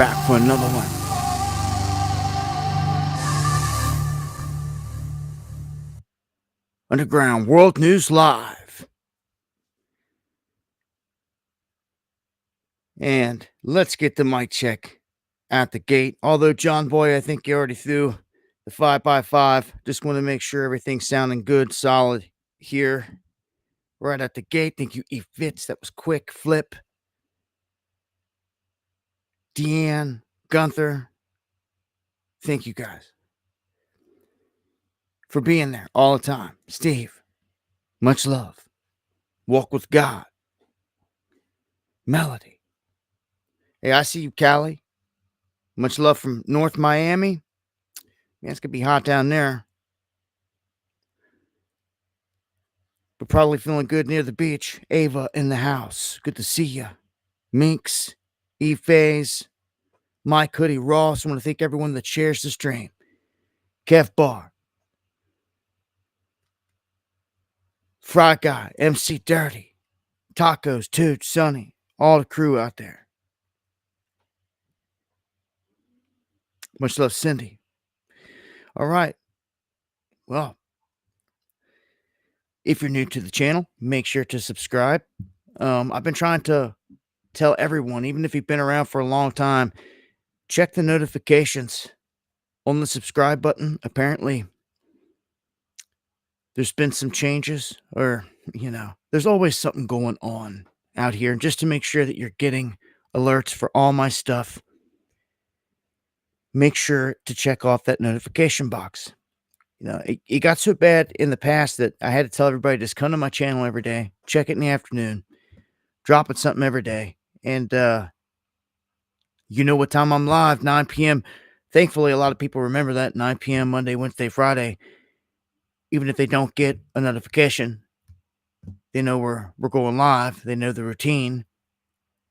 back for another one. Underground World News Live. And let's get the mic check at the gate. Although, John Boy, I think you already threw the 5x5. Just want to make sure everything's sounding good, solid here. Right at the gate. Thank you, E. Fitz. That was quick. Flip. Deanne. Gunther. Thank you guys for being there all the time. Steve. Much love. Walk with God. Melody. Hey, I see you, Callie. Much love from North Miami. Man, it's going to be hot down there. But probably feeling good near the beach. Ava in the house. Good to see you. Minx. E-Phase. Mike Hoodie Ross. I want to thank everyone that shares the stream. Kev Bar. Fry Guy. MC Dirty. Tacos. Tooch. Sonny. All the crew out there. Much love, Cindy. All right. Well, if you're new to the channel, make sure to subscribe. I've been trying to tell everyone, even if you've been around for a long time, check the notifications on the subscribe button. Apparently, there's been some changes, or, there's always something going on out here. Just to make sure that you're getting alerts for all my stuff, make sure to check off that notification box. It got so bad in the past that I had to tell everybody, just come to my channel every day, check it in the afternoon, dropping something every day. And, you know what time I'm live, 9 p.m. Thankfully, a lot of people remember that, 9 p.m. Monday, Wednesday, Friday. Even if they don't get a notification, they know we're going live. They know the routine.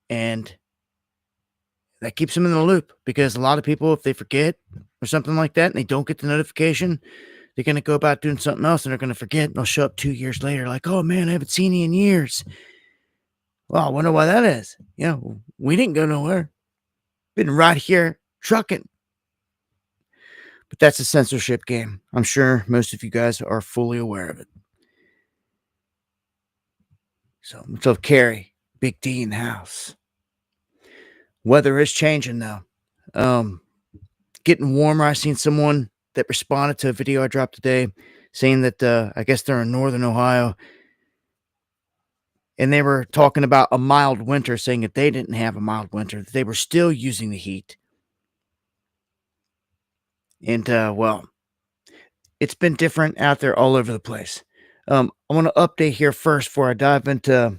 And that keeps them in the loop, because a lot of people, if they forget or something like that and they don't get the notification, they're going to go about doing something else and they're going to forget. And they'll show up 2 years later like, oh man, I haven't seen you in years. Well, I wonder why that is. We didn't go nowhere. Been right here trucking. But that's a censorship game. I'm sure most of you guys are fully aware of it. So, much love, Carrie. Big D in the house. Weather is changing now. Getting warmer. I seen someone that responded to a video I dropped today saying that I guess they're in northern Ohio. And they were talking about a mild winter, saying that they didn't have a mild winter, that they were still using the heat. And, well, it's been different out there all over the place. I want to update here first before I dive into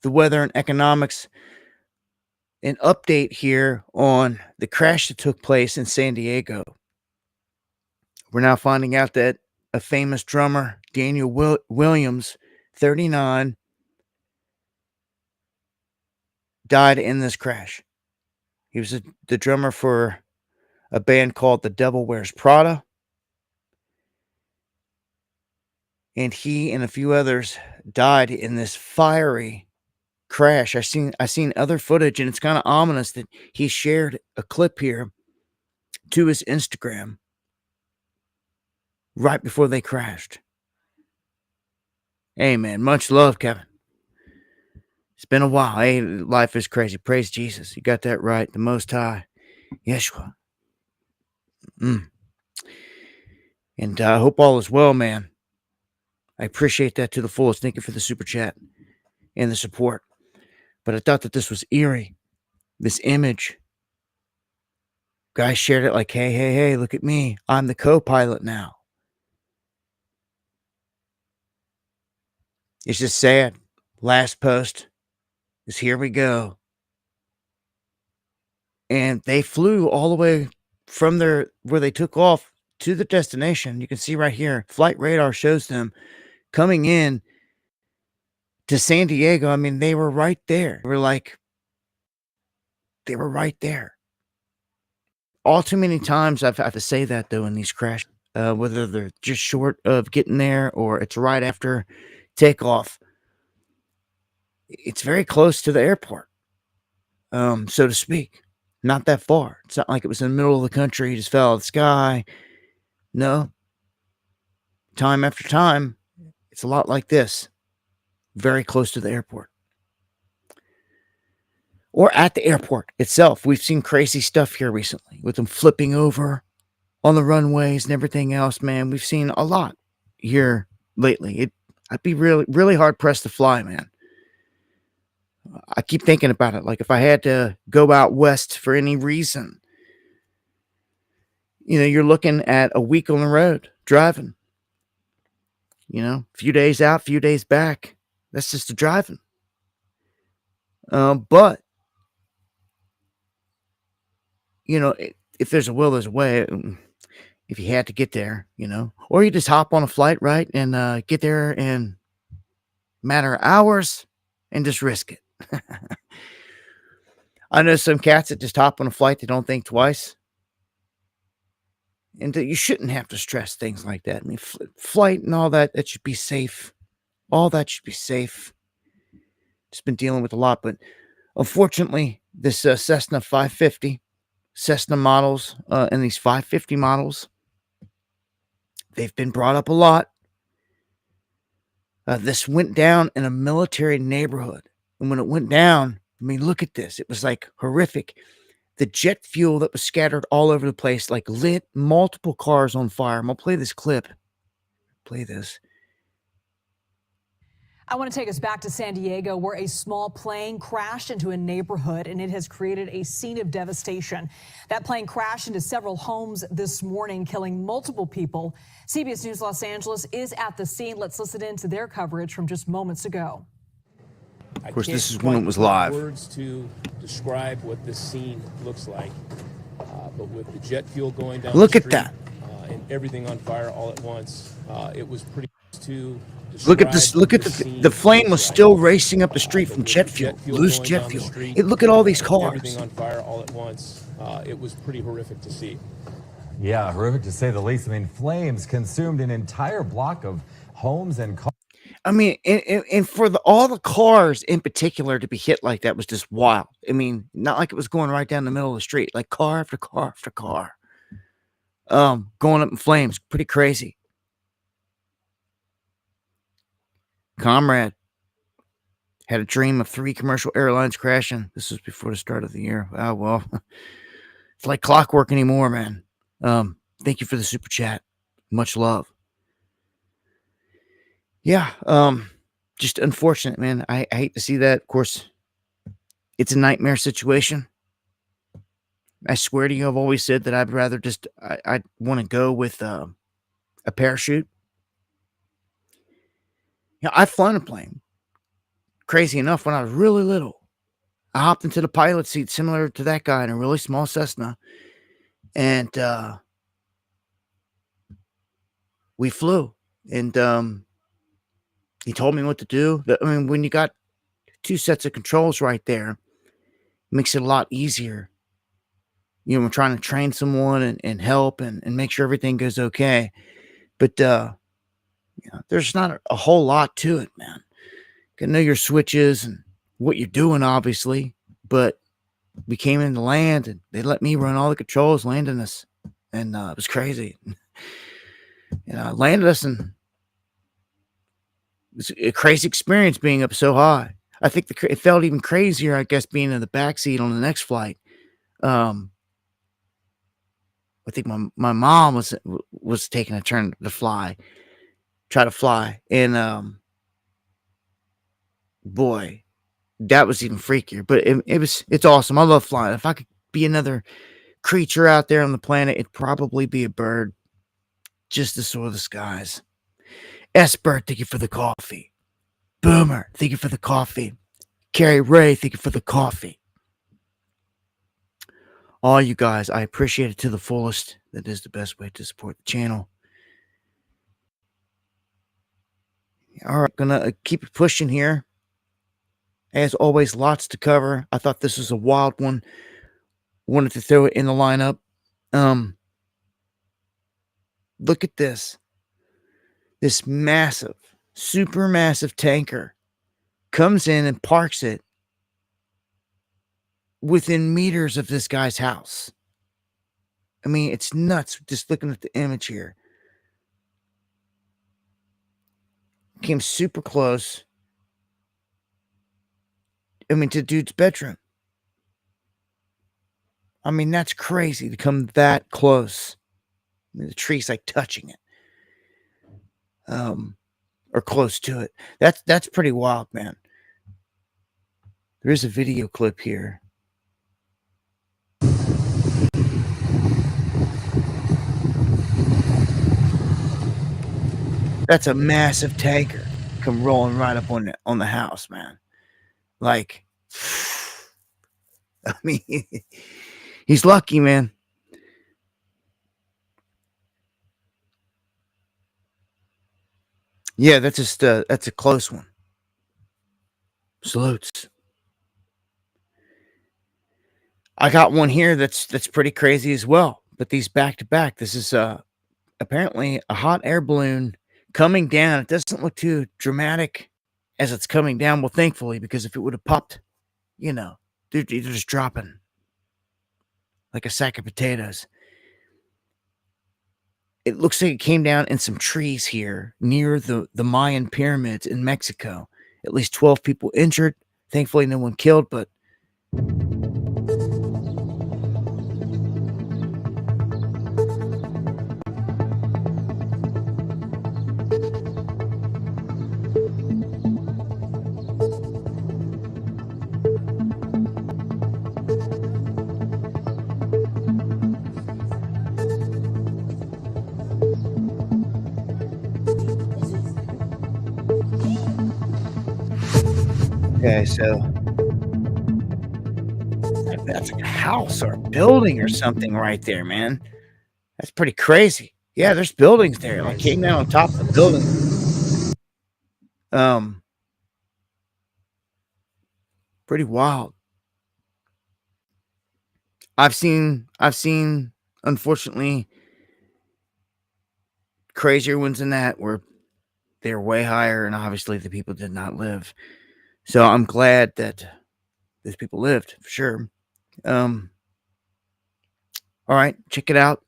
the weather and economics. An update here on the crash that took place in San Diego. We're now finding out that a famous drummer, Daniel Williams, 39, died in this crash. He was the drummer for a band called The Devil Wears Prada. And he and a few others died in this fiery crash. I seen other footage, and it's kind of ominous that he shared a clip here to his Instagram right before they crashed. Hey man, much love, Kevin. It's been a while. Hey, life is crazy. Praise Jesus. You got that right. The Most High, Yeshua. And I hope all is well, man. I appreciate that to the fullest. Thank you for the super chat and the support. But I thought that this was eerie. This image. Guys shared it like, hey, look at me. I'm the co-pilot now. It's just sad. Last post is here we go. And they flew all the way from where they took off to the destination. You can see right here, flight radar shows them coming in to San Diego. I mean, they were right there. They were right there. All too many times I've had to say that, though, in these crashes, whether they're just short of getting there or it's right after takeoff. It's very close to the airport. so to speak. Not that far. It's not like it was in the middle of the country, just fell out of the sky. No, time after time, it's a lot like this, very close to the airport or at the airport itself. We've seen crazy stuff here recently with them flipping over on the runways and everything else, man. We've seen a lot here lately. I'd be really, really hard pressed to fly, man. I keep thinking about it. Like if I had to go out west for any reason, you're looking at a week on the road driving. A few days out, few days back. That's just the driving. But if there's a will, there's a way. If you had to get there, or you just hop on a flight, right, and get there in a matter of hours and just risk it. I know some cats that just hop on a flight, they don't think twice. And you shouldn't have to stress things like that. I mean, flight and all that, that should be safe. All that should be safe. Just been dealing with a lot, but unfortunately, this Cessna 550, Cessna models, and these 550 models, they've been brought up a lot. This went down in a military neighborhood. And when it went down, I mean, look at this. It was like horrific. The jet fuel that was scattered all over the place, like lit multiple cars on fire. I'm going to play this clip. Play this. I want to take us back to San Diego, where a small plane crashed into a neighborhood, and it has created a scene of devastation. That plane crashed into several homes this morning, killing multiple people. CBS News Los Angeles is at the scene. Let's listen in to their coverage from just moments ago. Of course, this is when it was live. Words to describe what this scene looks like, but with the jet fuel going down. Look at that. And everything on fire all at once. It was pretty to. Look at this. Look at the flame was still racing up the street from jet fuel, loose jet fuel. Look at all these cars. Everything on fire all at once. It was pretty horrific to see. Yeah, horrific to say the least. I mean, flames consumed an entire block of homes and cars. I mean, and for all the cars in particular to be hit like that was just wild. I mean, not like it was going right down the middle of the street, like car after car after car, going up in flames. Pretty crazy. Comrade had a dream of 3 commercial airlines crashing. This was before the start of the year. Oh, well, it's like clockwork anymore, man. Thank you for the super chat. Much love. Yeah, just unfortunate, man. I hate to see that. Of course, it's a nightmare situation. I swear to you, I've always said that I'd rather just, I want to go with a parachute. I've flown a plane. Crazy enough, when I was really little, I hopped into the pilot seat similar to that guy in a really small Cessna. And we flew. And he told me what to do. I mean, when you got 2 sets of controls right there, it makes it a lot easier. We're trying to train someone and help and make sure everything goes okay. But there's not a whole lot to it, man. You gotta know your switches and what you're doing, obviously. But we came in to land, and they let me run all the controls, landing us. And it was crazy. Landed us, and it's a crazy experience being up so high. I think it felt even crazier, I guess, being in the backseat on the next flight. I think my mom was taking a turn to try to fly. And boy, that was even freakier. But it's awesome. I love flying. If I could be another creature out there on the planet, it'd probably be a bird, just to soar the skies. S-Bird, thank you for the coffee. Boomer, thank you for the coffee. Carrie Ray, thank you for the coffee. All you guys, I appreciate it to the fullest. That is the best way to support the channel. All right, gonna keep it pushing here. As always, lots to cover. I thought this was a wild one. Wanted to throw it in the lineup. Look at this. This massive, super massive tanker comes in and parks it within meters of this guy's house. I mean, it's nuts just looking at the image here. Came super close. I mean, to dude's bedroom. I mean, that's crazy to come that close. I mean, the tree's like touching it. Or close to it. That's pretty wild, man. There is a video clip here. That's a massive tanker come rolling right up on the house, man. Like, I mean, he's lucky, man. Yeah, that's a close one. Salutes. I got one here that's pretty crazy as well. But these back to back. This is apparently a hot air balloon coming down. It doesn't look too dramatic as it's coming down. Well, thankfully, because if it would have popped, you know, they're just dropping like a sack of potatoes. It looks like it came down in some trees here near the Mayan pyramids in Mexico. At least 12 people injured. Thankfully, no one killed, but okay, so that's like a house or a building or something right there, man. That's pretty crazy. Yeah, there's buildings there. Like came down on top of the building. Pretty wild. I've seen unfortunately crazier ones than that where they're way higher and obviously the people did not live. So I'm glad that those people lived for sure. All right, check it out.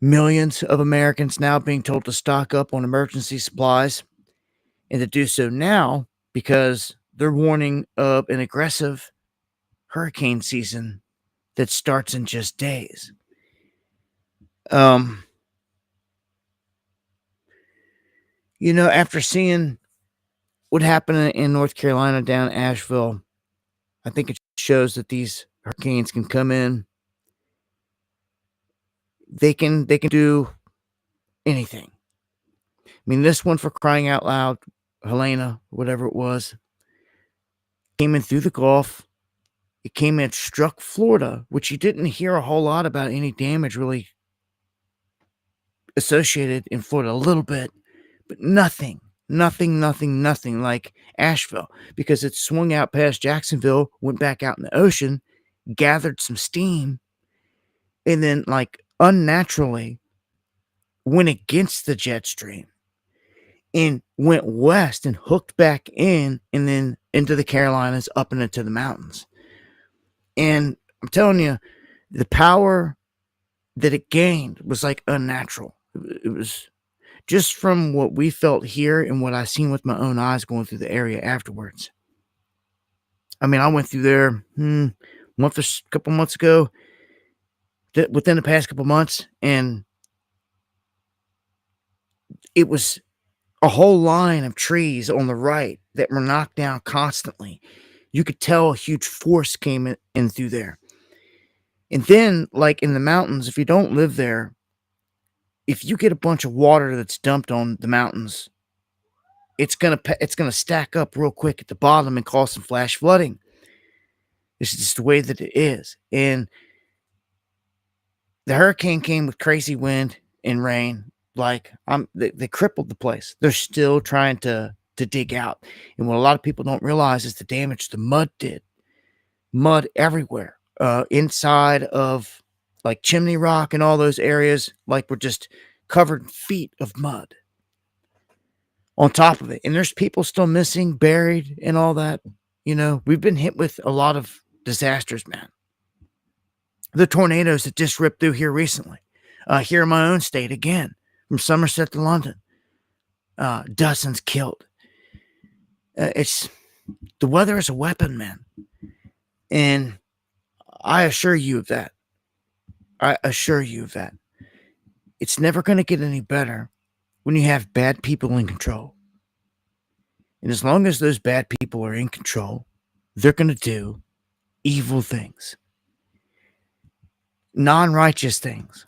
Millions of Americans now being told to stock up on emergency supplies and to do so now because they're warning of an aggressive hurricane season that starts in just days. You know, after seeing what happened in North Carolina down Asheville, I think it shows that these hurricanes can come in. They can do anything. I mean, this one, for crying out loud, Helena, whatever it was, came in through the Gulf. It came in, struck Florida, which you didn't hear a whole lot about any damage really associated in Florida. A little bit, but nothing like Asheville, because it swung out past Jacksonville, went back out in the ocean, gathered some steam, and then like unnaturally went against the jet stream and went west and hooked back in and then into the Carolinas, up and into the mountains. And I'm telling you, the power that it gained was like unnatural. It was just from what we felt here and what I seen with my own eyes going through the area afterwards. I mean, I went through there a couple months ago, within the past couple months, and it was a whole line of trees on the right that were knocked down constantly. You could tell a huge force came in through there. And then, like in the mountains, if you don't live there, if you get a bunch of water that's dumped on the mountains, it's gonna stack up real quick at the bottom and cause some flash flooding. This is just the way that it is. And the hurricane came with crazy wind and rain. Like they crippled the place. They're still trying to dig out. And what a lot of people don't realize is the damage the mud did. Mud everywhere. Inside of like Chimney Rock and all those areas, like we're just covered in feet of mud on top of it. And there's people still missing, buried, and all that. You know, we've been hit with a lot of disasters, man. The tornadoes that just ripped through here recently. Here in my own state, again, from Somerset to London. Dozens killed. The weather is a weapon, man. And I assure you of that. It's never going to get any better when you have bad people in control. And as long as those bad people are in control, they're going to do evil things, non-righteous things.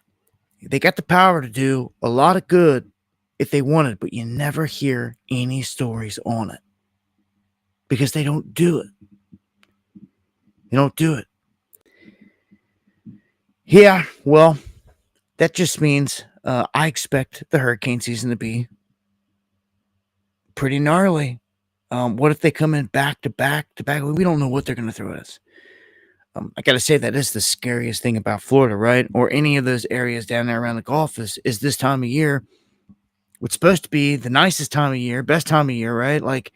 They got the power to do a lot of good if they wanted, but you never hear any stories on it because they don't do it. Yeah, well, that just means I expect the hurricane season to be pretty gnarly. What if they come in back to back to back? We don't know what they're going to throw at us. I got to say that is the scariest thing about Florida, right? Or any of those areas down there around the Gulf is this time of year. What's supposed to be the nicest time of year, best time of year, right? Like,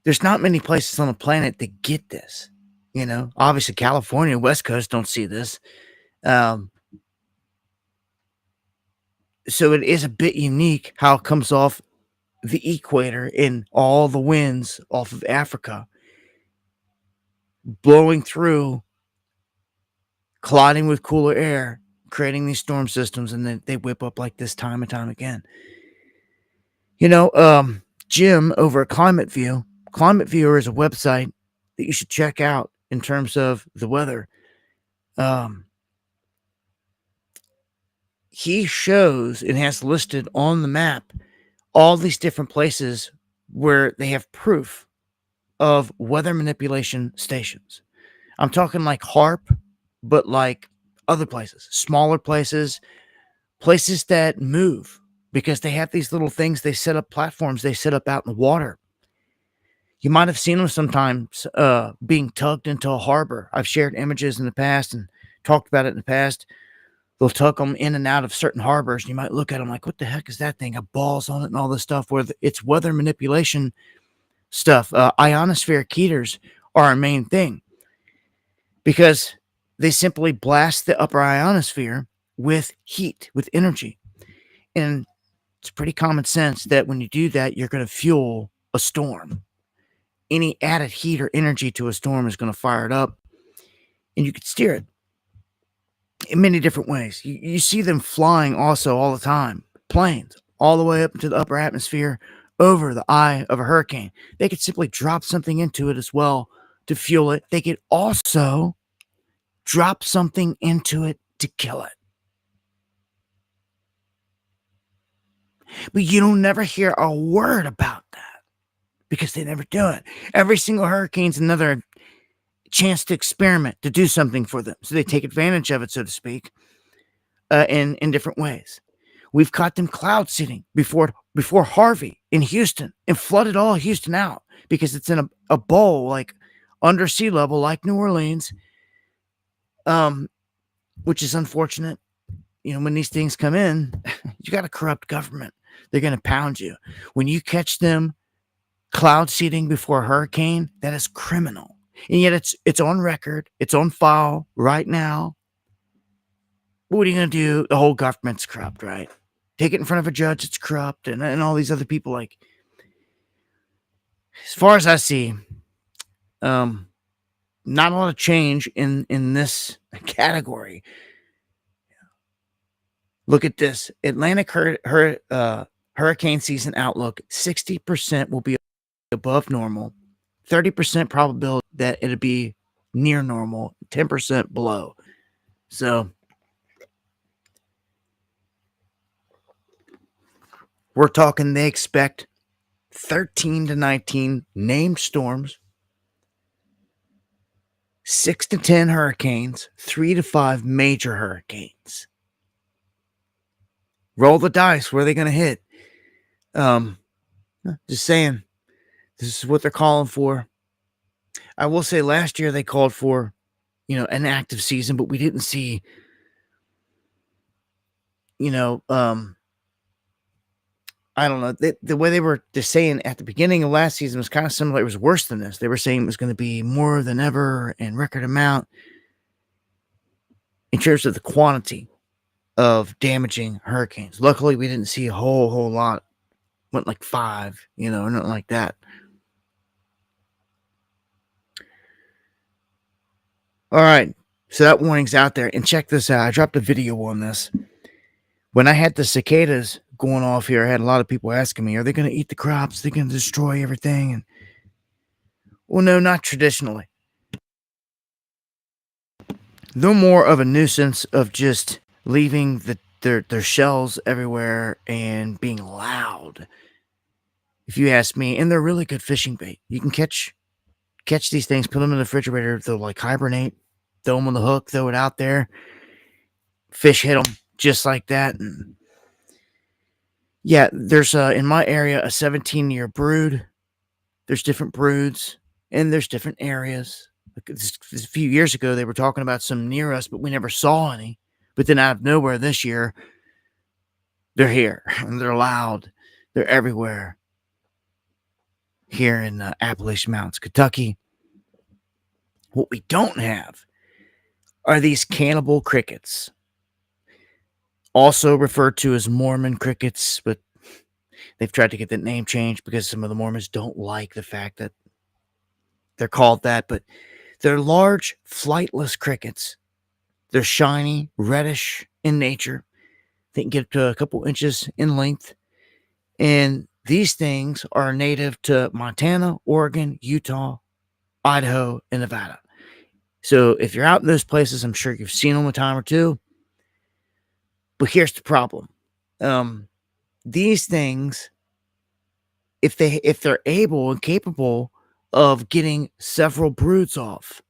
there's not many places on the planet that get this. Obviously California, West Coast don't see this. So it is a bit unique how it comes off the equator in all the winds off of Africa, blowing through, colliding with cooler air, creating these storm systems, and then they whip up like this time and time again. Jim over at Climate Viewer is a website that you should check out in terms of the weather. He shows and has listed on the map all these different places where they have proof of weather manipulation stations. I'm talking like HARP, but like other places, smaller places that move because they have these little things. They set up platforms. They set up out in the water. You might have seen them sometimes being tugged into a harbor. I've shared images in the past and talked about it in the past. They'll tug them in and out of certain harbors. And you might look at them like, what the heck is that thing? Got balls on it and all this stuff. Where it's weather manipulation stuff. Ionospheric heaters are our main thing because they simply blast the upper ionosphere with heat, with energy. And it's pretty common sense that when you do that, you're going to fuel a storm. Any added heat or energy to a storm is going to fire it up, and you can steer it in many different ways. You see them flying also all the time, planes all the way up into the upper atmosphere over the eye of a hurricane. They could simply drop something into it as well to fuel it. They could also drop something into it to kill it. But you don't never hear a word about that because they never do it. Every single hurricane's another chance to experiment, to do something for them. So they take advantage of it, so to speak, in different ways. We've caught them cloud seeding before Harvey in Houston and flooded all of Houston out because it's in a bowl like under sea level, like New Orleans, which is unfortunate. When these things come in, you got a corrupt government. They're going to pound you. When you catch them cloud seeding before a hurricane, that is criminal. And yet it's on record. It's on file right now. What are you going to do? The whole government's corrupt, right? Take it in front of a judge, it's corrupt, and all these other people. Like, as far as I see, not a lot of change in this category. Look at this. Atlantic hurricane season outlook, 60% will be above normal, 30% probability that it'll be near normal, 10% below. So we're talking they expect 13 to 19 named storms, 6 to 10 hurricanes, 3 to 5 major hurricanes. Roll the dice. Where are they going to hit? Just saying. This is what they're calling for. I will say last year they called for, an active season, but we didn't see, I don't know. The way they were just saying at the beginning of last season was kind of similar. It was worse than this. They were saying it was going to be more than ever and record amount in terms of the quantity of damaging hurricanes. Luckily, we didn't see a whole lot. Went like 5, or nothing like that. All right. So that warning's out there. And check this out. I dropped a video on this. When I had the cicadas going off here, I had a lot of people asking me, are they going to eat the crops? Are they going to destroy everything? And well, no, not traditionally. They're more of a nuisance of just leaving their shells everywhere and being loud, if you ask me. And they're really good fishing bait. You can catch these things, put them in the refrigerator, they'll like hibernate, throw them on the hook, throw it out there. Fish hit them just like that. And yeah, there's in my area a 17-year brood. There's different broods and there's different areas. This a few years ago, they were talking about some near us, but we never saw any. But then out of nowhere this year, they're here and they're loud. They're everywhere. Here in Appalachian Mountains, Kentucky. What we don't have are these cannibal crickets, also referred to as Mormon crickets, but they've tried to get that name changed because some of the Mormons don't like the fact that they're called that, but they're large, flightless crickets. They're shiny, reddish in nature. They can get up to a couple inches in length. And these things are native to Montana, Oregon, Utah, Idaho, and Nevada. So if you're out in those places, I'm sure you've seen them a time or two. But here's the problem. These things, if they're able and capable of getting several broods off,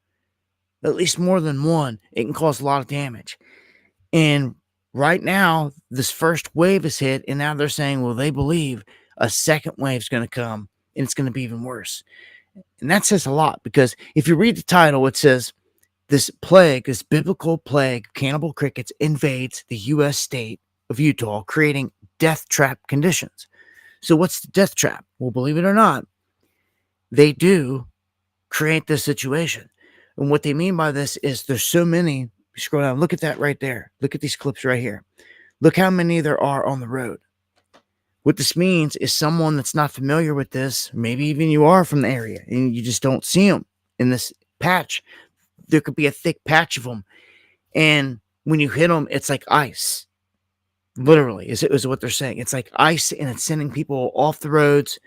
at least more than one, it can cause a lot of damage. And right now, this first wave is hit, and now they're saying, well, they believe a second wave is going to come, and it's going to be even worse. And that says a lot, because if you read the title, it says, this plague, this biblical plague, cannibal crickets invades the U.S. state of Utah, creating death trap conditions. So what's the death trap? Well, believe it or not, they do create this situation. And what they mean by this is there's so many. Scroll down. Look at that right there. Look at these clips right here. Look how many there are on the road. What this means is someone that's not familiar with this, maybe even you are from the area and you just don't see them in this patch. There could be a thick patch of them. And when you hit them, it's like ice. Literally, is what they're saying. It's like ice, and it's sending people off the roads.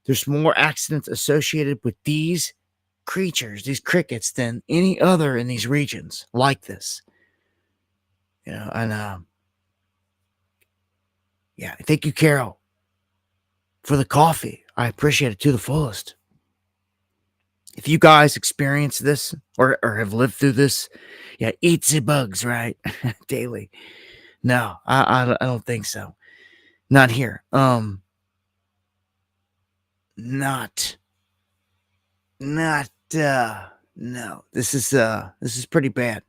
There's more accidents associated with these creatures, these crickets, than any other in these regions like this. And yeah, thank you, Carol, for the coffee. I appreciate it to the fullest. If you guys experience this or have lived through this, yeah, eat the bugs, right? Daily. No, I don't think so. Not here. No. This is pretty bad.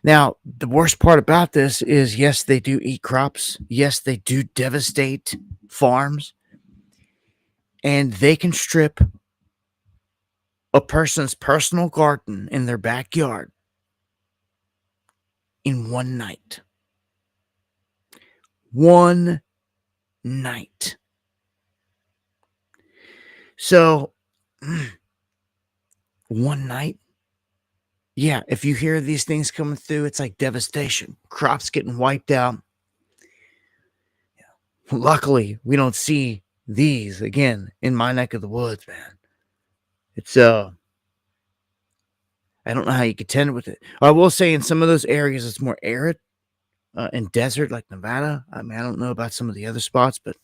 Now, the worst part about this is, yes, they do eat crops. Yes, they do devastate farms. And they can strip a person's personal garden in their backyard in one night. One night. So, one night. Yeah, if you hear these things coming through, it's like devastation. Crops getting wiped out. Luckily, we don't see these again in my neck of the woods, man. It's I don't know how you contend with it. I will say in some of those areas it's more arid and desert, like Nevada. I mean, I don't know about some of the other spots, but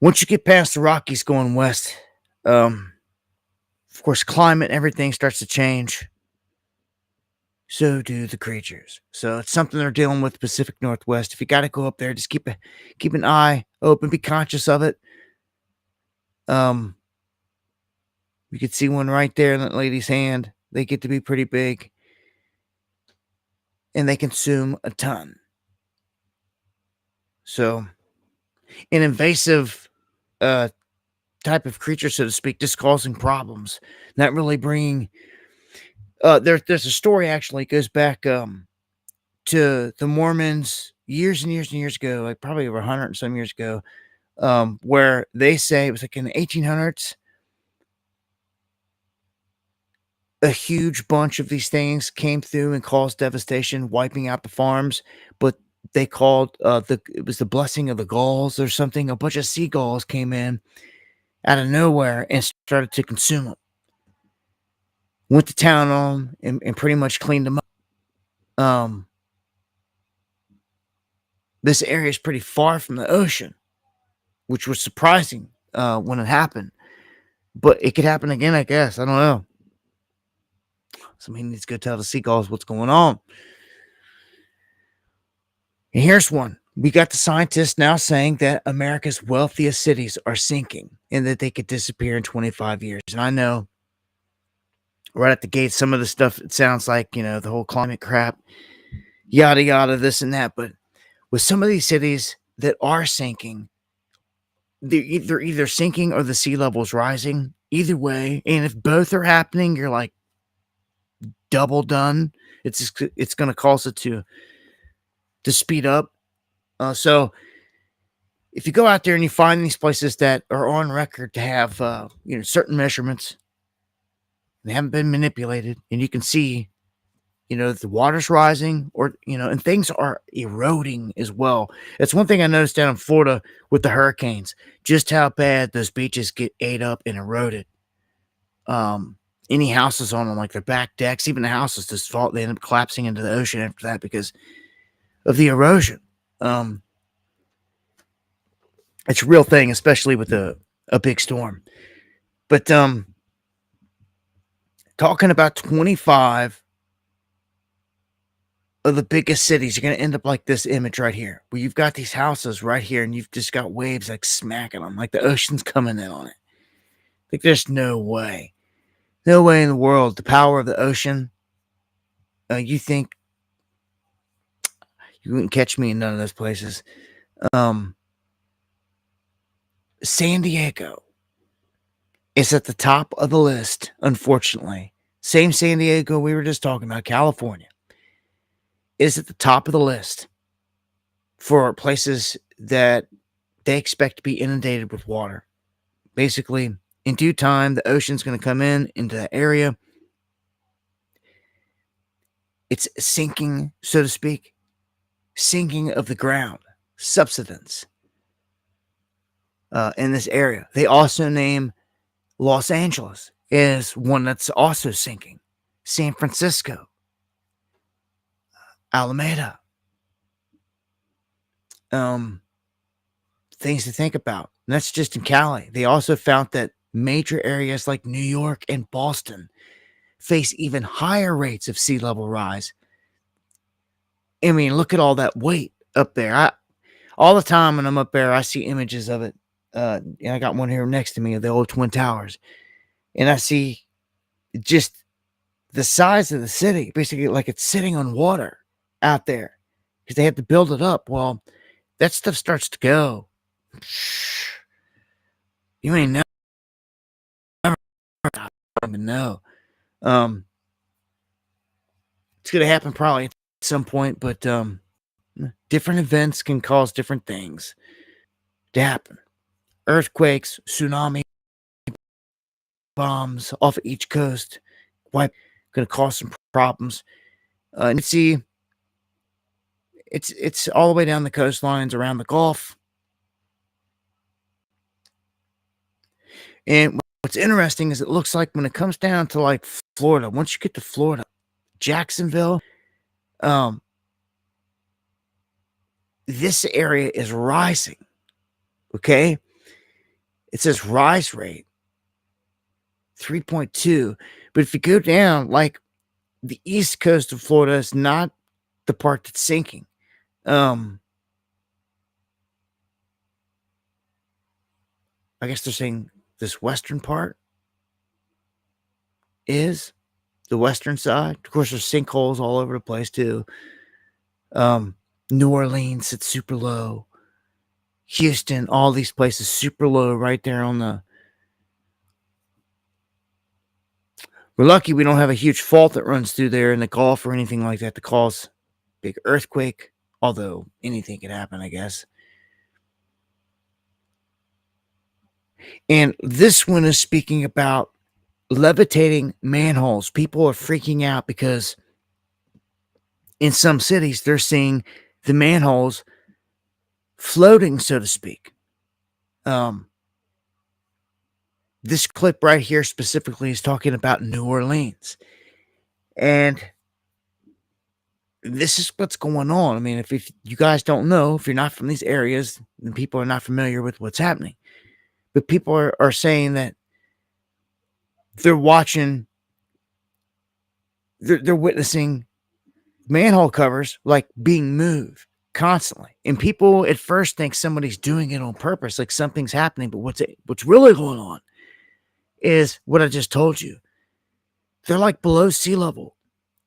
once you get past the Rockies going west, of course, climate, everything starts to change. So do the creatures. So it's something they're dealing with Pacific Northwest. If you got to go up there, just keep an eye open, be conscious of it. You could see one right there in that lady's hand. They get to be pretty big, and they consume a ton. So, an invasive uh, type of creature, so to speak, just causing problems, not really bringing. There's a story actually goes back to the Mormons years and years and years ago, like probably over 100 and some years ago, where they say it was like in the 1800s, a huge bunch of these things came through and caused devastation, wiping out the farms. But they called it was the blessing of the Gauls or something. A bunch of seagulls came in out of nowhere and started to consume them. Went to town on them and pretty much cleaned them up. This area is pretty far from the ocean, which was surprising when it happened. But it could happen again, I guess. I don't know. Somebody needs to go tell the seagulls what's going on. And here's one. We got the scientists now saying that America's wealthiest cities are sinking and that they could disappear in 25 years. And I know right at the gate, some of the stuff, it sounds like, the whole climate crap, yada, yada, this and that. But with some of these cities that are sinking, they're either sinking or the sea level's rising. Either way. And if both are happening, you're like double done. It's going to cause it to speed up. So if you go out there and you find these places that are on record to have certain measurements, they haven't been manipulated, and you can see the water's rising, or and things are eroding as well. That's one thing I noticed down in Florida with the hurricanes, just how bad those beaches get ate up and eroded. Any houses on them, like their back decks, even the houses just fall, they end up collapsing into the ocean after that because of the erosion. It's a real thing, especially with a big storm. But talking about 25 of the biggest cities, you're going to end up like this image right here, where you've got these houses right here, and you've just got waves like smacking them, like the ocean's coming in on it. Like there's no way in the world, the power of the ocean. You think you wouldn't catch me in none of those places. San Diego is at the top of the list, unfortunately. Same San Diego we were just talking about, California, is at the top of the list for places that they expect to be inundated with water. Basically, in due time, the ocean's going to come into that area. It's sinking, so to speak, sinking of the ground, subsidence in this area. They also name Los Angeles is one that's also sinking. San Francisco, Alameda. Things to think about. And that's just in Cali. They also found that major areas like New York and Boston face even higher rates of sea level rise. I mean, look at all that weight up there. All the time when I'm up there, I see images of it. And I got one here next to me of the old Twin Towers. And I see just the size of the city, basically like it's sitting on water out there because they had to build it up. Well, that stuff starts to go. You ain't never even know. It's going to happen probably at some point, but different events can cause different things to happen. Earthquakes, tsunami, bombs off of each coast, going to cause some problems. And see, it's all the way down the coastlines around the Gulf. And what's interesting is it looks like when it comes down to like Florida, once you get to Florida, Jacksonville, this area is rising. Okay. It says rise rate 3.2. But if you go down, like the east coast of Florida is not the part that's sinking. I guess they're saying this western part is the western side. Of course, there's sinkholes all over the place too. New Orleans, it's super low. Houston, all these places super low right there on the. We're lucky we don't have a huge fault that runs through there in the Gulf or anything like that to cause big earthquake. Although anything could happen, I guess. And this one is speaking about levitating manholes. People are freaking out because in some cities they're seeing the manholes floating, so to speak. This clip right here specifically is talking about New Orleans. And this is what's going on. I mean, if you guys don't know, if you're not from these areas, then people are not familiar with what's happening. But people are saying that they're watching, they're witnessing manhole covers like being moved constantly. And people at first think somebody's doing it on purpose, like something's happening. But what's really going on is what I just told you. They're like below sea level.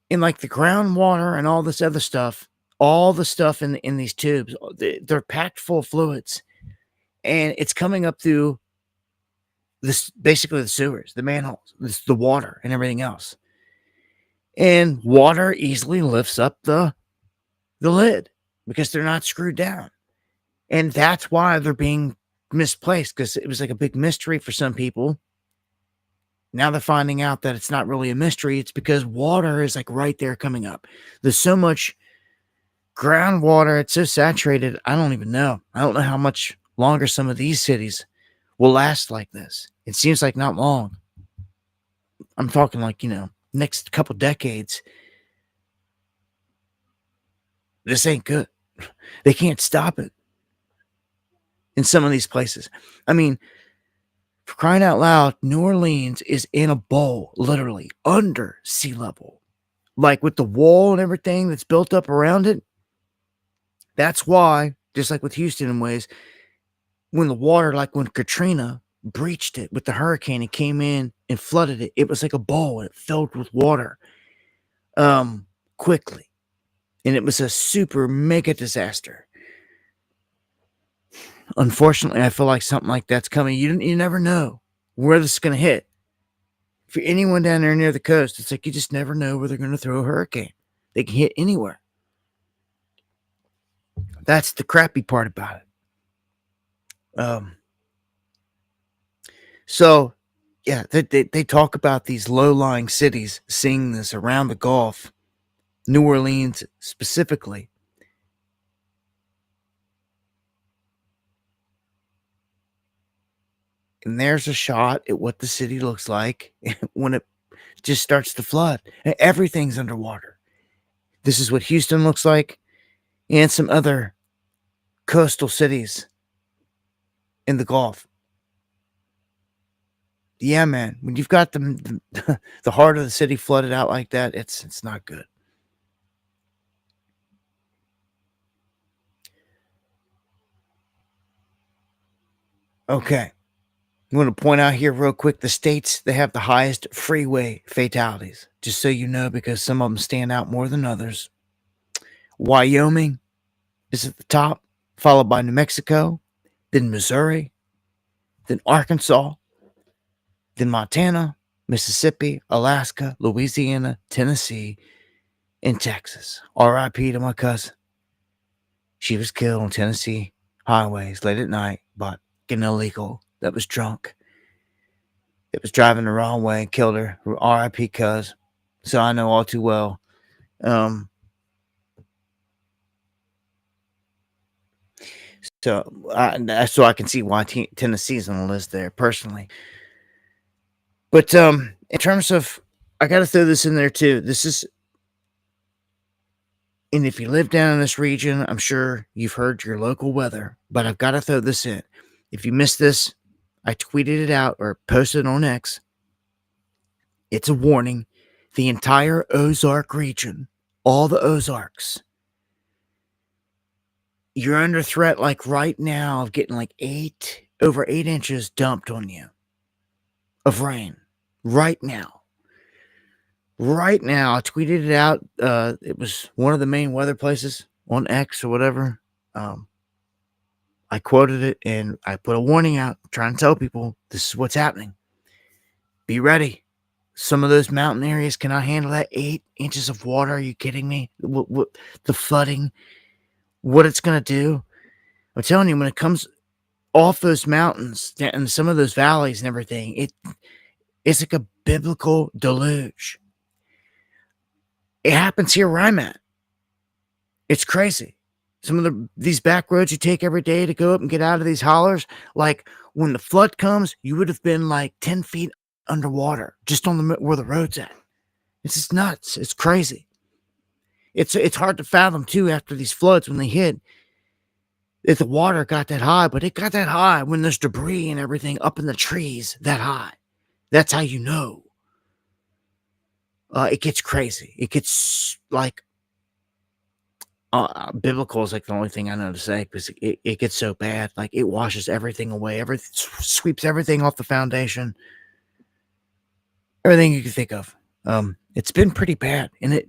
And like the groundwater and all this other stuff, all the stuff in these tubes, they're packed full of fluids. And it's coming up through this, basically the sewers, the manholes, the water and everything else. And water easily lifts up the lid because they're not screwed down. And that's why they're being misplaced, because it was like a big mystery for some people. Now they're finding out that it's not really a mystery. It's because water is like right there coming up. There's so much groundwater. It's so saturated. I don't even know. I don't know how much longer some of these cities will last like this. It seems like not long. I'm talking like, next couple decades. This ain't good. They can't stop it in some of these places. I mean, for crying out loud, New Orleans is in a bowl, literally, under sea level. Like with the wall and everything that's built up around it. That's why, just like with Houston in ways, when the water, like when Katrina breached it with the hurricane and came in and flooded it, it was like a bowl and it filled with water quickly. And it was a super mega disaster. Unfortunately, I feel like something like that's coming. You never know where this is going to hit. For anyone down there near the coast, it's like you just never know where they're going to throw a hurricane. They can hit anywhere. That's the crappy part about it. So, yeah, they talk about these low-lying cities seeing this around the Gulf, New Orleans specifically. And there's a shot at what the city looks like when it just starts to flood. Everything's underwater. This is what Houston looks like, and some other coastal cities in the Gulf. Yeah, man. When you've got the heart of the city flooded out like that, it's not good. Okay. I'm going to point out here real quick the states that have the highest freeway fatalities, just so you know, because some of them stand out more than others. Wyoming is at the top, followed by New Mexico, then Missouri, then Arkansas, then Montana, Mississippi, Alaska, Louisiana, Tennessee, and Texas. R.I.P. to my cousin. She was killed on Tennessee highways late at night by an illegal that was drunk. It was driving the wrong way and killed her. R.I.P. cuz. So I know all too well. So I can see why Tennessee's on the list there personally. But in terms of, I got to throw this in there too. And if you live down in this region, I'm sure you've heard your local weather, but I've got to throw this in. If you missed this, I tweeted it out or posted it on X. It's a warning. The entire Ozark region, all the Ozarks, you're under threat like right now of getting like over 8 inches dumped on you of rain. Right now. Right now, I tweeted it out. It was one of the main weather places on X or whatever. I I quoted it and I put a warning out trying to tell people this is what's happening. Be ready. Some of those mountain areas cannot handle that 8 inches of water. Are you kidding me? The flooding, what it's going to do. I'm telling you, when it comes off those mountains and some of those valleys and everything, it's like a biblical deluge. It happens here where I'm at. It's crazy. Some of these back roads you take every day to go up and get out of these hollers, like when the flood comes, you would have been like 10 feet underwater just on where the road's at. It's just nuts. It's crazy. It's hard to fathom too after these floods when they hit. If the water got that high, but it got that high when there's debris and everything up in the trees that high. That's how you know. It gets crazy. It gets like biblical is like the only thing I know to say because it gets so bad. Like it washes everything away. Sweeps everything off the foundation. Everything you can think of. It's been pretty bad, and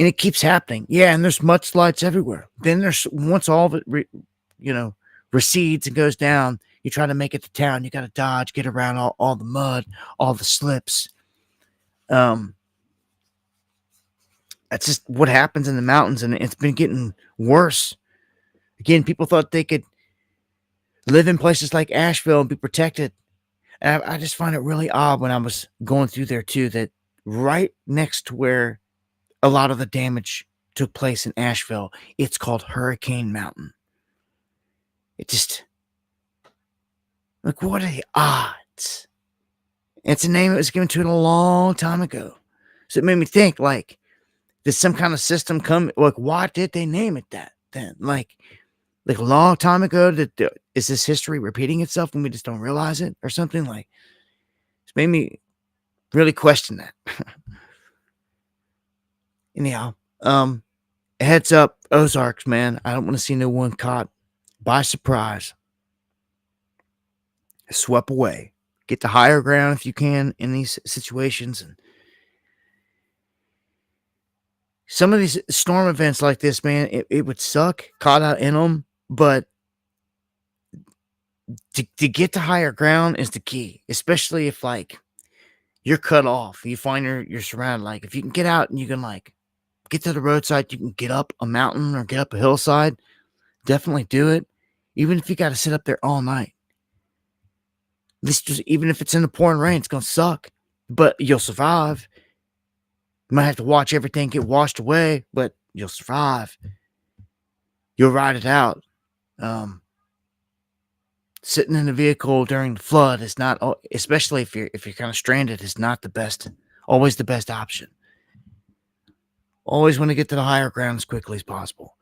it keeps happening. Yeah, and there's mudslides everywhere. Then there's once all of it, recedes and goes down. You try to make it to town. You got to dodge, get around all the mud, all the slips. That's just what happens in the mountains, and it's been getting worse. Again, people thought they could live in places like Asheville and be protected. And I just find it really odd when I was going through there too, that right next to where a lot of the damage took place in Asheville, it's called Hurricane Mountain. It just, like, what are the odds? It's a name that was given to it a long time ago. So it made me think, like, did some kind of system come? Like, why did they name it that then? Like a long time ago, is this history repeating itself and we just don't realize it or something? Like, it's made me really question that. Anyhow, heads up, Ozarks, man. I don't want to see no one caught by surprise. Swept away. Get the higher ground if you can in these situations. And some of these storm events like this, man, it would suck caught out in them, but to get to higher ground is the key, especially if like you're cut off, you find you're surrounded. Like if you can get out and you can like get to the roadside, you can get up a mountain or get up a hillside, definitely do it. Even if you got to sit up there all night, even if it's in the pouring rain, it's gonna suck, but you'll survive. You might have to watch everything get washed away, but you'll survive. You'll ride it out. Sitting in a vehicle during the flood is not, especially if you're kind of stranded, is not the best. Always the best option. Always want to get to the higher ground as quickly as possible.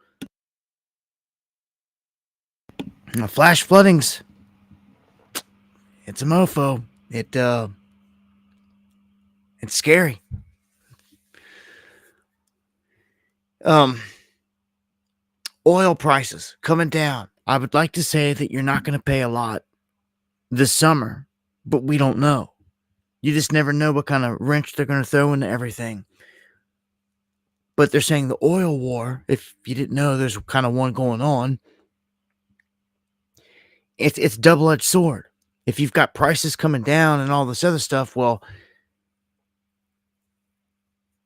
Now, flash floodings. It's a mofo. It's scary. Oil prices coming down. I would like to say that you're not going to pay a lot this summer, but we don't know. You just never know what kind of wrench they're going to throw into everything. But they're saying the oil war, if you didn't know there's kind of one going on, it's double-edged sword. If you've got prices coming down and all this other stuff, well,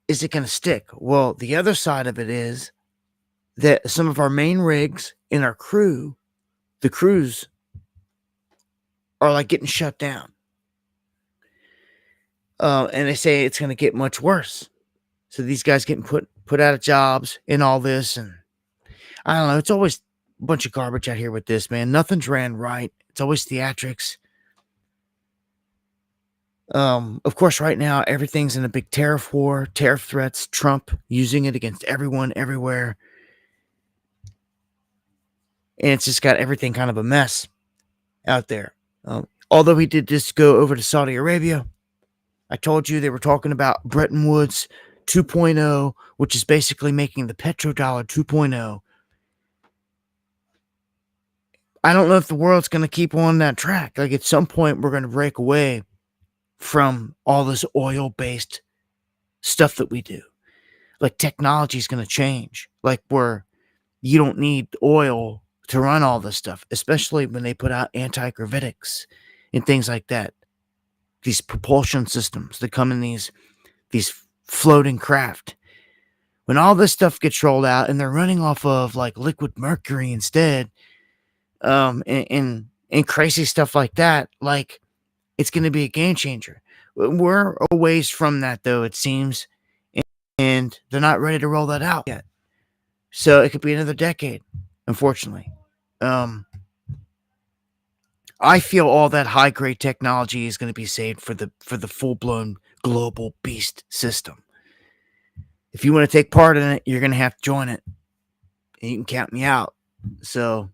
is it going to stick? Well, the other side of it is that some of our main rigs and our crew, the crews, are like getting shut down. And they say it's going to get much worse. So these guys getting put out of jobs and all this. And I don't know. It's always a bunch of garbage out here with this, man. Nothing's ran right. It's always theatrics. Of course, right now, everything's in a big tariff war, tariff threats, Trump using it against everyone, everywhere. And it's just got everything kind of a mess out there. Although he did just go over to Saudi Arabia, I told you they were talking about Bretton Woods 2.0, which is basically making the petrodollar 2.0. I don't know if the world's going to keep on that track. Like at some point, we're going to break away from all this oil-based stuff that we do. Like technology is going to change. Like where you don't need oil to run all this stuff, especially when they put out anti-gravitics and things like that. These propulsion systems that come in these floating craft. When all this stuff gets rolled out and they're running off of like liquid mercury instead, and crazy stuff like that, like it's going to be a game changer. We're a ways from that though, it seems, and they're not ready to roll that out yet. So it could be another decade, unfortunately. I feel all that high grade technology is going to be saved for the full blown global beast system. If you want to take part in it, you're going to have to join it. And you can count me out. So,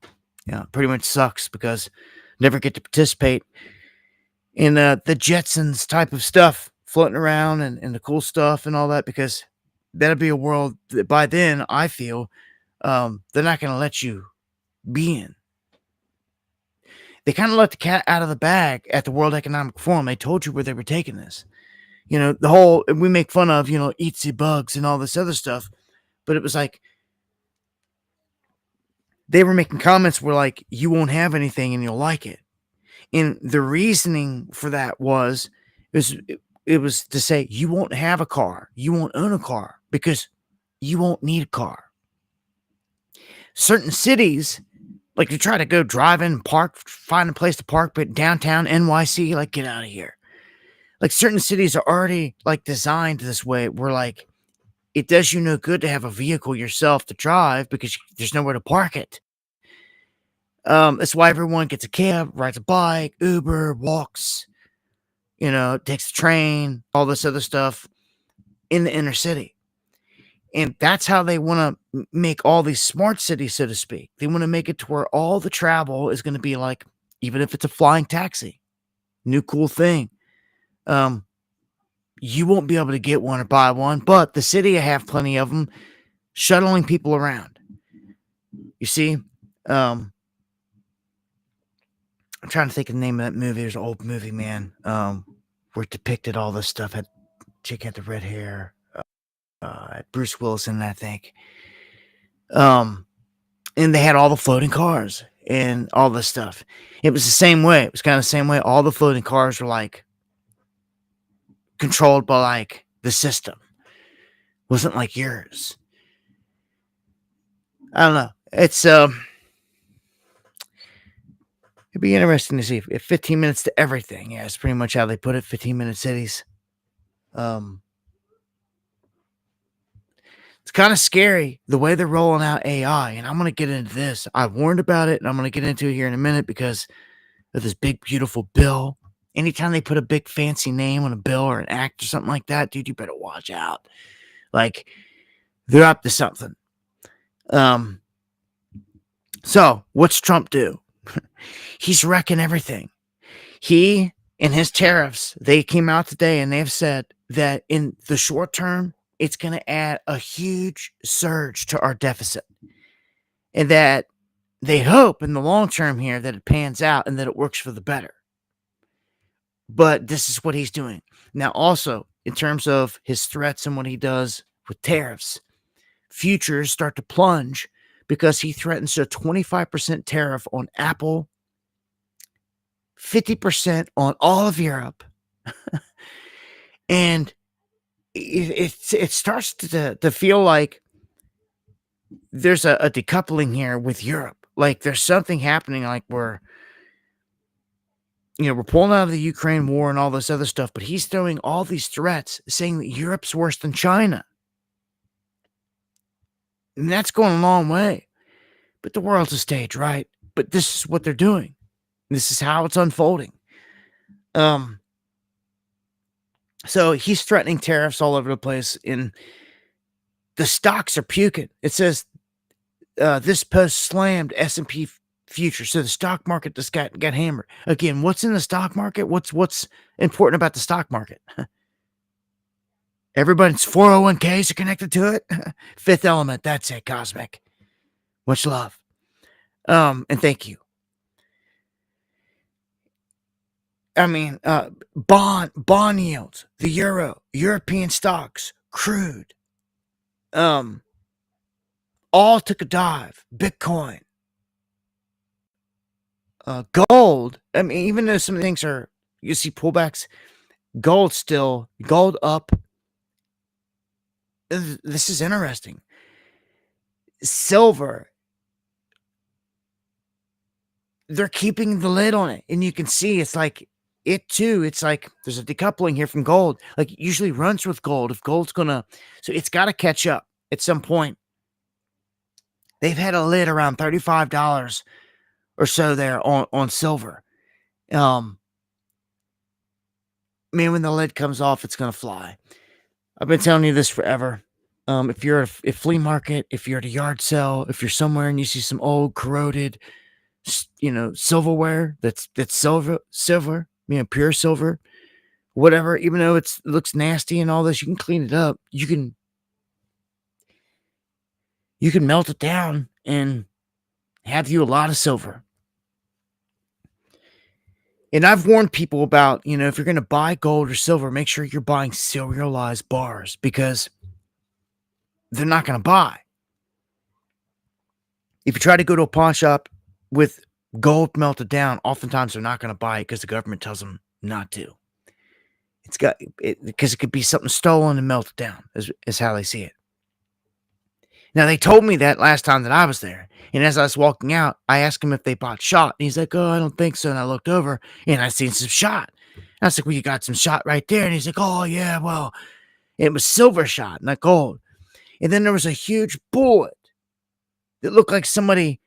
yeah, pretty much sucks because I never get to participate in the Jetsons type of stuff floating around and the cool stuff and all that, because that'll be a world that by then I feel they're not going to let you be in. They kind of let the cat out of the bag at the World Economic Forum. They told you where they were taking this. You know, the whole, we make fun of, you know, eats the bugs and all this other stuff. But it was like, they were making comments where like, you won't have anything and you'll like it. And the reasoning for that was, it was to say, you won't have a car. You won't own a car because you won't need a car. Certain cities, like you try to go drive in, park, find a place to park, but downtown NYC, like get out of here. Like certain cities are already like designed this way where like it does you no good to have a vehicle yourself to drive because there's nowhere to park it. That's why everyone gets a cab, rides a bike, Uber, walks, you know, takes the train, all this other stuff in the inner city. And that's how they want to make all these smart cities, so to speak. They want to make it to where all the travel is going to be like, even if it's a flying taxi, new cool thing. You won't be able to get one or buy one, but the city, I have plenty of them, shuttling people around. You see, I'm trying to think of the name of that movie. There's an old movie, man, where it depicted all this stuff. Chick had the red hair. Bruce Willis in it, I think. And they had all the floating cars and all this stuff. It was the same way. It was kind of the same way. All the floating cars were like controlled by like the system. It wasn't like yours. I don't know. It's it'd be interesting to see if 15 minutes to everything. Yeah, it's pretty much how they put it. 15-minute cities. It's kind of scary the way they're rolling out AI, and I'm going to get into this. I warned about it, and I'm going to get into it here in a minute because of this big, beautiful bill. Anytime they put a big, fancy name on a bill or an act or something like that, dude, you better watch out. Like, they're up to something. So, what's Trump do? He's wrecking everything. He and his tariffs, they came out today, and they've said that in the short term, it's going to add a huge surge to our deficit. And that they hope in the long term here that it pans out and that it works for the better. But this is what he's doing. Now, also, in terms of his threats and what he does with tariffs, futures start to plunge because he threatens a 25% tariff on Apple, 50% on all of Europe, and it starts to feel like there's a decoupling here with Europe. Like there's something happening, like we're pulling out of the Ukraine war and all this other stuff, but he's throwing all these threats saying that Europe's worse than China. And that's going a long way. But the world's a stage, right? But this is what they're doing. This is how it's unfolding. So he's threatening tariffs all over the place, and the stocks are puking. It says this post slammed S&P future. So the stock market just got hammered. Again, what's in the stock market? What's important about the stock market? Everybody's 401ks are connected to it. Fifth Element, that's it, Cosmic. Much love. And thank you. I mean, bond yields, the euro, European stocks, crude, all took a dive. Bitcoin, Gold, I mean, even though some things are, you see pullbacks, gold up. This is interesting. Silver, they're keeping the lid on it, and you can see it's like it too. It's like there's a decoupling here from gold. Like it usually runs with gold. If gold's gonna, so it's got to catch up at some point. They've had a lid around $35 or so there on silver. Man, when the lid comes off, it's gonna fly. I've been telling you this forever. If you're at a flea market, if you're at a yard sale, if you're somewhere and you see some old corroded, silverware that's silver, pure silver, whatever, even though it looks nasty and all this, you can clean it up. You can melt it down and have you a lot of silver. And I've warned people about, if you're going to buy gold or silver, make sure you're buying serialized bars because they're not going to buy. If you try to go to a pawn shop with gold melted down, oftentimes they're not going to buy it because the government tells them not to. Because it could be something stolen and melted down, is how they see it. Now, they told me that last time that I was there. And as I was walking out, I asked him if they bought shot. And he's like, oh, I don't think so. And I looked over and I seen some shot. And I was like, well, you got some shot right there. And he's like, oh, yeah, well, it was silver shot, not gold. And then there was a huge bullet that looked like somebody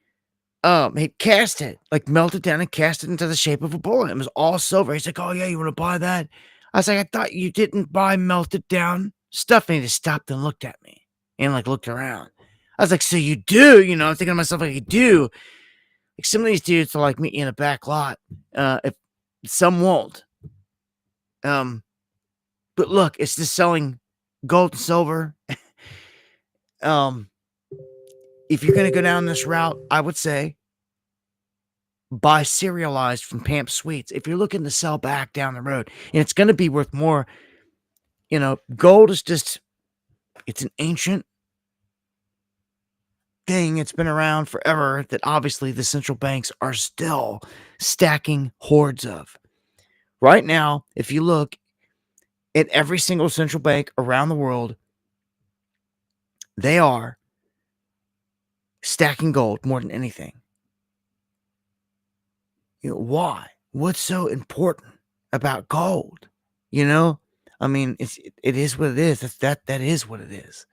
had cast it, like melted down and cast it into the shape of a bullet. It was all silver. He's like, oh, yeah, you want to buy that? I was like, I thought you didn't buy melted down stuff. And he just stopped and looked at me and looked around. I was like, so you do, I'm thinking to myself, like, you do. Like some of these dudes will meet you in a back lot. If some won't. But look, it's just selling gold and silver. If you're gonna go down this route, I would say buy serialized from Pamp Sweets. If you're looking to sell back down the road, and it's gonna be worth more, gold is just, it's an ancient thing. It's been around forever that obviously the central banks are still stacking hordes of. Right now, if you look at every single central bank around the world, they are stacking gold more than anything. Why? What's so important about gold? I mean, it is what it is. That is what it is.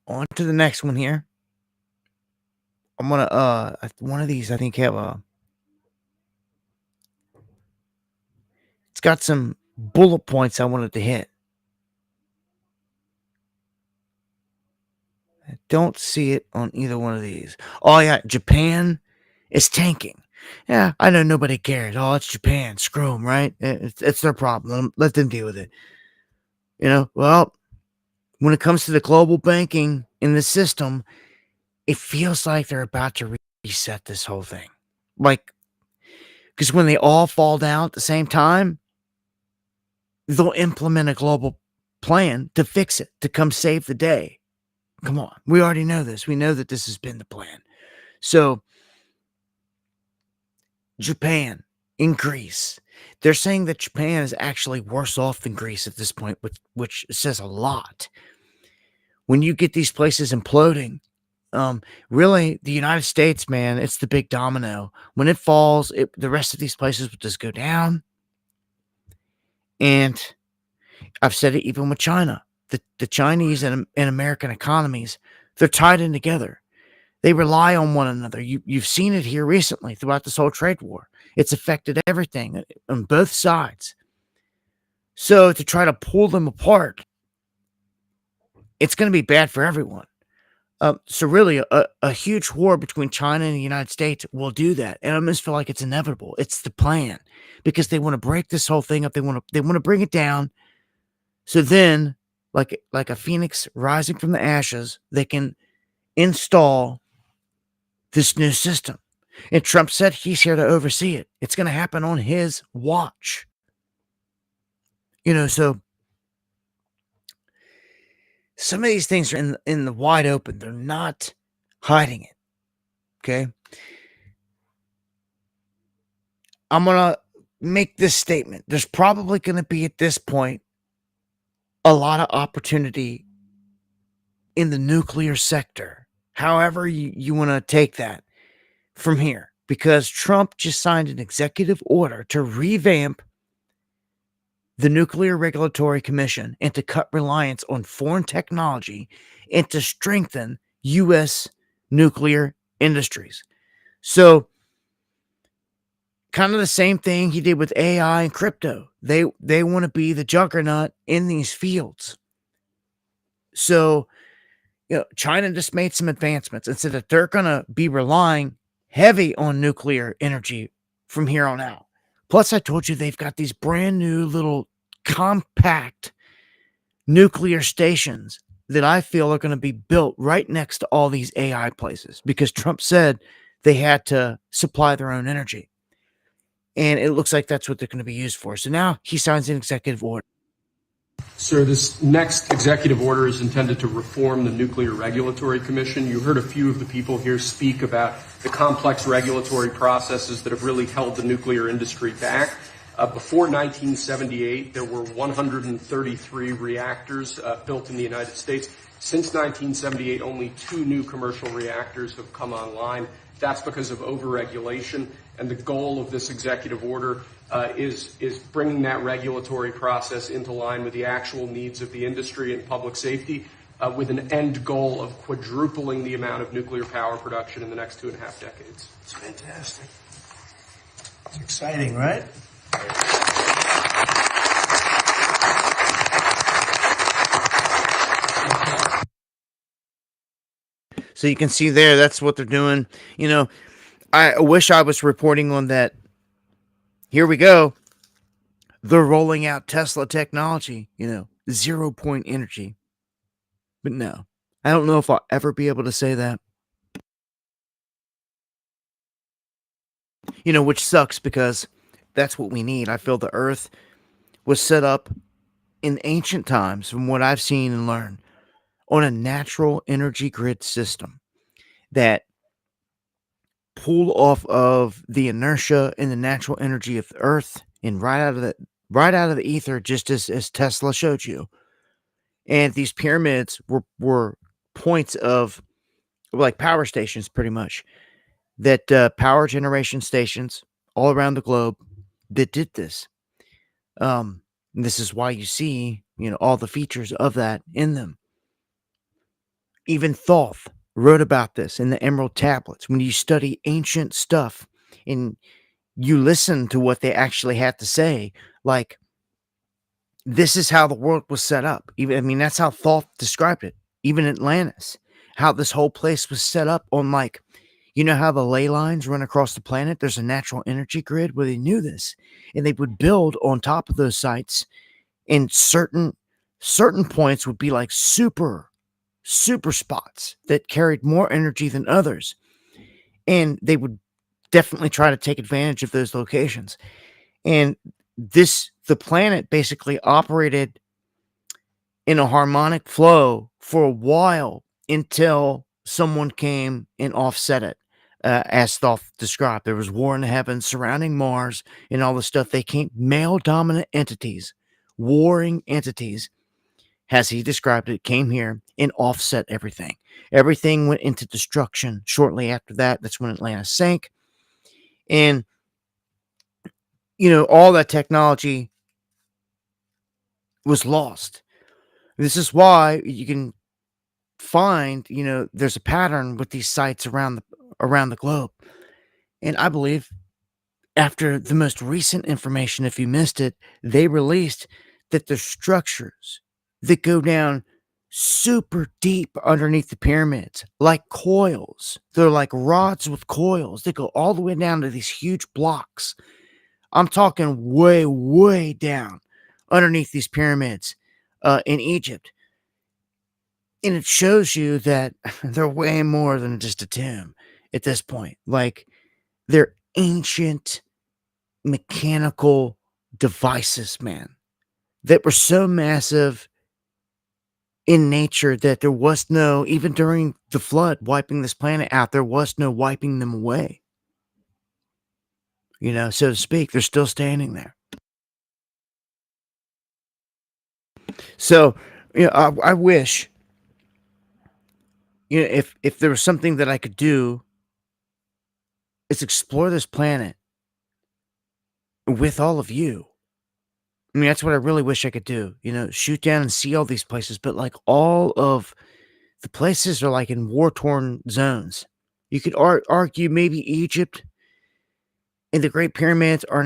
On to the next one here. I'm gonna one of these I think have it's got some bullet points I wanted to hit. I don't see it on either one of these. Oh yeah, Japan is tanking. Yeah, I know nobody cares. Oh, it's Japan. Screw them, right? It's their problem. Let them deal with it. Well, when it comes to the global banking in the system, it feels like they're about to reset this whole thing. Because when they all fall down at the same time, they'll implement a global plan to fix it, to come save the day. Come on. We already know this. We know that this has been the plan. So, Japan and Greece. They're saying that Japan is actually worse off than Greece at this point, which says a lot. When you get these places imploding, really, the United States, man, it's the big domino. When it falls, the rest of these places will just go down. And I've said it even with China. The Chinese and American economies, they're tied in together. They rely on one another. You've seen it here recently throughout this whole trade war. It's affected everything on both sides. So to try to pull them apart, it's going to be bad for everyone. So really, a huge war between China and the United States will do that, and I almost feel like it's inevitable. It's the plan because they want to break this whole thing up. They want to bring it down. So then, like a phoenix rising from the ashes, they can install this new system. And Trump said he's here to oversee it. It's going to happen on his watch. So some of these things are in the wide open. They're not hiding it. Okay. I'm going to make this statement. There's probably going to be at this point a lot of opportunity in the nuclear sector. However, you want to take that from here, because Trump just signed an executive order to revamp the Nuclear Regulatory Commission and to cut reliance on foreign technology and to strengthen U.S. nuclear industries. So, kind of the same thing he did with AI and crypto. They want to be the juggernaut in these fields. So, China just made some advancements and said that they're going to be relying heavy on nuclear energy from here on out. Plus, I told you they've got these brand new little compact nuclear stations that I feel are going to be built right next to all these AI places, because Trump said they had to supply their own energy. And it looks like that's what they're going to be used for. So now he signs an executive order. Sir, this next executive order is intended to reform the Nuclear Regulatory Commission. You heard a few of the people here speak about the complex regulatory processes that have really held the nuclear industry back. Before 1978, there were 133 reactors built in the United States. Since 1978, only 2 new commercial reactors have come online. That's because of overregulation, and the goal of this executive order is bringing that regulatory process into line with the actual needs of the industry and public safety, with an end goal of quadrupling the amount of nuclear power production in the next 2.5 decades. It's fantastic. It's exciting, right? So you can see there, that's what they're doing. I wish I was reporting on that. Here we go. They're rolling out Tesla technology, 0 point energy. But no, I don't know if I'll ever be able to say that. Which sucks, because that's what we need. I feel the Earth was set up in ancient times, from what I've seen and learned, on a natural energy grid system that pulled off of the inertia and the natural energy of the Earth and right out of the ether, just as Tesla showed you. And these pyramids were points of, like, power stations, pretty much, that power generation stations all around the globe that did this. This is why you see, all the features of that in them. Even Thoth wrote about this in the Emerald Tablets. When you study ancient stuff and you listen to what they actually had to say, like, this is how the world was set up. That's how Thoth described it. Even Atlantis, how this whole place was set up on, like, how the ley lines run across the planet? There's a natural energy grid where they knew this, and they would build on top of those sites, and certain points would be like super spots that carried more energy than others, and they would definitely try to take advantage of those locations. And the planet basically operated in a harmonic flow for a while until someone came and offset it. As Thoth described, there was war in the heavens surrounding Mars and all the stuff. They came, male dominant entities, warring entities, as he described it, came here and offset everything. Everything went into destruction shortly after that. That's when Atlantis sank. And, all that technology was lost. This is why you can find, there's a pattern with these sites around the globe. And I believe after the most recent information, if you missed it, they released that the structures that go down super deep underneath the pyramids, like coils, they're like rods with coils that go all the way down to these huge blocks. I'm talking way, way down underneath these pyramids in Egypt. And it shows you that they're way more than just a tomb at this point. Like, they're ancient mechanical devices, man, that were so massive in nature that there was no, even during the flood wiping this planet out, there was no wiping them away. You know, so to speak, they're still standing there. So, you know, I wish, you know, if there was something that I could do, is explore this planet with all of you. I mean, that's what I really wish I could do. You know, shoot down and see all these places, but like all of the places are like in war-torn zones. You could argue maybe Egypt and the Great Pyramids are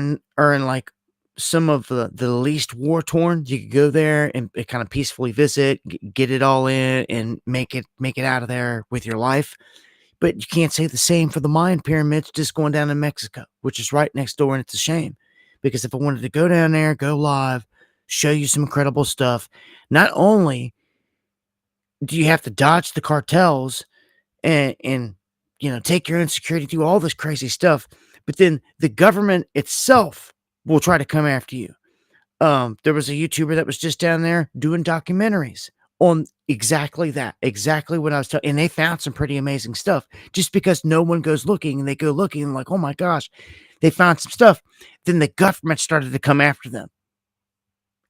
in like some of the least war-torn. You could go there and kind of peacefully visit, get it all in, and make it out of there with your life. But you can't say the same for the Mayan pyramids just going down in Mexico, which is right next door, and it's a shame. Because if I wanted to go down there, go live, show you some incredible stuff, not only do you have to dodge the cartels and you know, take your own security, do all this crazy stuff, but then the government itself will try to come after you. There was a YouTuber that was just down there doing documentaries on exactly that, exactly what I was telling, and they found some pretty amazing stuff. Just because no one goes looking, and they go looking, and like, oh my gosh, they found some stuff. Then the government started to come after them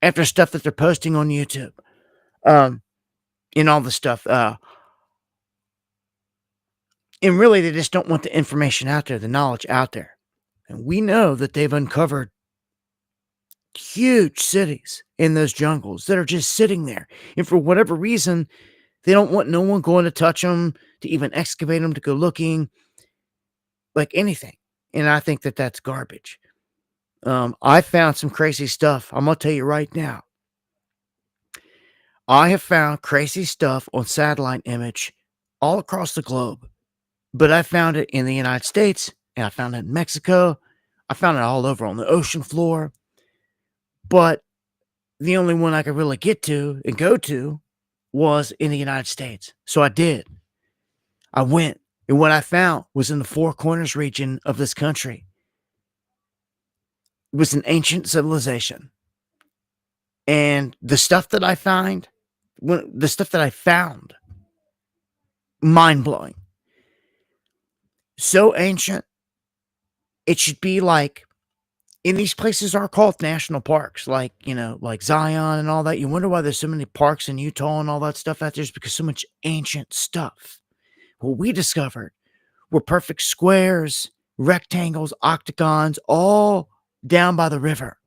after stuff that they're posting on YouTube, and all the stuff. And really, they just don't want the information out there, the knowledge out there. And we know that they've uncovered huge cities in those jungles that are just sitting there. And for whatever reason, they don't want no one going to touch them, to even excavate them, to go looking, like anything. And I think that that's garbage. I found some crazy stuff. I'm going to tell you right now. I have found crazy stuff on satellite image all across the globe. But I found it in the United States, and I found it in Mexico. I found it all over on the ocean floor. But the only one I could really get to and go to was in the United States. So I did. I went. And what I found was in the Four Corners region of this country. It was an ancient civilization. And the stuff that I found, mind-blowing. So ancient, it should be like, and these places are called national parks, like, you know, like Zion and all that. You wonder why there's so many parks in Utah and all that stuff out there, is because so much ancient stuff. What we discovered were perfect squares, rectangles, octagons, all down by the river.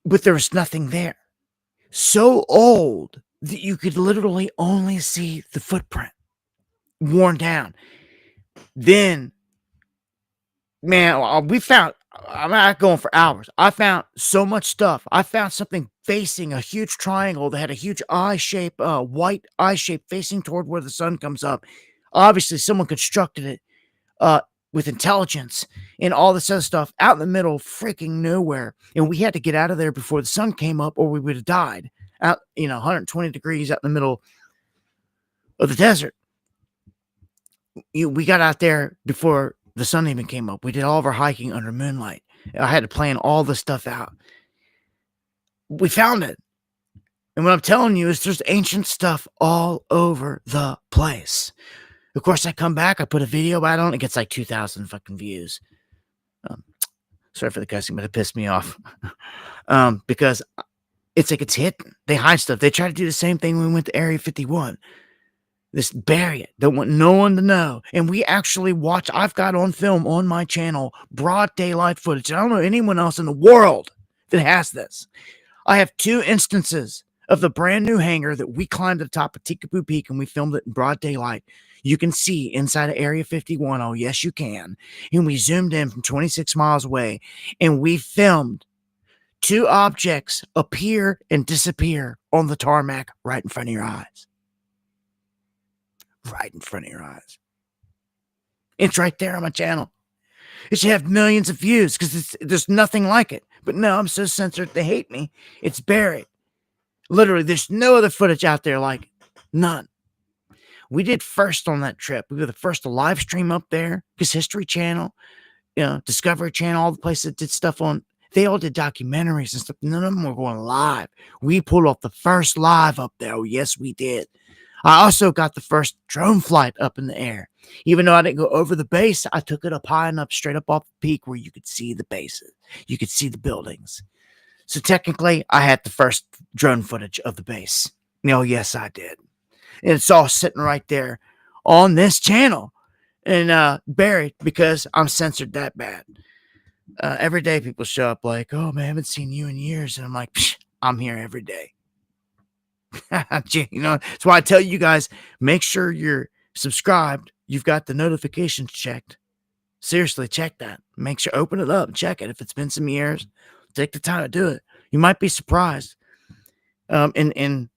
But there was nothing there. So old that you could literally only see the footprint worn down. Then, man, we found, I'm not going for hours. I found so much stuff. I found something facing a huge triangle that had a huge eye shape, white eye shape facing toward where the sun comes up. Obviously, someone constructed it with intelligence and all this other stuff out in the middle of freaking nowhere. And we had to get out of there before the sun came up, or we would have died out, 120 degrees out in the middle of the desert. We got out there before the sun even came up. We did all of our hiking under moonlight. I had to plan all this stuff out. We found it. And what I'm telling you is there's ancient stuff all over the place. Of course, I come back, I put a video out on it, gets like 2,000 fucking views. Sorry for the cussing, but it pissed me off. Because it's like it's hidden. They hide stuff. They try to do the same thing when we went to Area 51. Just bury it. Don't want no one to know. And we actually watch. I've got on film on my channel broad daylight footage. I don't know anyone else in the world that has this. I have 2 instances of the brand new hangar that we climbed to the top of Tikapoo Peak, and we filmed it in broad daylight. You can see inside of Area 51. Oh, yes, you can. And we zoomed in from 26 miles away, and we filmed 2 objects appear and disappear on the tarmac right in front of your eyes. Right in front of your eyes. It's right there on my channel. It should have millions of views because there's nothing like it. But no, I'm so censored. They hate me. It's buried. Literally, there's no other footage out there like it. None. We did first on that trip. We were the first to live stream up there because History Channel, Discovery Channel, all the places that did stuff on They all did documentaries and stuff. None of them were going live. We pulled off the first live up there. Oh, yes, we did. I also got the first drone flight up in the air. Even though I didn't go over the base, I took it up high enough, straight up off the peak where you could see the bases. You could see the buildings. So technically, I had the first drone footage of the base. No, yes, I did. And it's all sitting right there on this channel and buried because I'm censored that bad. Every day people show up like, oh, man, I haven't seen you in years. And I'm like, I'm here every day. You know, that's why I tell you guys, make sure you're subscribed. You've got the notifications checked. Seriously, check that. Make sure, open it up and check it. If it's been some years, take the time to do it. You might be surprised. And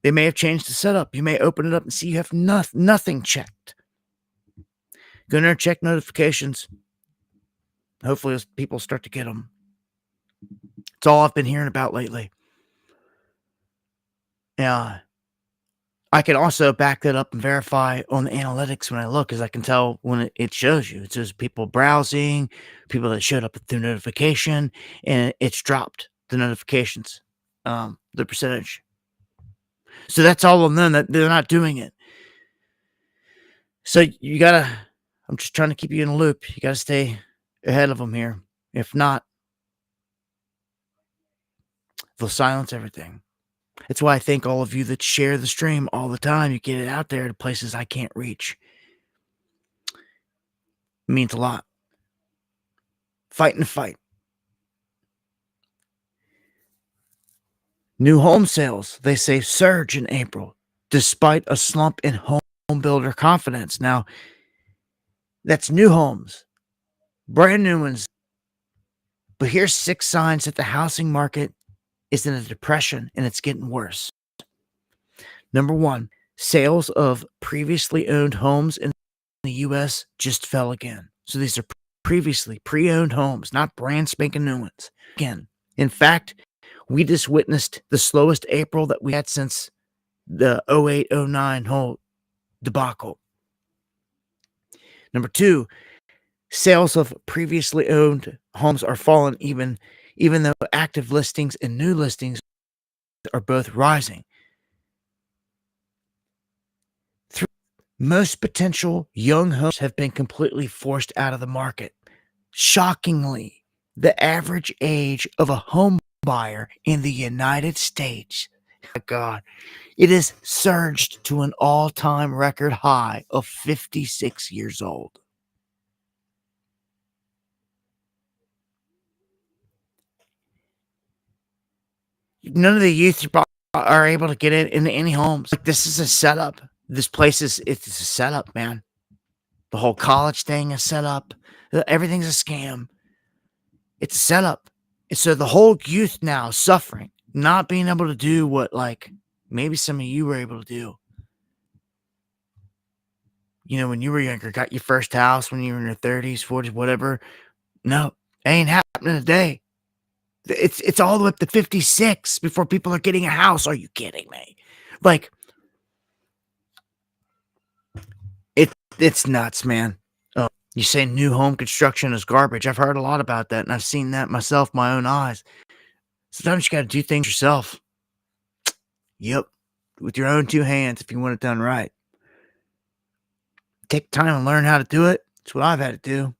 they may have changed the setup. You may open it up and see you have nothing checked. Go in there, check notifications. Hopefully as people start to get them. It's all I've been hearing about lately. Yeah. I can also back that up and verify on the analytics when I look, because I can tell when it shows you. It says people browsing, people that showed up through notification, and it's dropped the notifications, the percentage. So that's all of them that they're not doing it. So you gotta, I'm just trying to keep you in a loop. You gotta stay ahead of them here. If not, they'll silence everything. That's why I thank all of you that share the stream all the time. You get it out there to places I can't reach. It means a lot. Fighting the fight. New home sales, they say, surge in April, despite a slump in home builder confidence. Now, that's new homes, brand new ones. But here's 6 signs that the housing market is in a depression and it's getting worse. Number 1, sales of previously owned homes in the U.S. just fell again. So these are previously pre-owned homes, not brand spanking new ones. Again, in fact, we just witnessed the slowest April that we had since the 08-09 whole debacle. Number 2, sales of previously owned homes are falling even though active listings and new listings are both rising. Most potential young homes have been completely forced out of the market. Shockingly, the average age of a home buyer in the United States, my God, it has surged to an all-time record high of 56 years old. None of the youth are able to get into any homes. Like, this is a setup. This place it's a setup, man. The whole college thing is set up. Everything's a scam. It's a setup. And so the whole youth now is suffering, not being able to do what, like, maybe some of you were able to do. You know, when you were younger, got your first house when you were in your 30s, 40s, whatever. No, it ain't happening today. It's all the way up to 56 before people are getting a house. Are you kidding me? Like, it's nuts, man. You say new home construction is garbage. I've heard a lot about that, and I've seen that myself, my own eyes. Sometimes you got to do things yourself. Yep. With your own 2 hands if you want it done right. Take time and learn how to do it. That's what I've had to do.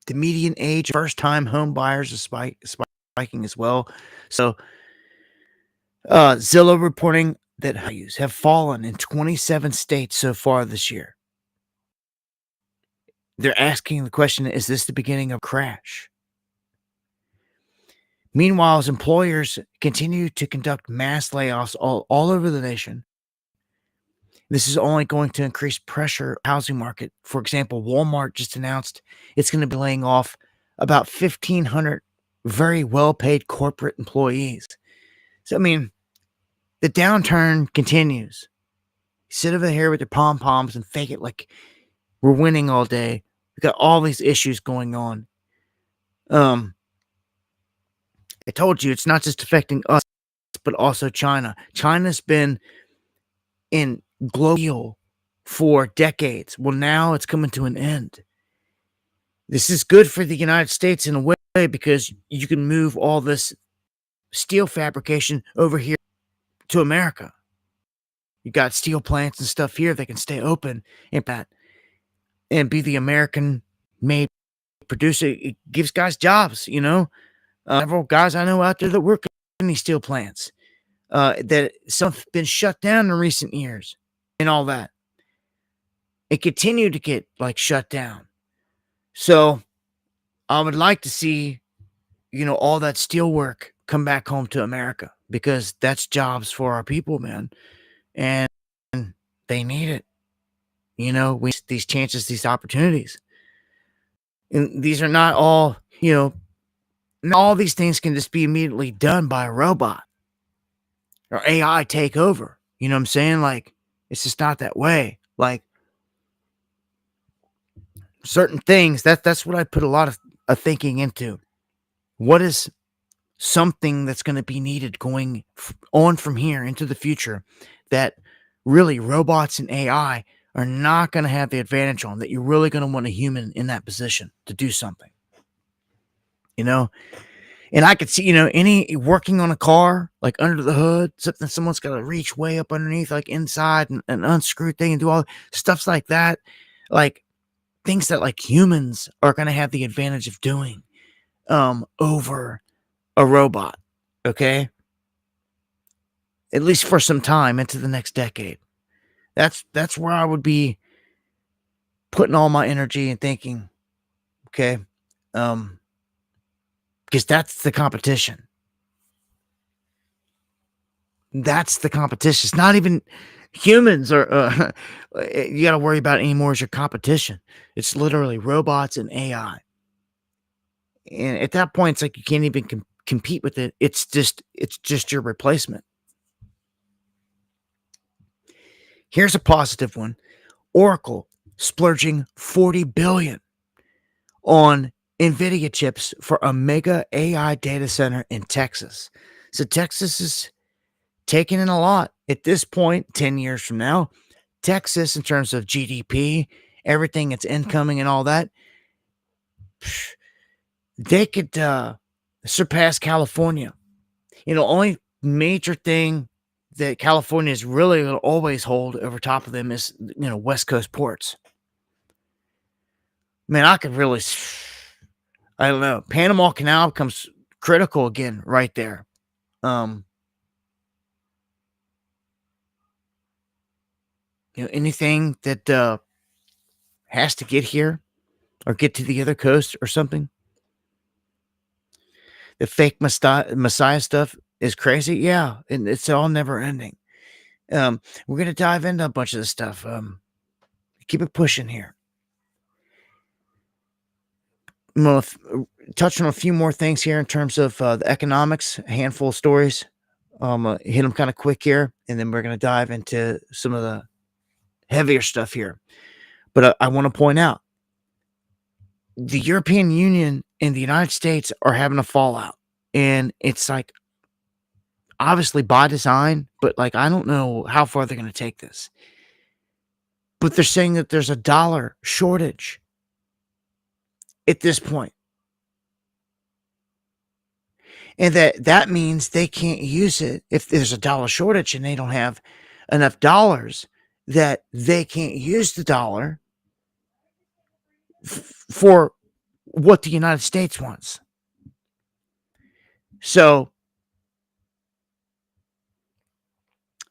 The median age of first-time home buyers is spiking as well. So, Zillow reporting that values have fallen in 27 states so far this year. They're asking the question, is this the beginning of a crash? Meanwhile, as employers continue to conduct mass layoffs all over the nation, this is only going to increase pressure on the housing market. For example, Walmart just announced it's going to be laying off about 1,500 very well-paid corporate employees. So, I mean, the downturn continues. You sit over here with your pom-poms and fake it like we're winning all day. We've got all these issues going on. I told you it's not just affecting us, but also China. China's been in global for decades. Well, now it's coming to an end. This is good for the United States in a way because you can move all this steel fabrication over here to America. You got steel plants and stuff here that can stay open and be the American made producer. It gives guys jobs, several guys I know out there that work in these steel plants that some have been shut down in recent years and all that. It continued to get like shut down. So I would like to see, all that steel work come back home to America because that's jobs for our people, man. And they need it. We these chances, these opportunities. And these are not all, not all these things can just be immediately done by a robot or AI take over. You know what I'm saying? Like, it's just not that way. Like, certain things, that's what I put a lot of thinking into. What is something that's going to be needed going on from here into the future that really robots and AI are not going to have the advantage on, that you're really going to want a human in that position to do something, And I could see, any working on a car, like under the hood, something someone's got to reach way up underneath, like inside and unscrew thing and do all stuffs like that. Like things that like humans are going to have the advantage of doing over a robot. Okay. At least for some time into the next decade. That's where I would be putting all my energy and thinking, okay. Because that's the competition. That's the competition. It's not even humans or you got to worry about anymore as your competition. It's literally robots and AI. And at that point, it's like you can't even compete with it. It's just your replacement. Here's a positive one. Oracle splurging $40 billion on NVIDIA chips for a mega AI data center in Texas. So Texas is taking in a lot. At this point, 10 years from now, Texas, in terms of GDP, everything, its incoming and all that, they could surpass California. Only major thing that California is really going to always hold over top of them is, West Coast ports. Man, I could really, I don't know. Panama Canal becomes critical again right there. Anything that has to get here or get to the other coast or something. The fake Messiah stuff is crazy. Yeah, and it's all never ending. We're going to dive into a bunch of this stuff. Keep it pushing here. I'm going to touch on a few more things here in terms of the economics, a handful of stories. Hit them kind of quick here, and then we're going to dive into some of the heavier stuff here. But I want to point out, the European Union and the United States are having a fallout. And it's like, obviously by design, but like, I don't know how far they're going to take this. But they're saying that there's a dollar shortage at this point. And that means they can't use it if there's a dollar shortage and they don't have enough dollars, that they can't use the dollar for what the United States wants. So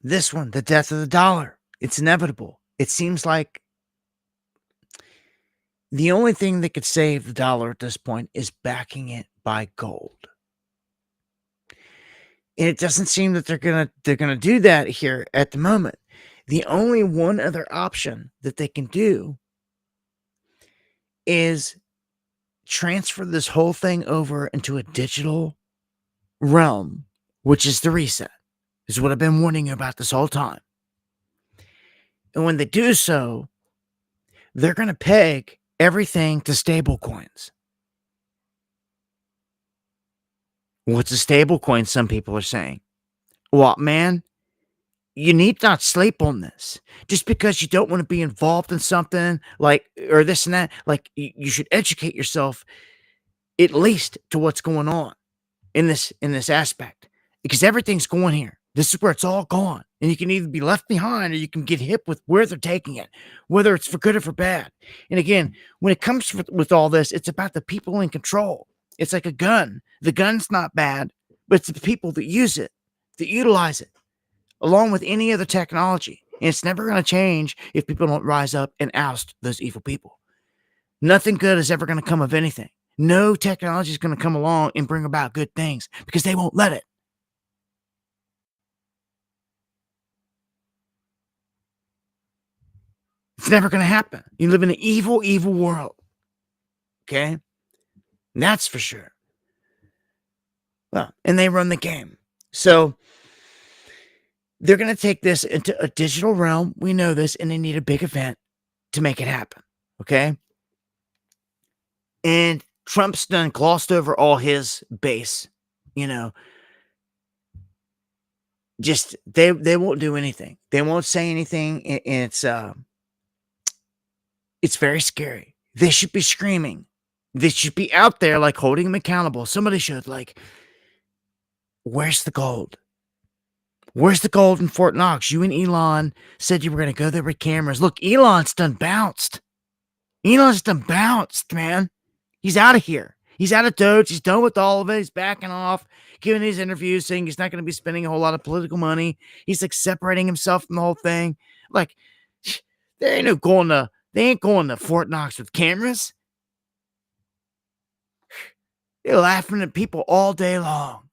this one, the death of the dollar, it's inevitable. It seems like the only thing that could save the dollar at this point is backing it by gold. And it doesn't seem that they're gonna do that here at the moment. The only one other option that they can do is transfer this whole thing over into a digital realm, which is the reset. This is what I've been warning you about this whole time. And when they do so, they're going to peg everything to stable coins. What's a stable coin? Some people are saying. Well, man, you need not sleep on this. Just because you don't want to be involved in something like or this and that, like you should educate yourself at least to what's going on in this aspect because everything's going here. This is where it's all gone, and you can either be left behind or you can get hit with where they're taking it, whether it's for good or for bad. And again, when it comes with all this, it's about the people in control. It's like a gun. The gun's not bad, but it's the people that use it, that utilize it, along with any other technology. And it's never going to change if people don't rise up and oust those evil people. Nothing good is ever going to come of anything. No technology is going to come along and bring about good things because they won't let it. It's never going to happen. You live in an evil, evil world. Okay? And that's for sure. Well, and they run the game. So they're going to take this into a digital realm. We know this, and they need a big event to make it happen. Okay? And Trump's done glossed over all his base, just they won't do anything. They won't say anything. And it's very scary. They should be screaming. They should be out there like holding them accountable. Somebody should like, where's the gold? Where's the gold in Fort Knox? You and Elon said you were going to go there with cameras. Look, Elon's done bounced. Elon's done bounced, man. He's out of here. He's out of Doge. He's done with all of it. He's backing off, giving these interviews, saying he's not going to be spending a whole lot of political money. He's like separating himself from the whole thing. Like, they ain't going to Fort Knox with cameras. They're laughing at people all day long.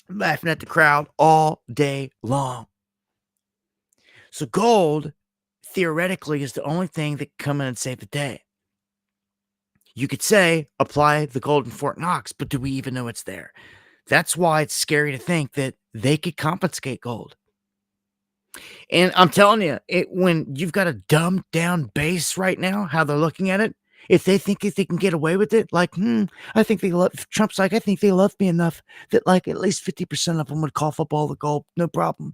Laughing at the crowd all day long. So gold, theoretically, is the only thing that can come in and save the day. You could say, apply the gold in Fort Knox, but do we even know it's there? That's why it's scary to think that they could confiscate gold. And I'm telling you, when you've got a dumbed down base right now, how they're looking at it, if they think if they can get away with it, like, I think they love, Trump's like, I think they love me enough that like at least 50% of them would cough up all the gold. No problem.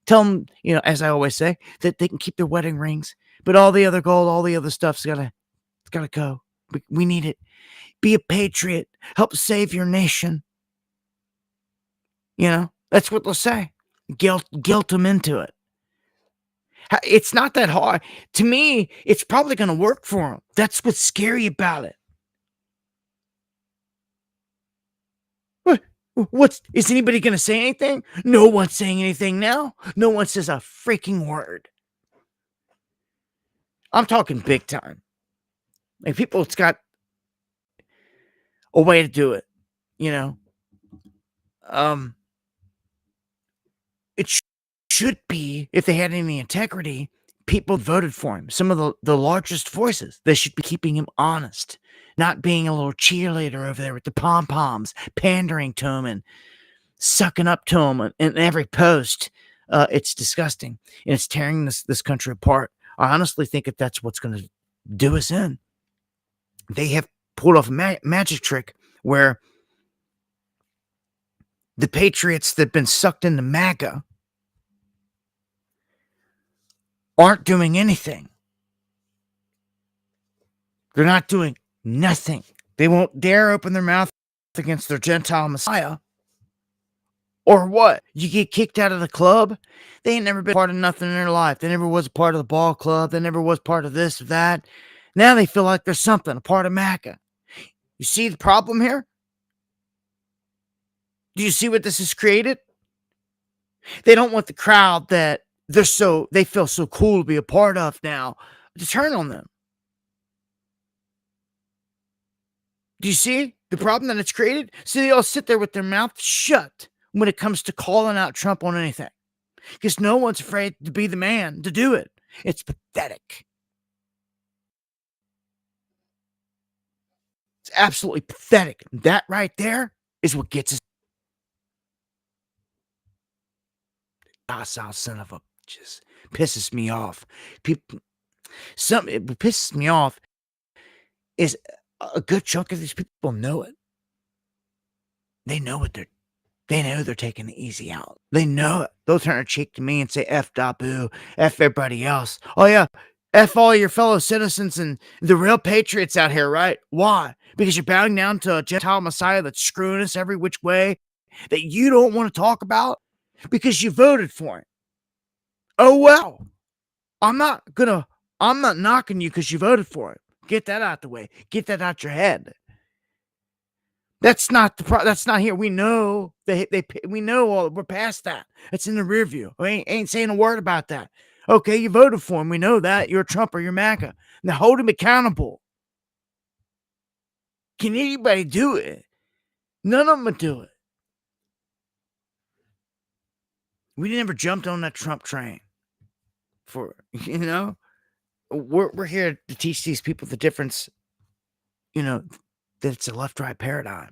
Tell them, as I always say, that they can keep their wedding rings, but all the other gold, all the other stuff's gotta go. We need it. Be a patriot. Help save your nation. That's what they'll say. Guilt them into it. It's not that hard. To me, it's probably going to work for them. That's what's scary about it. Is anybody going to say anything? No one's saying anything now. No one says a freaking word. I'm talking big time. Like people, it's got a way to do it, It should be, if they had any integrity, people voted for him. Some of the largest voices. They should be keeping him honest, not being a little cheerleader over there with the pom-poms, pandering to him and sucking up to him in every post. It's disgusting, and it's tearing this country apart. I honestly think that that's what's going to do us in. They have pulled off a magic trick where the patriots that have been sucked into MAGA aren't doing anything. They're not doing nothing. They won't dare open their mouth against their Gentile Messiah. Or what? You get kicked out of the club? They ain't never been part of nothing in their life. They never was a part of the ball club. They never was part of this or that. Now they feel like there's something, a part of MAGA. You see the problem here? Do you see what this has created? They don't want the crowd that they feel so cool to be a part of now to turn on them. Do you see the problem that it's created? So they all sit there with their mouth shut when it comes to calling out Trump on anything. Because no one's afraid to be the man to do it. It's pathetic. It's absolutely pathetic. That right there is what gets us. Docile son of a just pisses me off. It pisses me off is a good chunk of these people know it. They know what They know they're taking it easy out. They know it. They'll turn a cheek to me and say, F Dabu, F everybody else. Oh, yeah. F all your fellow citizens and the real patriots out here, right? Why? Because you're bowing down to a Gentile Messiah that's screwing us every which way that you don't want to talk about because you voted for him. Oh, well. I'm not knocking you because you voted for it. Get that out the way. Get that out your head. That's not that's not here. We know we know all. We're past that. It's in the rear view. We ain't saying a word about that. Okay, you voted for him. We know that. You're a Trump or you're MAGA. Now hold him accountable. Can anybody do it? None of them would do it. We never jumped on that Trump train. We're here to teach these people the difference. That it's a left-right paradigm.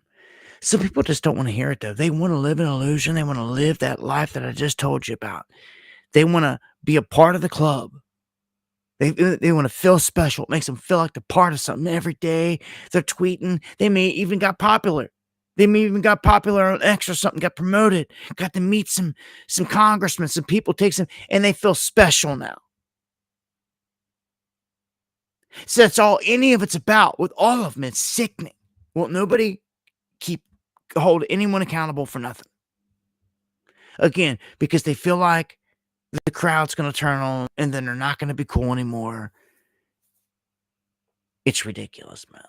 Some people just don't want to hear it, though. They want to live an illusion. They want to live that life that I just told you about. They want to be a part of the club. They want to feel special. It makes them feel like they're part of something every day. They're tweeting. They may even got popular. On X or something, got promoted, got to meet some congressmen, some people, and they feel special now. So that's all any of it's about with all of them. It's sickening. Well, nobody hold anyone accountable for nothing. Again, because they feel like the crowd's going to turn on and then they're not going to be cool anymore. It's ridiculous, man.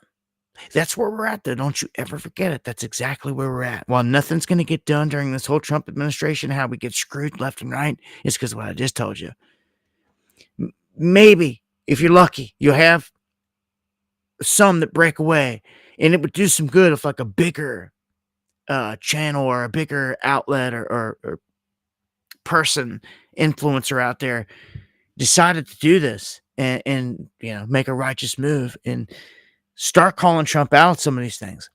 That's where we're at, though. Don't you ever forget it. That's exactly where we're at. While nothing's going to get done during this whole Trump administration, how we get screwed left and right, is because of what I just told you. Maybe, if you're lucky, you'll have some that break away, and it would do some good if like a bigger channel or a bigger outlet or person, influencer out there decided to do this and make a righteous move and start calling Trump out some of these things.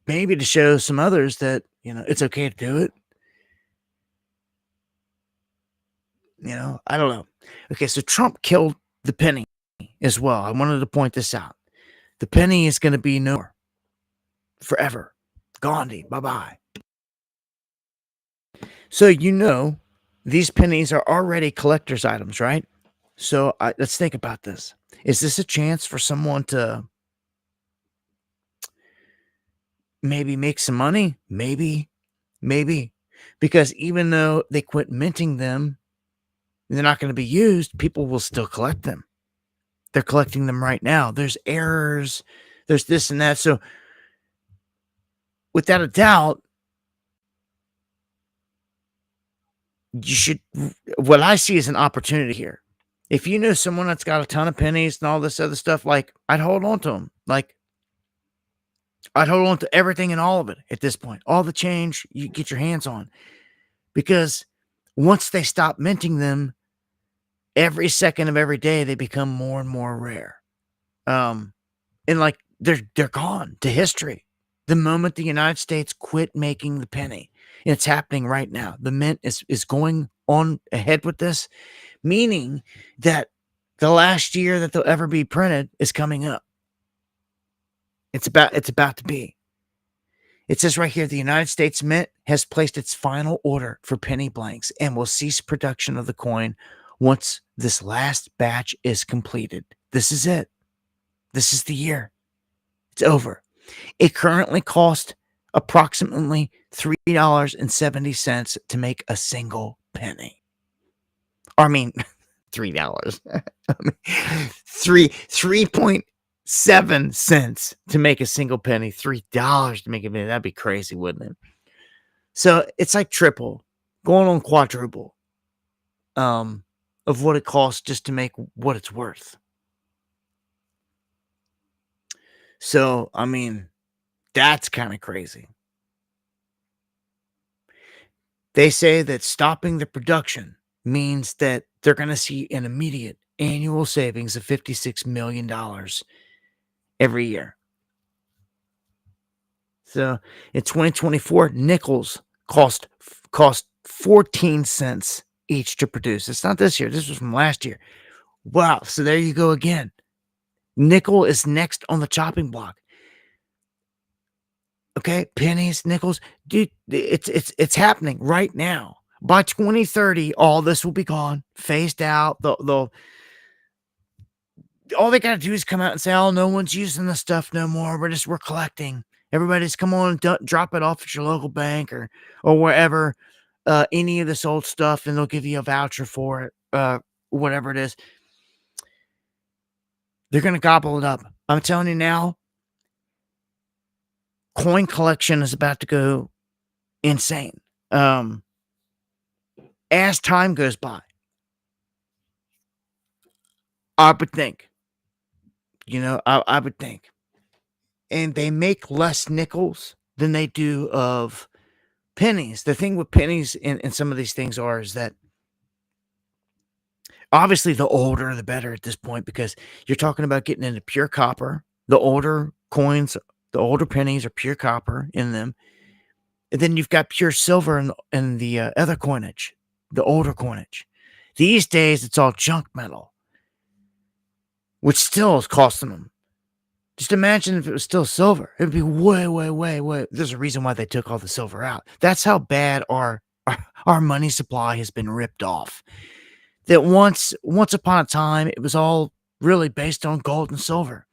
Maybe to show some others that it's okay to do it. I don't know. Okay, so Trump killed the penny as well. I wanted to point this out. The penny is going to be no more. Forever. Gandhi. Bye-bye. So these pennies are already collector's items, right? So let's think about this. Is this a chance for someone to maybe make some money? Maybe. Because even though they quit minting them, they're not going to be used, people will still collect them. They're collecting them right now. There's errors. There's this and that. So without a doubt, what I see is an opportunity here. If you know someone that's got a ton of pennies and all this other stuff, I'd hold on to them. I'd hold on to everything and all of it at this point. All the change you get your hands on. Because once they stop minting them, every second of every day, they become more and more rare. And they're gone to history. The moment the United States quit making the penny, and it's happening right now. The mint is going on ahead with this, meaning that the last year that they'll ever be printed is coming up. It's about to be. It says right here, the United States Mint has placed its final order for penny blanks and will cease production of the coin once this last batch is completed. This is it. This is the year. It's over. It currently costs approximately $3.70 to make a single penny. I mean, $3. I mean, 3.7 cents to make a single penny. $3 to make a penny. That'd be crazy, wouldn't it? So it's like triple, going on quadruple, of what it costs just to make what it's worth. So, I mean, that's kind of crazy. They say that stopping the production means that they're going to see an immediate annual savings of $56 million every year. So in 2024, nickels cost 14 cents each to produce. It's not this year. This was from last year. Wow. So there you go again. Nickel is next on the chopping block. Okay, pennies, nickels, dude, it's happening right now. By 2030, all this will be gone, phased out. They'll all they gotta do is come out and say, "Oh, no one's using the stuff no more. We're collecting. Everybody's come on, drop it off at your local bank or wherever. Any of this old stuff, and they'll give you a voucher for it. Whatever it is, they're gonna gobble it up. I'm telling you now, coin collection is about to go insane. As time goes by, I would think. I would think. And they make less nickels than they do of pennies. The thing with pennies and some of these things is that obviously the older the better at this point, because you're talking about getting into pure copper. The older coins, the older pennies are pure copper in them. And then you've got pure silver in the other coinage, the older coinage. These days, it's all junk metal, which still is costing them. Just imagine if it was still silver. It would be way, way, way, way. There's a reason why they took all the silver out. That's how bad our money supply has been ripped off. That once upon a time, it was all really based on gold and silver.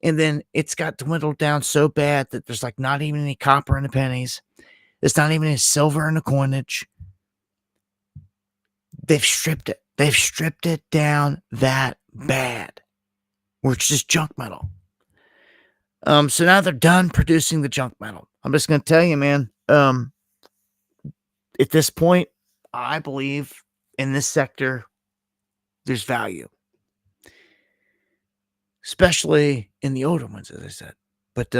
And then it's got dwindled down so bad that there's like not even any copper in the pennies. There's not even any silver in the coinage. They've stripped it. They've stripped it down that bad. Where it's just junk metal. So now they're done producing the junk metal. I'm just going to tell you, man, at this point, I believe in this sector, there's value. Especially in the older ones, as I said. But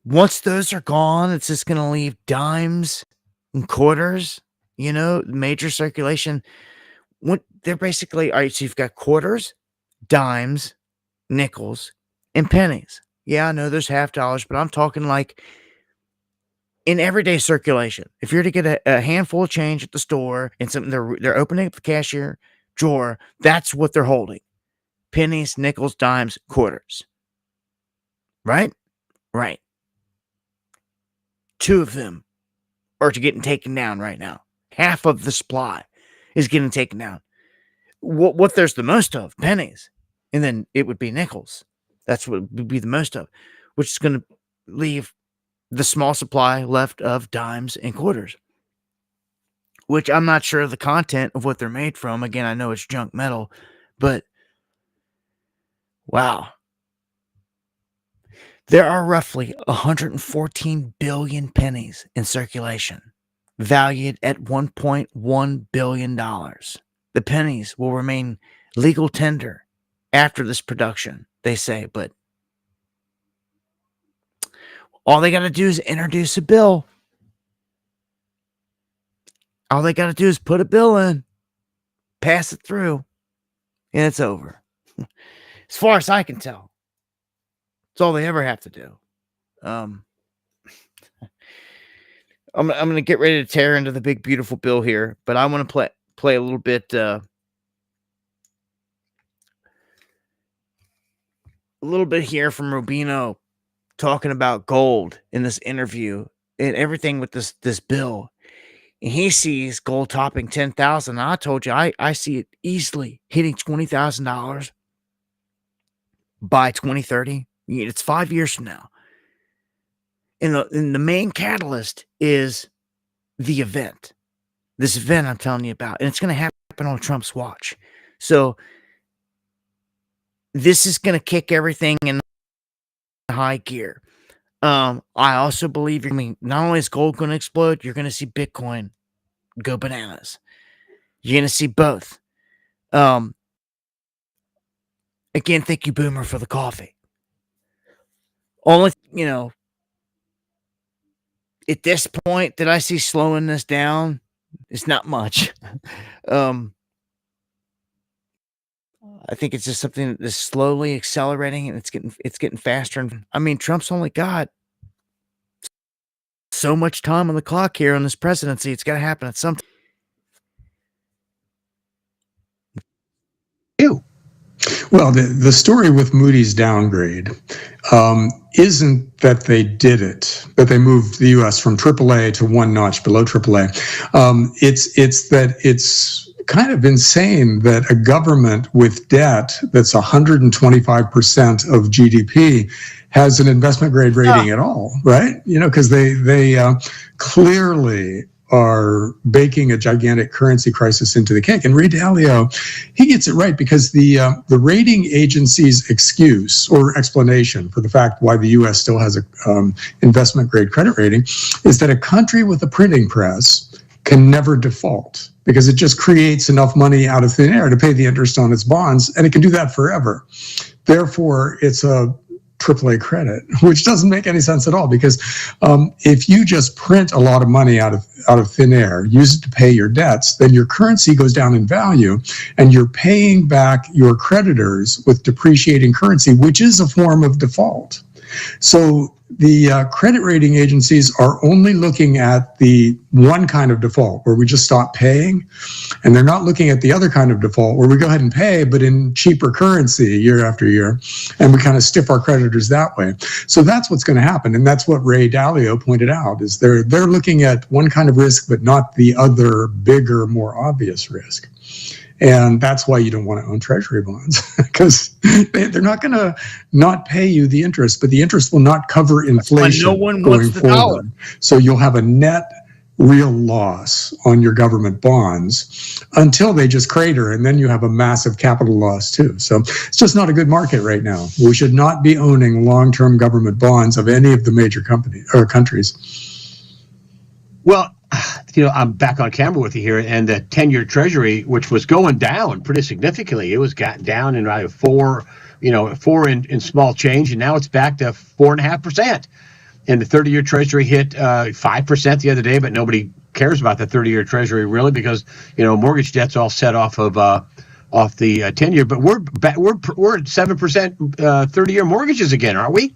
once those are gone, it's just going to leave dimes and quarters, major circulation. They're basically, all right, so you've got quarters, dimes, nickels, and pennies. Yeah, I know there's half dollars, but I'm talking like in everyday circulation. If you're to get a handful of change at the store and something they're opening up the cashier drawer, that's what they're holding. Pennies, nickels, dimes, quarters. Right? Right. 2 of them are getting taken down right now. Half of the supply is getting taken down. What there's the most of, pennies. And then it would be nickels. That's what would be the most of, which is going to leave the small supply left of dimes and quarters, which I'm not sure of the content of what they're made from. Again, I know it's junk metal, but wow. There are roughly 114 billion pennies in circulation, valued at $1.1 billion. The pennies will remain legal tender after this production, they say, but all they got to do is introduce a bill. All they got to do is put a bill in, pass it through, and it's over. As far as I can tell, it's all they ever have to do. I'm going to get ready to tear into the big, beautiful bill here, but I want to play a little bit, here from Rubino talking about gold in this interview and everything with this bill. And he sees gold topping 10,000. I told you, I see it easily hitting $20,000 by 2030. It's 5 years from now. And the main catalyst is the event. This event I'm telling you about. And it's going to happen on Trump's watch. So this is going to kick everything in high gear. I also believe not only is gold going to explode, you're going to see Bitcoin go bananas. You're going to see both. Again, thank you, Boomer, for the coffee. Only, at this point that I see slowing this down, it's not much. I think it's just something that's slowly accelerating, and it's getting faster. And Trump's only got so much time on the clock here on this presidency. It's got to happen at some time. Well, the story with Moody's downgrade isn't that they did it, that they moved the U.S. from AAA to one notch below AAA. It's that it's kind of insane that a government with debt that's 125% of GDP has an investment grade rating at all, right? You know, because they clearly are baking a gigantic currency crisis into the cake. And Ray Dalio, he gets it right, because the rating agency's excuse or explanation for the fact why the U.S. still has a investment grade credit rating is that a country with a printing press can never default, because it just creates enough money out of thin air to pay the interest on its bonds, and it can do that forever. Therefore, it's a AAA credit, which doesn't make any sense at all, because if you just print a lot of money out of thin air, use it to pay your debts, then your currency goes down in value, and you're paying back your creditors with depreciating currency, which is a form of default. So the credit rating agencies are only looking at the one kind of default where we just stop paying, and they're not looking at the other kind of default where we go ahead and pay, but in cheaper currency year after year, and we kind of stiff our creditors that way. So that's what's going to happen, and that's what Ray Dalio pointed out, is they're looking at one kind of risk, but not the other, bigger, more obvious risk. And that's why you don't want to own treasury bonds, because they're not going to not pay you the interest, but the interest will not cover inflation no one going wants the forward. dollar. So you'll have a net real loss on your government bonds until they just crater, and then you have a massive capital loss too. So it's just not a good market right now. We should not be owning long-term government bonds of any of the major companies or countries. Well, you know, I'm back on camera with you here, and the 10-year Treasury, which was going down pretty significantly, it was gotten down in four in small change, and now it's back to 4.5%. And the 30-year Treasury hit 5% the other day, but nobody cares about the 30-year Treasury really, because mortgage debt's all set off of off the 10-year. But we're at 7% 30-year mortgages again, aren't we?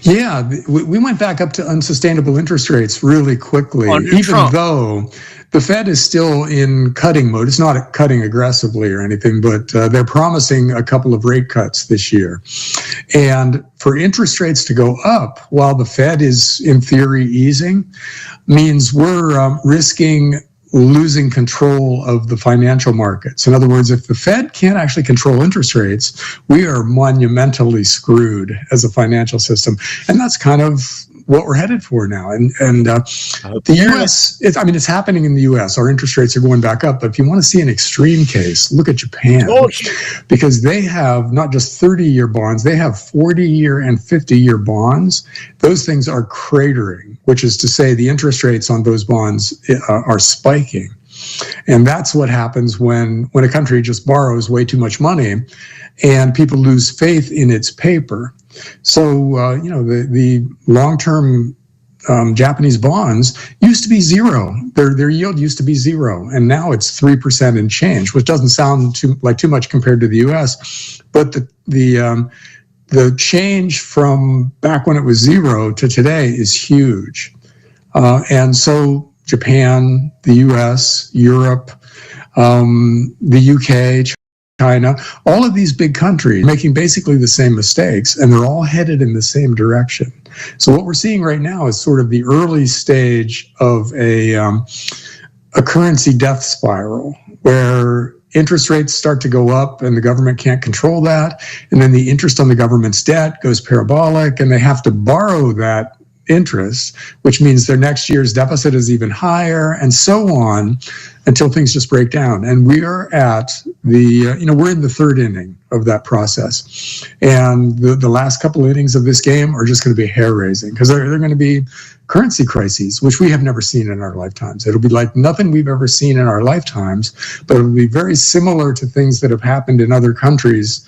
Yeah, we went back up to unsustainable interest rates really quickly, even though the Fed is still in cutting mode. It's not cutting aggressively or anything, but they're promising a couple of rate cuts this year. And for interest rates to go up while the Fed is, in theory, easing, means we're risking losing control of the financial markets. In other words, if the Fed can't actually control interest rates, we are monumentally screwed as a financial system. And that's kind of what we're headed for now. And the U.S., it's happening in the U.S. Our interest rates are going back up. But if you want to see an extreme case, look at Japan. Because they have not just 30-year bonds, they have 40-year and 50-year bonds. Those things are cratering, which is to say the interest rates on those bonds are spiking. And that's what happens when a country just borrows way too much money and people lose faith in its paper. So, the long-term Japanese bonds used to be zero. Their yield used to be zero, and now it's 3% and change, which doesn't sound too much compared to the U.S. But the change from back when it was zero to today is huge. And so Japan, the U.S., Europe, the U.K., China, all of these big countries making basically the same mistakes, and they're all headed in the same direction. So what we're seeing right now is sort of the early stage of a currency death spiral, where interest rates start to go up and the government can't control that, and then the interest on the government's debt goes parabolic, and they have to borrow that interest, which means their next year's deficit is even higher, and so on, until things just break down. And we are at we're in the third inning of that process. And the last couple of innings of this game are just going to be hair-raising, because they're going to be currency crises, which we have never seen in our lifetimes. It'll be like nothing we've ever seen in our lifetimes, but it'll be very similar to things that have happened in other countries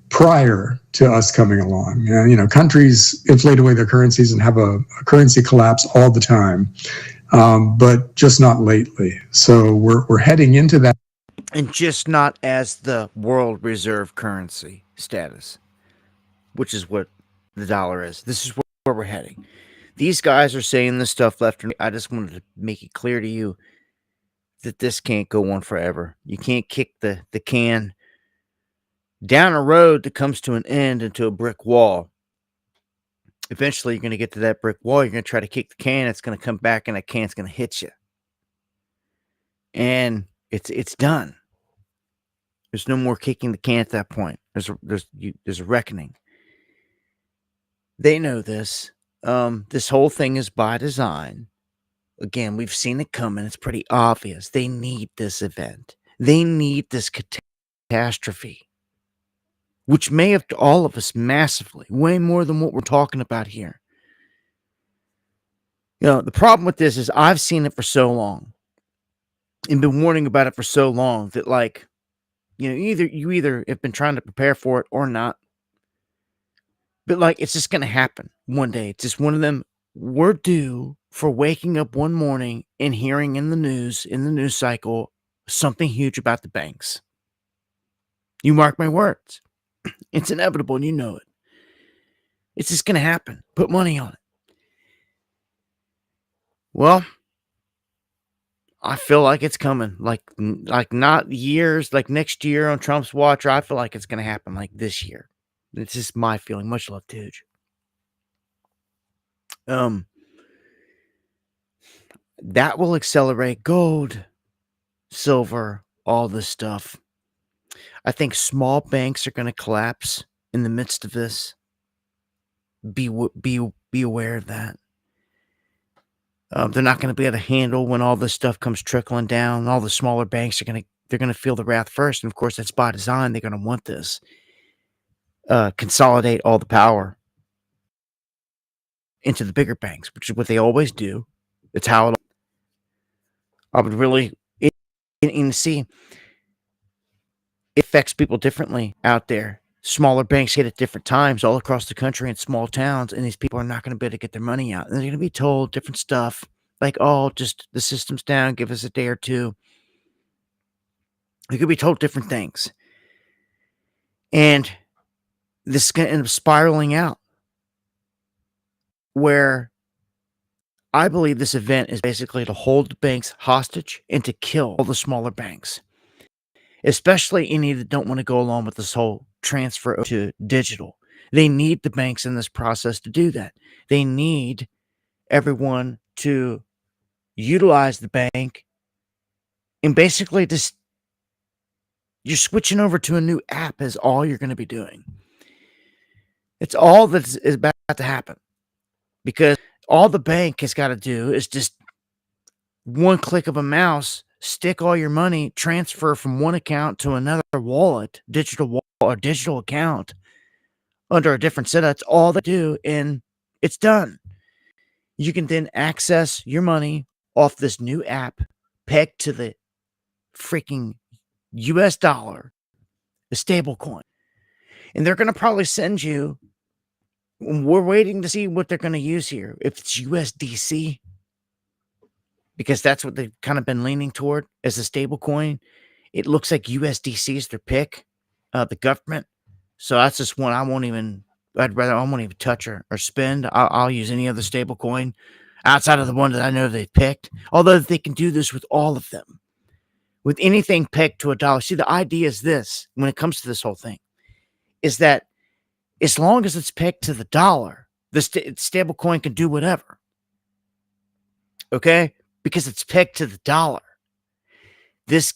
prior to us coming along. Countries inflate away their currencies and have a currency collapse all the time, but just not lately. So we're heading into that. And just not as the world reserve currency status, which is what the dollar is. This is where we're heading. These guys are saying this stuff left and right. I just wanted to make it clear to you that this can't go on forever. You can't kick the can down a road that comes to an end into a brick wall. Eventually, you're going to get to that brick wall. You're going to try to kick the can. It's going to come back, and that can's going to hit you. And it's done. There's no more kicking the can at that point. There's a reckoning. They know this. This whole thing is by design. Again, we've seen it coming. It's pretty obvious. They need this event. They need this catastrophe, which may have to all of us massively, way more than what we're talking about here. The problem with this is I've seen it for so long and been warning about it for so long that, like, you either have been trying to prepare for it or not. But, like, it's just going to happen one day. It's just one of them. We're due for waking up one morning and hearing in the news cycle, something huge about the banks. You mark my words. It's inevitable, and you know it. It's just going to happen. Put money on it. Well, I feel like it's coming. Like not years, like next year on Trump's watch. I feel like it's going to happen like this year. It's just my feeling. Much love, Tooge. That will accelerate gold, silver, all this stuff. I think small banks are going to collapse in the midst of this. Be aware of that. They're not going to be able to handle when all this stuff comes trickling down. All the smaller banks they're going to feel the wrath first, and of course that's by design. They're going to want this. Consolidate all the power into the bigger banks, which is what they always do. It's how I would really see it affects people differently out there. Smaller banks hit at different times all across the country in small towns, and these people are not going to be able to get their money out. And they're going to be told different stuff like, oh, just the system's down, give us a day or two. They could be told different things. And this is going to end up spiraling out, where I believe this event is basically to hold the banks hostage and to kill all the smaller banks, especially any that don't want to go along with this whole transfer to digital. They need the banks in this process to do that. They need everyone to utilize the bank, and basically just you're switching over to a new app is all you're going to be doing. It's all that is about to happen, because all the bank has got to do is just one click of a mouse, stick all your money, transfer from one account to another wallet, digital wallet or digital account under a different setup. That's all they do, and it's done. You can then access your money off this new app pegged to the freaking US dollar, a stable coin. And they're going to probably send you, we're waiting to see what they're going to use here. If it's USDC, because that's what they've kind of been leaning toward as a stable coin. It looks like USDC is their pick, the government. So that's just one I won't even touch or spend. I'll use any other stable coin outside of the one that I know they've picked. Although they can do this with all of them. With anything pegged to $1. See, the idea is this, when it comes to this whole thing, is that as long as it's pegged to the dollar, the stable coin can do whatever. Okay? Because it's pegged to the dollar. This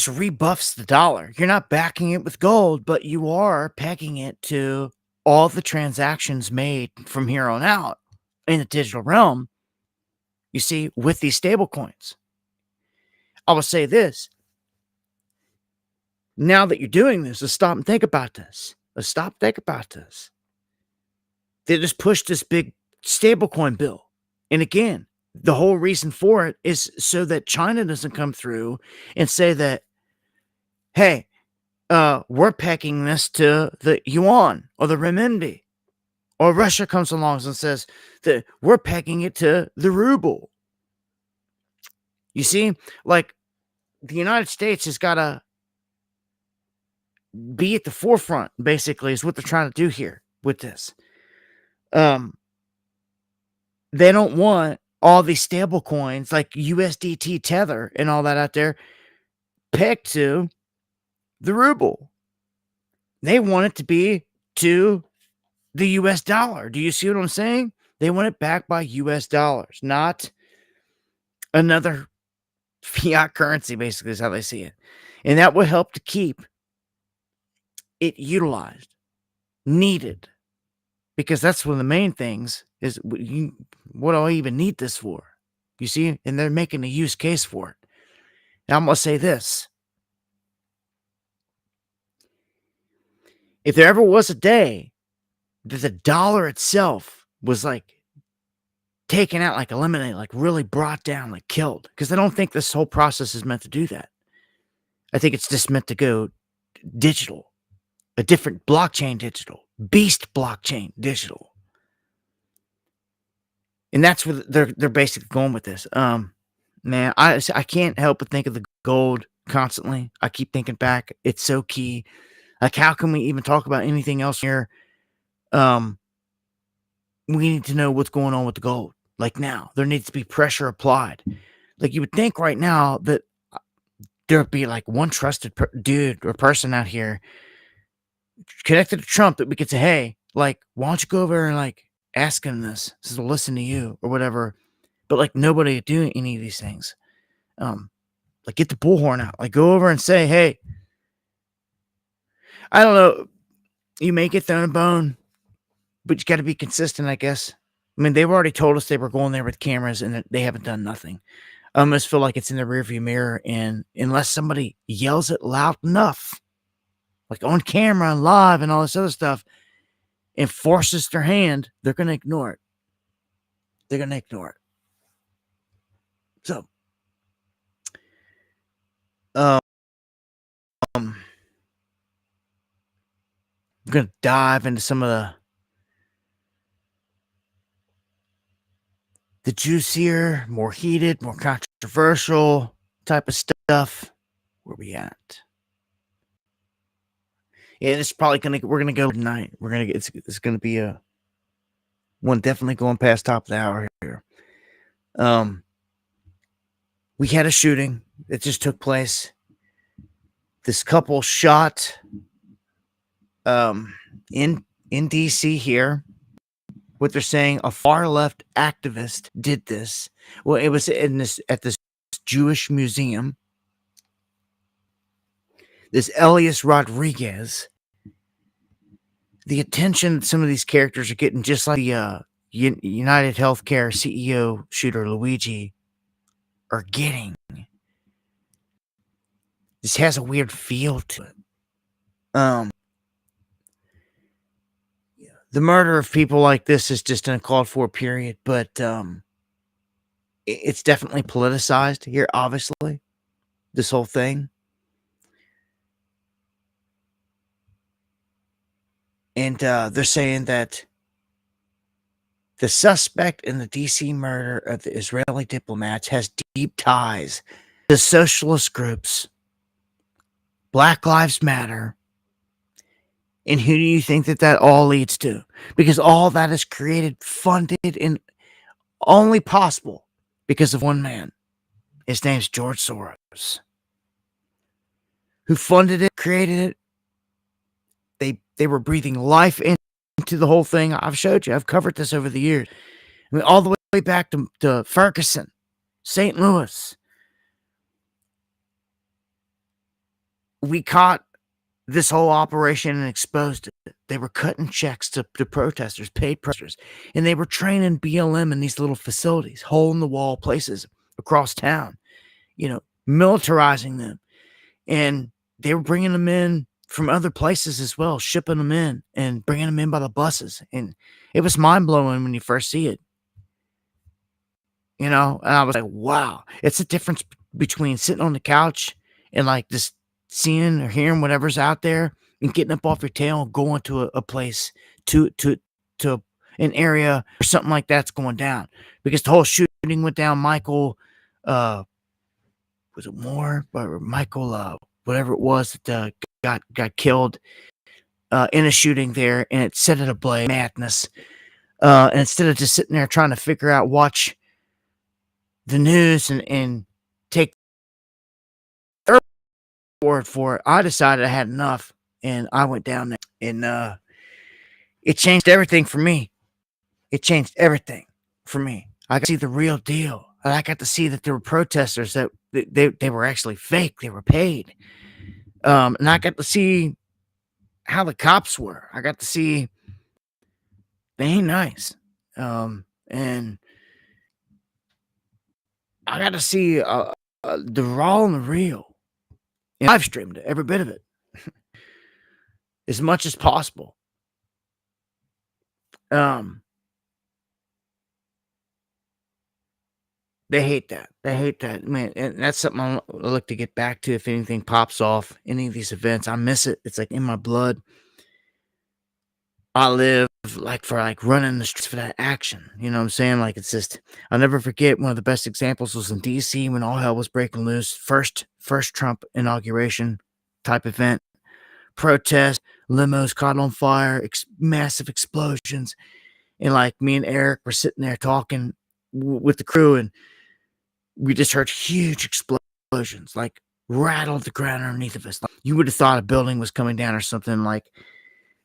rebuffs the dollar. You're not backing it with gold, but you are pegging it to all the transactions made from here on out in the digital realm, you see, with these stable coins. I will say this. Now that you're doing this, let's stop and think about this. They just pushed this big stablecoin bill. And again, the whole reason for it is so that China doesn't come through and say that, hey, we're pegging this to the yuan or the renminbi. Or Russia comes along and says that we're pegging it to the ruble. You see, like, the United States has got to be at the forefront, basically, is what they're trying to do here with this. They don't want all these stable coins like USDT Tether and all that out there pegged to the ruble. They want it to be to the US dollar. Do you see what I'm saying? They want it back by US dollars, not another fiat currency, basically, is how they see it. And that will help to keep it utilized, needed, because that's one of the main things is what do I even need this for? You see? And they're making a use case for it. Now, I'm going to say this. If there ever was a day that the dollar itself was like taken out, like eliminated, like really brought down, like killed, because I don't think this whole process is meant to do that. I think it's just meant to go digital, a different blockchain digital, beast blockchain digital. And that's where they're basically going with this. Man, I can't help but think of the gold constantly. I keep thinking back. It's so key. Like, how can we even talk about anything else here? We need to know what's going on with the gold. Like, now, there needs to be pressure applied. Like, you would think right now that there'd be like one trusted dude or person out here connected to Trump that we could say, hey, like, why don't you go over and like ask him this? Says we'll listen to you or whatever. But like, nobody doing any of these things. Like, get the bullhorn out. Like, go over and say, hey, I don't know. You may get thrown a bone, but you got to be consistent, I guess. I mean, they've already told us they were going there with cameras and they haven't done nothing. I almost feel like it's in the rearview mirror, and unless somebody yells it loud enough, like on camera and live and all this other stuff, and forces their hand, they're going to ignore it. They're going to ignore it. So, I'm going to dive into some of the juicier, more heated, more controversial type of stuff. Where we at? Yeah, it's probably we're gonna go tonight. It's gonna be a one definitely going past top of the hour here. We had a shooting that just took place. This couple shot in DC here. What they're saying, a far left activist did this. Well, it was at this Jewish museum. This Elias Rodriguez. The attention some of these characters are getting, just like the United Healthcare CEO shooter Luigi, are getting. This has a weird feel to it. The murder of people like this is just uncalled for, period. But it's definitely politicized here, obviously. This whole thing. And they're saying that the suspect in the DC murder of the Israeli diplomats has deep ties to socialist groups, Black Lives Matter. And who do you think that all leads to? Because all that is created, funded, and only possible because of one man. His name's George Soros. Who funded it, created it. They were breathing life into the whole thing. I've showed you. I've covered this over the years. I mean, all the way back to Ferguson, St. Louis. We caught this whole operation and exposed it. They were cutting checks to protesters, paid protesters, and they were training BLM in these little facilities, hole-in-the-wall places across town, militarizing them. And they were bringing them in from other places as well, shipping them in and bringing them in by the buses. And it was mind-blowing when you first see it. And I was like, wow. It's the difference between sitting on the couch and like just seeing or hearing whatever's out there and getting up off your tail and going to a place, to an area or something like that's going down. Because the whole shooting went down. Michael, was it Moore? Or Michael, whatever it was that got killed in a shooting there, and it set it ablaze. Madness. And instead of just sitting there trying to watch the news and take word for it. I decided I had enough, and I went down there, and it changed everything for me. It changed everything for me. I got to see the real deal. I got to see that there were protesters that they were actually fake. They were paid. And I got to see how the cops were. I got to see they ain't nice. And I got to see the raw and the real. And I've streamed it, every bit of it, as much as possible. They hate that. They hate that, man. And that's something I look to get back to if anything pops off, any of these events. I miss it. It's like in my blood. I live for running the streets for that action. You know what I'm saying? Like, it's just, I'll never forget one of the best examples was in DC when all hell was breaking loose. First Trump inauguration type event. Protest, limos caught on fire, massive explosions. And like me and Eric were sitting there talking with the crew, and we just heard huge explosions, like rattled the ground underneath of us. Like, you would have thought a building was coming down or something. Like,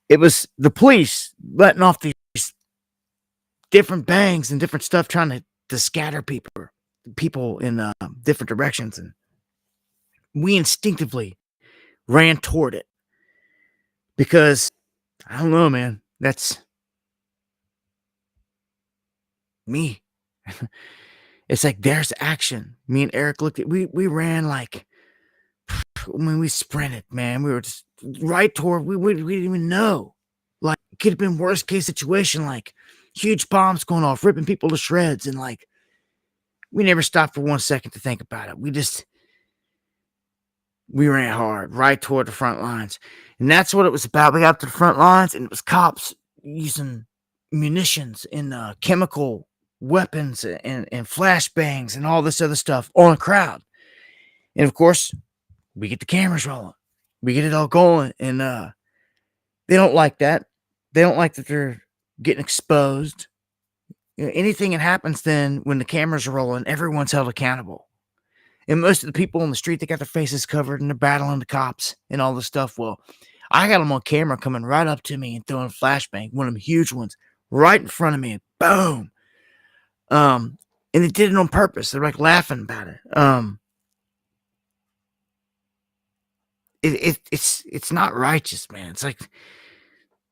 it was the police letting off these different bangs and different stuff, trying to scatter people in different directions. And we instinctively ran toward it because, I don't know, man, that's me. It's like, there's action. Me and Eric looked at, we ran like, when we sprinted, man, we were just right toward, we didn't even know. Like, it could have been worst case situation, like huge bombs going off, ripping people to shreds. And like, we never stopped for 1 second to think about it. We ran hard right toward the front lines. And that's what it was about. We got to the front lines, and it was cops using munitions and chemical weapons and flashbangs and all this other stuff on a crowd. And of course, we get the cameras rolling. We get it all going. And they don't like that. They don't like that they're getting exposed. You know, anything that happens then when the cameras are rolling, everyone's held accountable. And most of the people on the street, they got their faces covered and they're battling the cops and all this stuff. Well, I got them on camera coming right up to me and throwing a flashbang, one of them huge ones, right in front of me. Boom. And they did it on purpose. They're like laughing about it. It's not righteous, man. It's like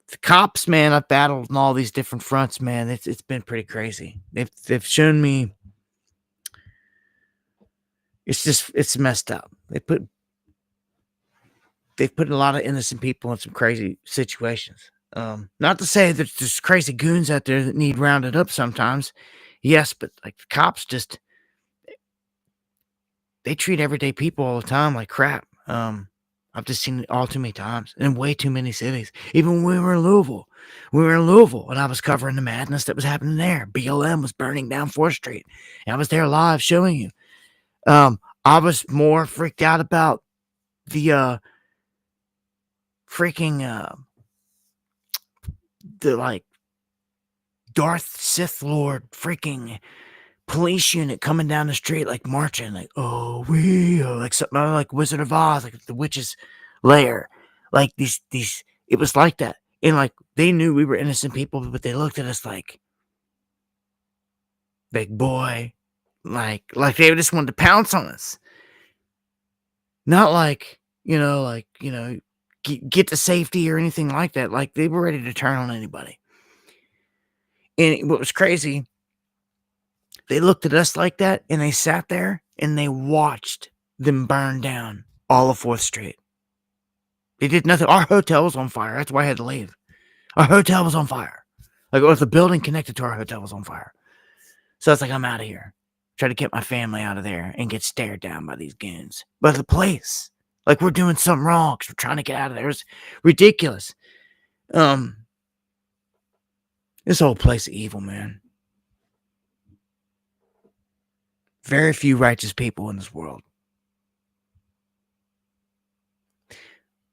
the cops, man. I've battled on all these different fronts, man. It's been pretty crazy. They've shown me. It's messed up. They've put a lot of innocent people in some crazy situations. Not to say that there's crazy goons out there that need rounded up sometimes. Yes, but like the cops they treat everyday people all the time like crap. I've just seen it all too many times in way too many cities. Even when we were in Louisville, and I was covering the madness that was happening there. BLM was burning down 4th Street. And I was there live showing you. I was more freaked out about the like Darth Sith Lord freaking police unit coming down the street, like marching, like, oh, like something like Wizard of Oz, like the witch's lair. Like these, it was like that. And like, they knew we were innocent people, but they looked at us like, big boy, like they just wanted to pounce on us. Not like, get to safety or anything like that. Like, they were ready to turn on anybody. And what was crazy, they looked at us like that, and they sat there and they watched them burn down all of 4th Street. They did nothing. Our hotel was on fire. That's why I had to leave. Our hotel was on fire. Like, the building connected to our hotel was on fire. So I was like, I'm out of here. Try to get my family out of there and get stared down by these goons. But the police, like, we're doing something wrong because we're trying to get out of there. It's ridiculous. This whole place is evil, man. Very few righteous people in this world.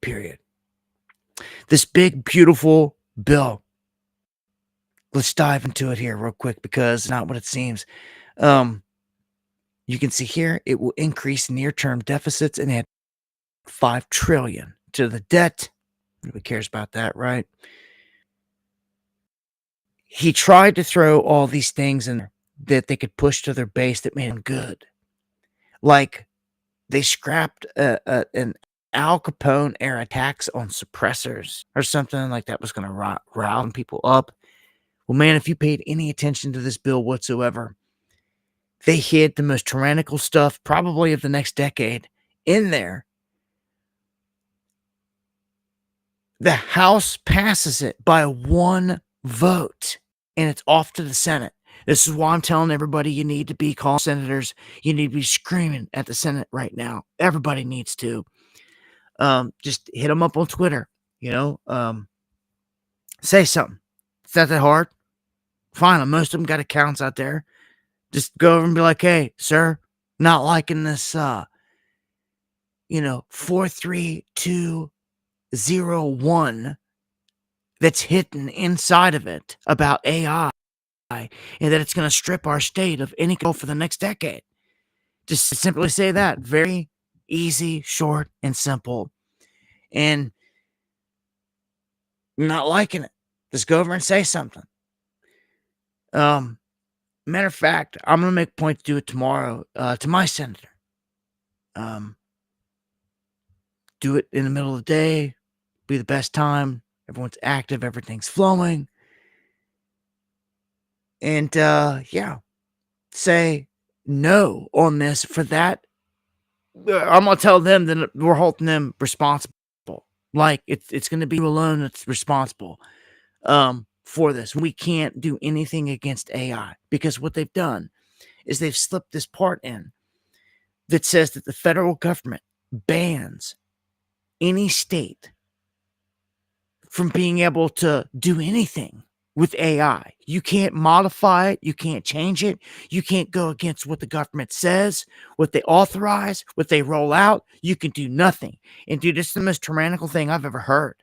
Period. This big, beautiful bill. Let's dive into it here real quick because it's not what it seems. You can see here, it will increase near-term deficits and add $5 trillion to the debt. Nobody cares about that, right? He tried to throw all these things in there that they could push to their base that made them good. Like they scrapped an Al Capone era tax on suppressors or something like that was going to rile people up. Well, man, if you paid any attention to this bill whatsoever, they hid the most tyrannical stuff probably of the next decade in there. The House passes it by one vote, and it's off to the Senate. This is why I'm telling everybody you need to be calling senators. You need to be screaming at the Senate right now. Everybody needs to. Just hit them up on Twitter, say something. It's not that hard. Fine, most of them got accounts out there. Just go over and be like, hey, sir, not liking this, 43201 that's hidden inside of it about AI and that it's going to strip our state of any control for the next decade. Just simply say that. Very easy, short, and simple. And not liking it. Just go over and say something. Matter of fact, I'm going to make a point to do it tomorrow to my senator. Do it in the middle of the day. Be the best time. Everyone's active. Everything's flowing. And, say no on this for that. I'm going to tell them that we're holding them responsible. Like, it's going to be you alone that's responsible for this. We can't do anything against AI because what they've done is they've slipped this part in that says that the federal government bans any state from being able to do anything with AI. You can't modify it. You can't change it. You can't go against what the government says, what they authorize, what they roll out. You can do nothing. And dude, this is the most tyrannical thing I've ever heard.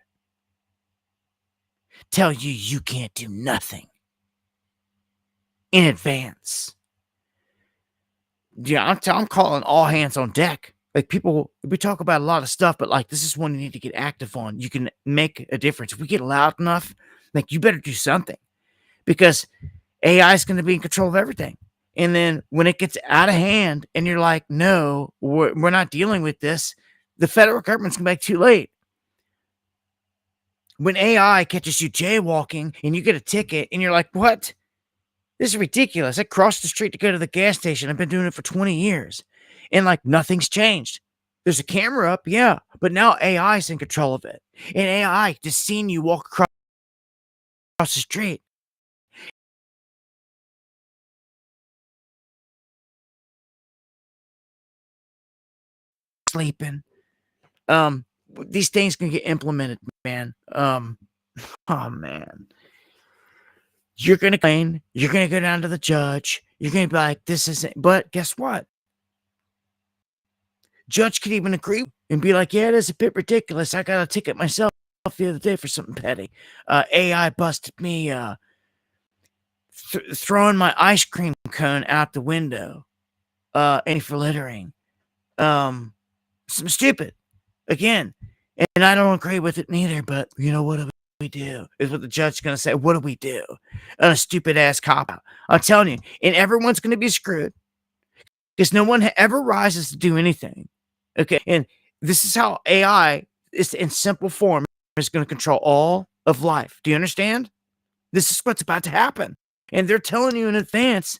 Tell you can't do nothing in advance. Yeah, I'm calling all hands on deck. Like people, we talk about a lot of stuff, but like this is one you need to get active on. You can make a difference. If we get loud enough, like you better do something because AI is going to be in control of everything. And then when it gets out of hand and you're like, no, we're not dealing with this, the federal government's going to be too late. When AI catches you jaywalking and you get a ticket and you're like, what? This is ridiculous. I crossed the street to go to the gas station. I've been doing it for 20 years. And like nothing's changed. There's a camera up, yeah. But now AI is in control of it. And AI just seeing you walk across the street. Sleeping. These things can get implemented, man. Oh man. You're gonna complain, you're gonna go down to the judge, you're gonna be like, this isn't, but guess what? Judge could even agree and be like, yeah, it is a bit ridiculous. I got a ticket myself the other day for something petty. AI busted me throwing my ice cream cone out the window and for littering. Something stupid. Again, and I don't agree with it neither, but you know what we do? Is what the judge is going to say. What do we do? A stupid ass cop out. I'm telling you, and everyone's going to be screwed because no one ever rises to do anything. Okay, and this is how AI is in simple form is going to control all of life. Do you understand? This is what's about to happen, and they're telling you in advance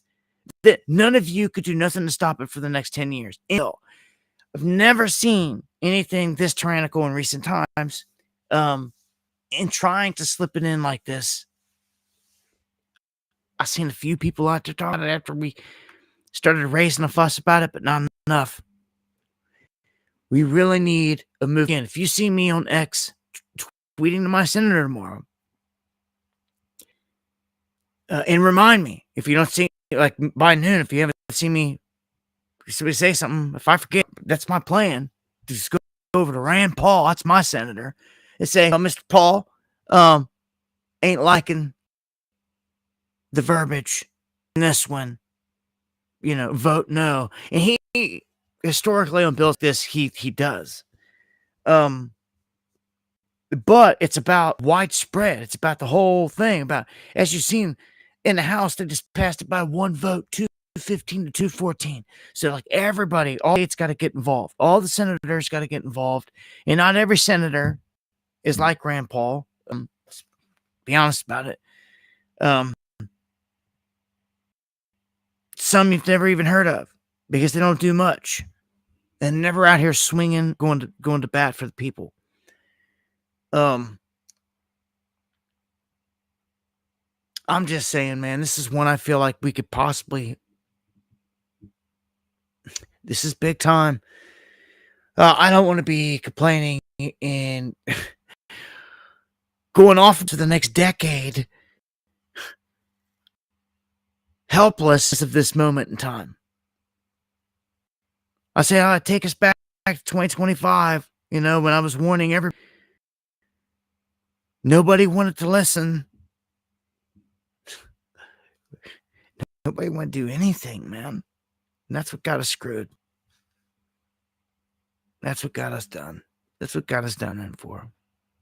that none of you could do nothing to stop it for the next 10 years. I've never seen anything this tyrannical in recent times. In trying to slip it in like this, I've seen a few people out there talking about it after we started raising a fuss about it, but not enough. We really need a move. Again, if you see me on X tweeting to my senator tomorrow, and remind me if you don't see, like by noon, if you haven't seen me, somebody say something. If I forget, that's my plan. Just go over to Rand Paul. That's my senator. And say, Mr. Paul, ain't liking the verbiage in this one. Vote no. And he historically on bills like this, he does. But it's about widespread. It's about the whole thing. About, as you've seen in the House, they just passed it by one vote, 215 to 214. So like everybody, all states got to get involved. All the senators got to get involved. And not every senator is like Rand Paul. Let's be honest about it. Some you've never even heard of because they don't do much. They're never out here swinging, going to bat for the people. I'm just saying, man, this is one I feel like we could possibly. This is big time. I don't want to be complaining and going off into the next decade helpless of this moment in time. I say, take us back to 2025, when I was warning everybody. Nobody wanted to listen. Nobody wanted to do anything, man. And that's what got us screwed. That's what got us done. That's what got us done in for.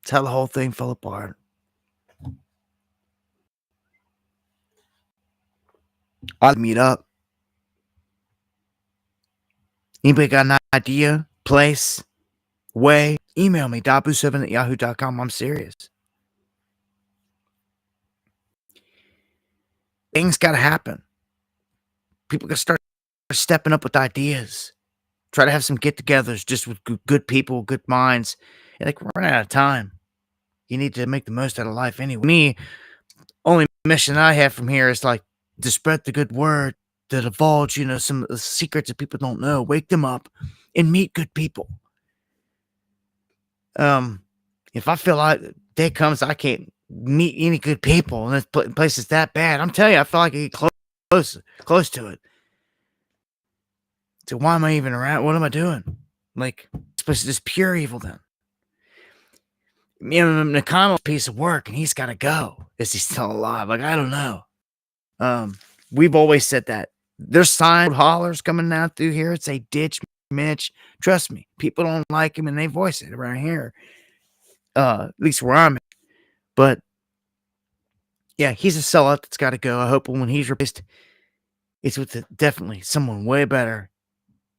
That's how the whole thing fell apart. I'll meet up. Anybody got an idea, place, way? Email me, dabu7@yahoo.com. I'm serious. Things got to happen. People got to start stepping up with ideas. Try to have some get-togethers just with good people, good minds. And we're running out of time. You need to make the most out of life anyway. Me, only mission I have from here is to spread the good word, to divulge, some of the secrets that people don't know. Wake them up and meet good people. If I feel like the day comes I can't meet any good people and this place is that bad, I'm telling you, I feel like I get close to it. So why am I even around? What am I doing? This place is just pure evil then. McConnell's a piece of work and he's got to go. Is he still alive? I don't know. We've always said that. There's sign hollers coming out through here. It's a ditch Mitch. Trust me, people don't like him and they voice it around here. At least where I'm at. But yeah, he's a sellout that's got to go. I hope when he's replaced, it's with definitely someone way better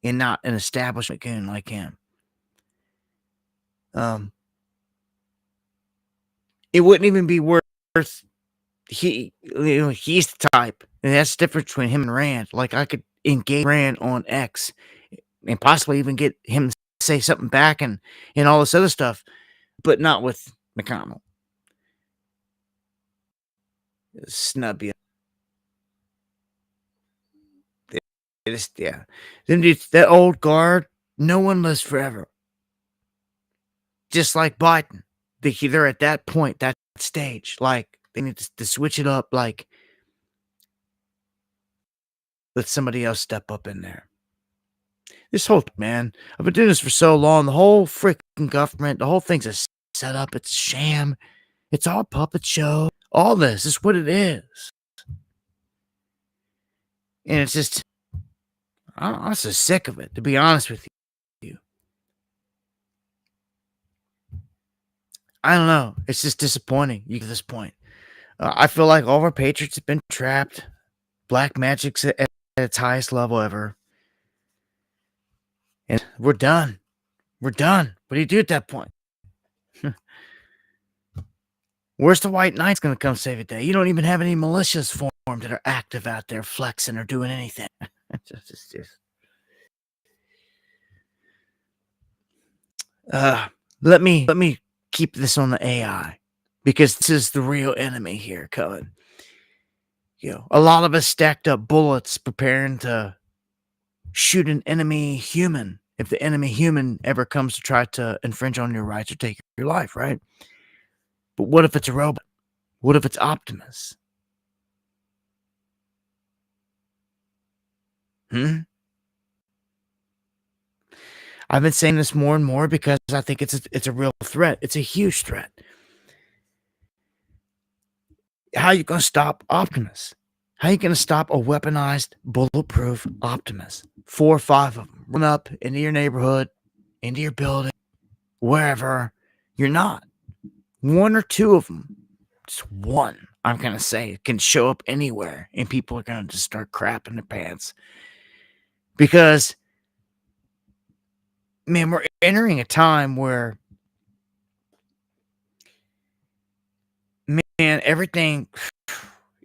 and not an establishment goon like him. It wouldn't even be worth. He's the type, and that's the difference between him and Rand. I could engage Rand on X and possibly even get him to say something back and all this other stuff, but not with McConnell. Snub you. Them dudes, that old guard, no one lives forever. Just like Biden. They're at that point, that stage. They need to switch it up. Let somebody else step up in there. This whole, man, I've been doing this for so long. The whole freaking government, the whole thing's a setup. It's a sham. It's all a puppet show. All this is what it is. And it's just, I'm so sick of it, to be honest with you. I don't know. It's just disappointing at this point. I feel like all of our patriots have been trapped. Black magic's at its highest level ever. And we're done. We're done. What do you do at that point? Where's the White Knights going to come save the day? You don't even have any militias formed that are active out there flexing or doing anything. Let me keep this on the AI because this is the real enemy here coming. A lot of us stacked up bullets preparing to shoot an enemy human if the enemy human ever comes to try to infringe on your rights or take your life, right? But what if it's a robot? What if it's Optimus? I've been saying this more and more because I think it's a real threat. It's a huge threat. How are you going to stop Optimus? How are you going to stop a weaponized, bulletproof Optimus? 4 or 5 of them run up into your neighborhood, into your building, wherever you're not. One or two of them, just one, I'm going to say, can show up anywhere, and people are going to just start crapping their pants. Because, man, we're entering a time where, man, everything,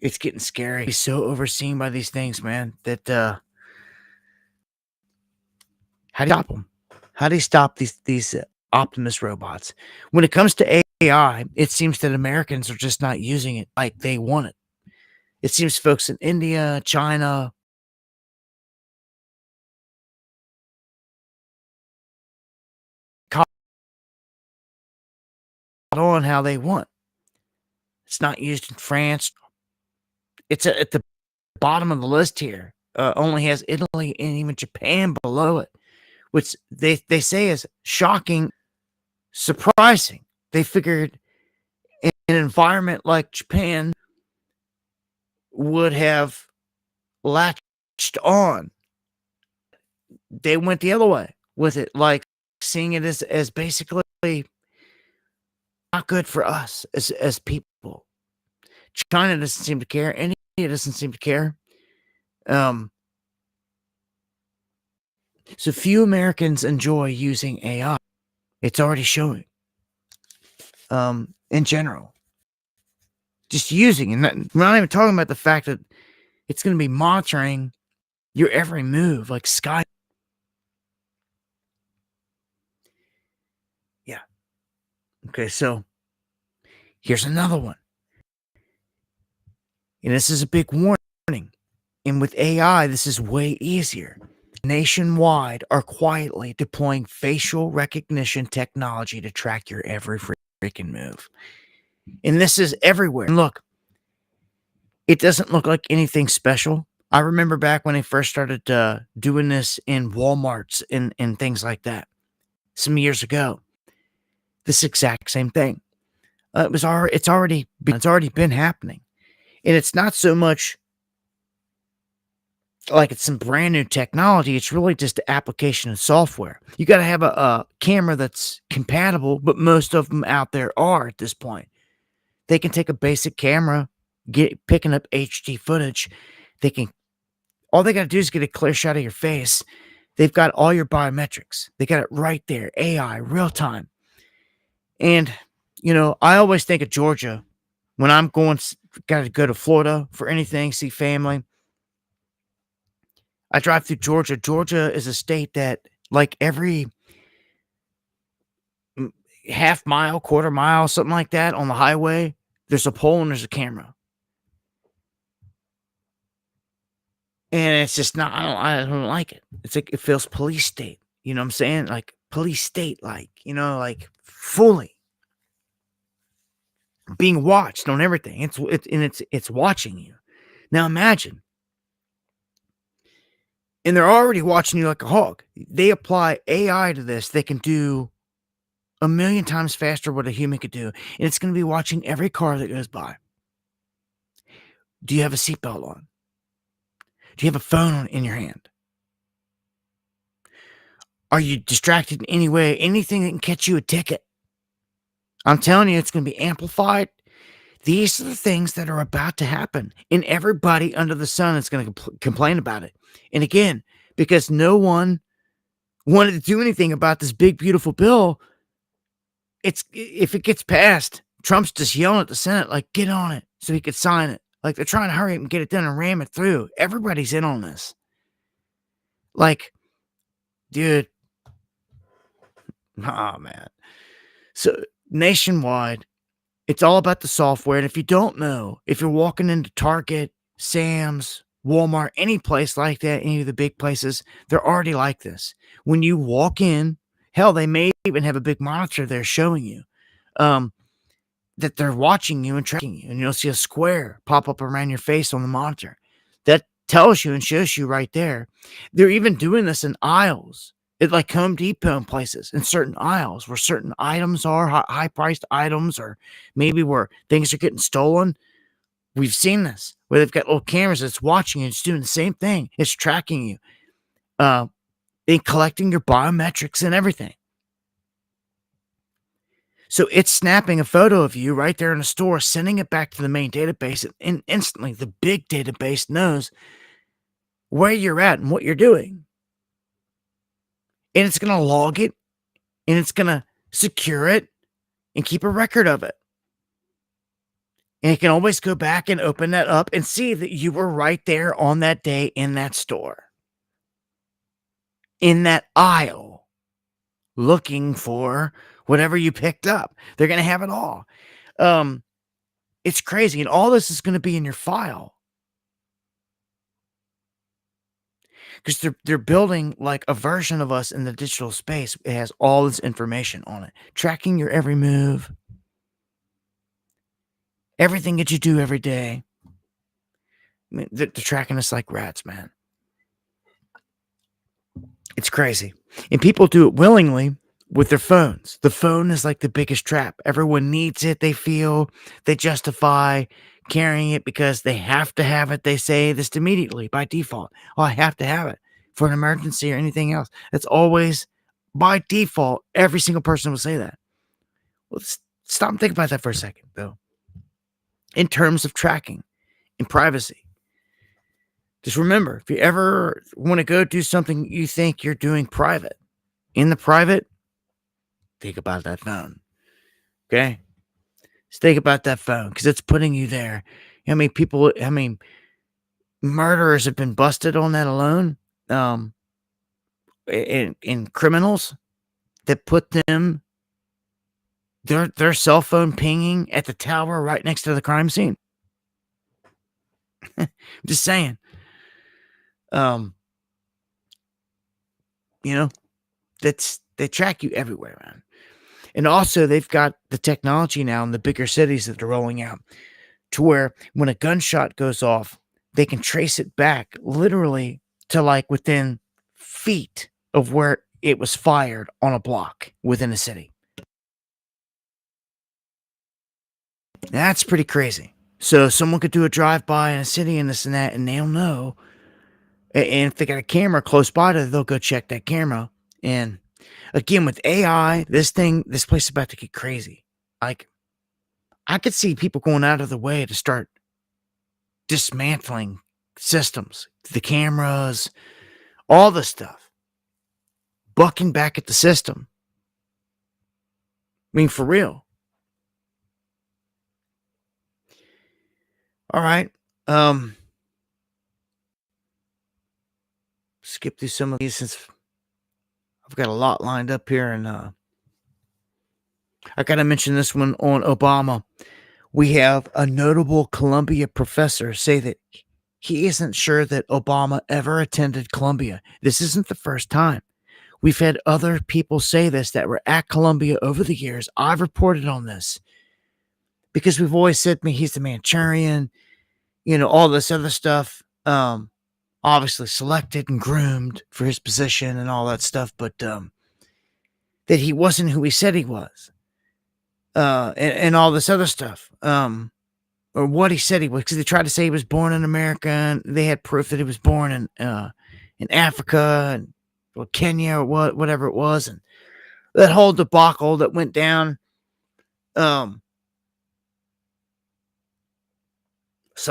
it's getting scary. He's so overseen by these things, man, that, how do you stop them? How do you stop these Optimus robots? When it comes to AI, it seems that Americans are just not using it like they want it. It seems folks in India, China, caught on how they want. It's not used in France. It's at the bottom of the list here. Only has Italy and even Japan below it, which they say is shocking, surprising. They figured an environment like Japan would have latched on. They went the other way with it, like seeing it as basically not good for us as people. China doesn't seem to care. India doesn't seem to care. So few Americans enjoy using AI. It's already showing. In general, just using, and we're not even talking about the fact that it's going to be monitoring your every move, like Sky. Yeah. Okay, so here's another one. And this is a big warning. And with AI, this is way easier. Nationwide are quietly deploying facial recognition technology to track your every freaking move. And this is everywhere. And look, it doesn't look like anything special. I remember back when they first started doing this in Walmarts and things like that some years ago. This exact same thing. It's already been happening. And it's not so much like it's some brand new technology. It's really just the application of software. You got to have a camera that's compatible, but most of them out there are at this point. They can take a basic camera, picking up HD footage. All they got to do is get a clear shot of your face. They've got all your biometrics. They got it right there. AI, real time. And, I always think of Georgia when I'm got to go to Florida for anything, see family. I drive through Georgia. Georgia is a state that, like, every half mile, quarter mile, something like that on the highway, there's a pole and there's a camera. And it's just not, I don't like it. It's like, it feels police state. You know what I'm saying? Like police state, like fully being watched on everything. It's watching you. Now imagine. And they're already watching you like a hog. They apply AI to this. They can do 1,000,000 times faster what a human could do. And it's going to be watching every car that goes by. Do you have a seatbelt on? Do you have a phone in your hand? Are you distracted in any way? Anything that can catch you a ticket? I'm telling you, it's going to be amplified. These are the things that are about to happen. And everybody under the sun is going to complain about it. And again, because no one wanted to do anything about this big, beautiful bill, if it gets passed, Trump's just yelling at the Senate, like, get on it so he could sign it. Like, they're trying to hurry up and get it done and ram it through. Everybody's in on this. Like, dude. Oh, man. So, nationwide, it's all about the software. And if you don't know, if you're walking into Target, Sam's, Walmart, any place like that, any of the big places, they're already like this. When you walk in, hell, they may even have a big monitor there showing you that they're watching you and tracking you. And you'll see a square pop up around your face on the monitor. That tells you and shows you right there. They're even doing this in aisles. It's like Home Depot and places, in certain aisles where certain items are, high-priced items, or maybe where things are getting stolen. We've seen this, where they've got little cameras that's watching you. It's doing the same thing. It's tracking you. And collecting your biometrics and everything. So it's snapping a photo of you right there in the store, sending it back to the main database, and instantly the big database knows where you're at and what you're doing. And it's going to log it, and it's going to secure it and keep a record of it. And it can always go back and open that up and see that you were right there on that day in that store, in that aisle, looking for whatever you picked up. They're going to have it all. It's crazy. And all this is going to be in your file. Because they're building like a version of us in the digital space. It has all this information on it, tracking your every move, everything that you do every day. I mean, they're tracking us like rats, man. It's crazy. And people do it willingly with their phones. The phone is like the biggest trap. Everyone needs it. They feel they justify carrying it because they have to have it. They say this immediately by default. Oh, I have to have it for an emergency or anything else. That's always by default. Every single person will say that. Well, stop and think about that for a second, though. In terms of tracking and privacy, just remember, if you ever want to go do something you think you're doing private, in the private, think about that phone. Okay? Just think about that phone because it's putting you there. How many people, murderers have been busted on that alone? In criminals that put them, their cell phone pinging at the tower right next to the crime scene. Just saying. They track you everywhere, man. And also, they've got the technology now in the bigger cities that they're rolling out to where when a gunshot goes off, they can trace it back literally to like within feet of where it was fired on a block within a city. That's pretty crazy. So someone could do a drive-by in a city and this and that, and they'll know. And if they got a camera close by to, they'll go check that camera. And again, with AI, this place is about to get crazy. Like, I could see people going out of the way to start dismantling systems, the cameras, all the stuff, bucking back at the system. I mean, for real. All right. Skip through some of these since I've got a lot lined up here, and I got to mention this one on Obama. We have a notable Columbia professor say that he isn't sure that Obama ever attended Columbia. This isn't the first time. We've had other people say this that were at Columbia over the years. I've reported on this because we've always said he's the Manchurian, all this other stuff. Obviously selected and groomed for his position and all that stuff, but that he wasn't who he said he was. And all this other stuff, or what he said he was, because they tried to say he was born in America, and they had proof that he was born in Africa or Kenya or whatever it was, and that whole debacle that went down. Some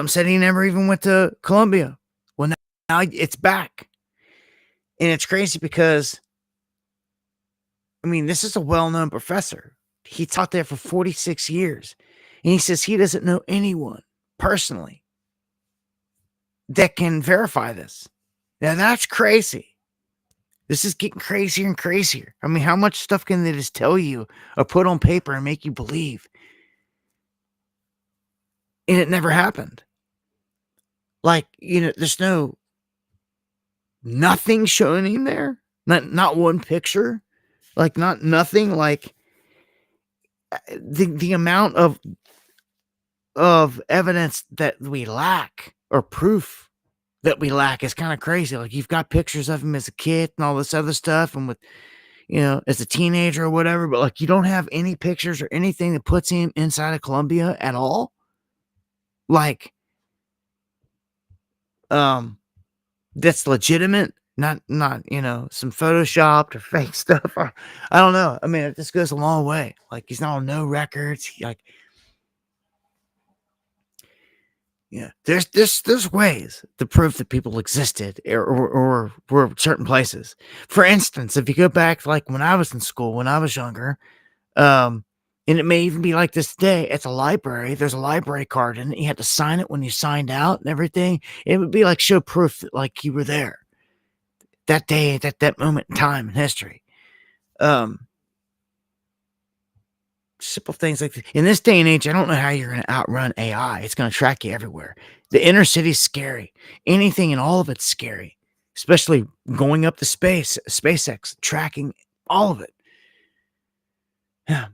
said he never even went to Columbia. Well, now it's back, and it's crazy because, this is a well-known professor. He taught there for 46 years. And he says he doesn't know anyone personally that can verify this. Now, that's crazy. This is getting crazier and crazier. How much stuff can they just tell you or put on paper and make you believe? And it never happened. Like, there's nothing shown in there. Not one picture. Like, nothing. Like, the amount of evidence that we lack or proof that we lack is kind of crazy. Like, you've got pictures of him as a kid and all this other stuff, and with as a teenager or whatever, but like, you don't have any pictures or anything that puts him inside of Columbia at all. Like, that's legitimate. not some photoshopped or fake stuff. Or, I don't know. I mean, it just goes a long way. Like, he's not on no records. There's ways to prove that people existed or were certain places. For instance, if you go back to like when I was in school, when I was younger, and it may even be like this today at the library, there's a library card and you had to sign it when you signed out and everything. It would be like show proof that like you were there that day, that moment in time in history. Simple things like that. In this day and age, I don't know how you're going to outrun AI. It's going to track you everywhere. The inner city's scary. Anything and all of it's scary, especially going up to space, SpaceX, tracking all of it. Yeah.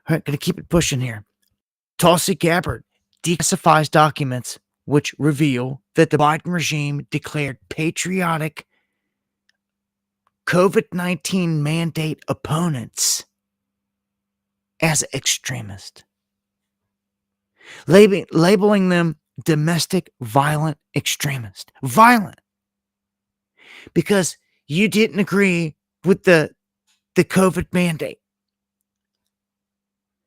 All right, going to keep it pushing here. Tulsi Gabbard declassifies documents which reveal that the Biden regime declared patriotic COVID-19 mandate opponents as extremist, labeling them domestic violent extremist. Violent. Because you didn't agree with the COVID mandate.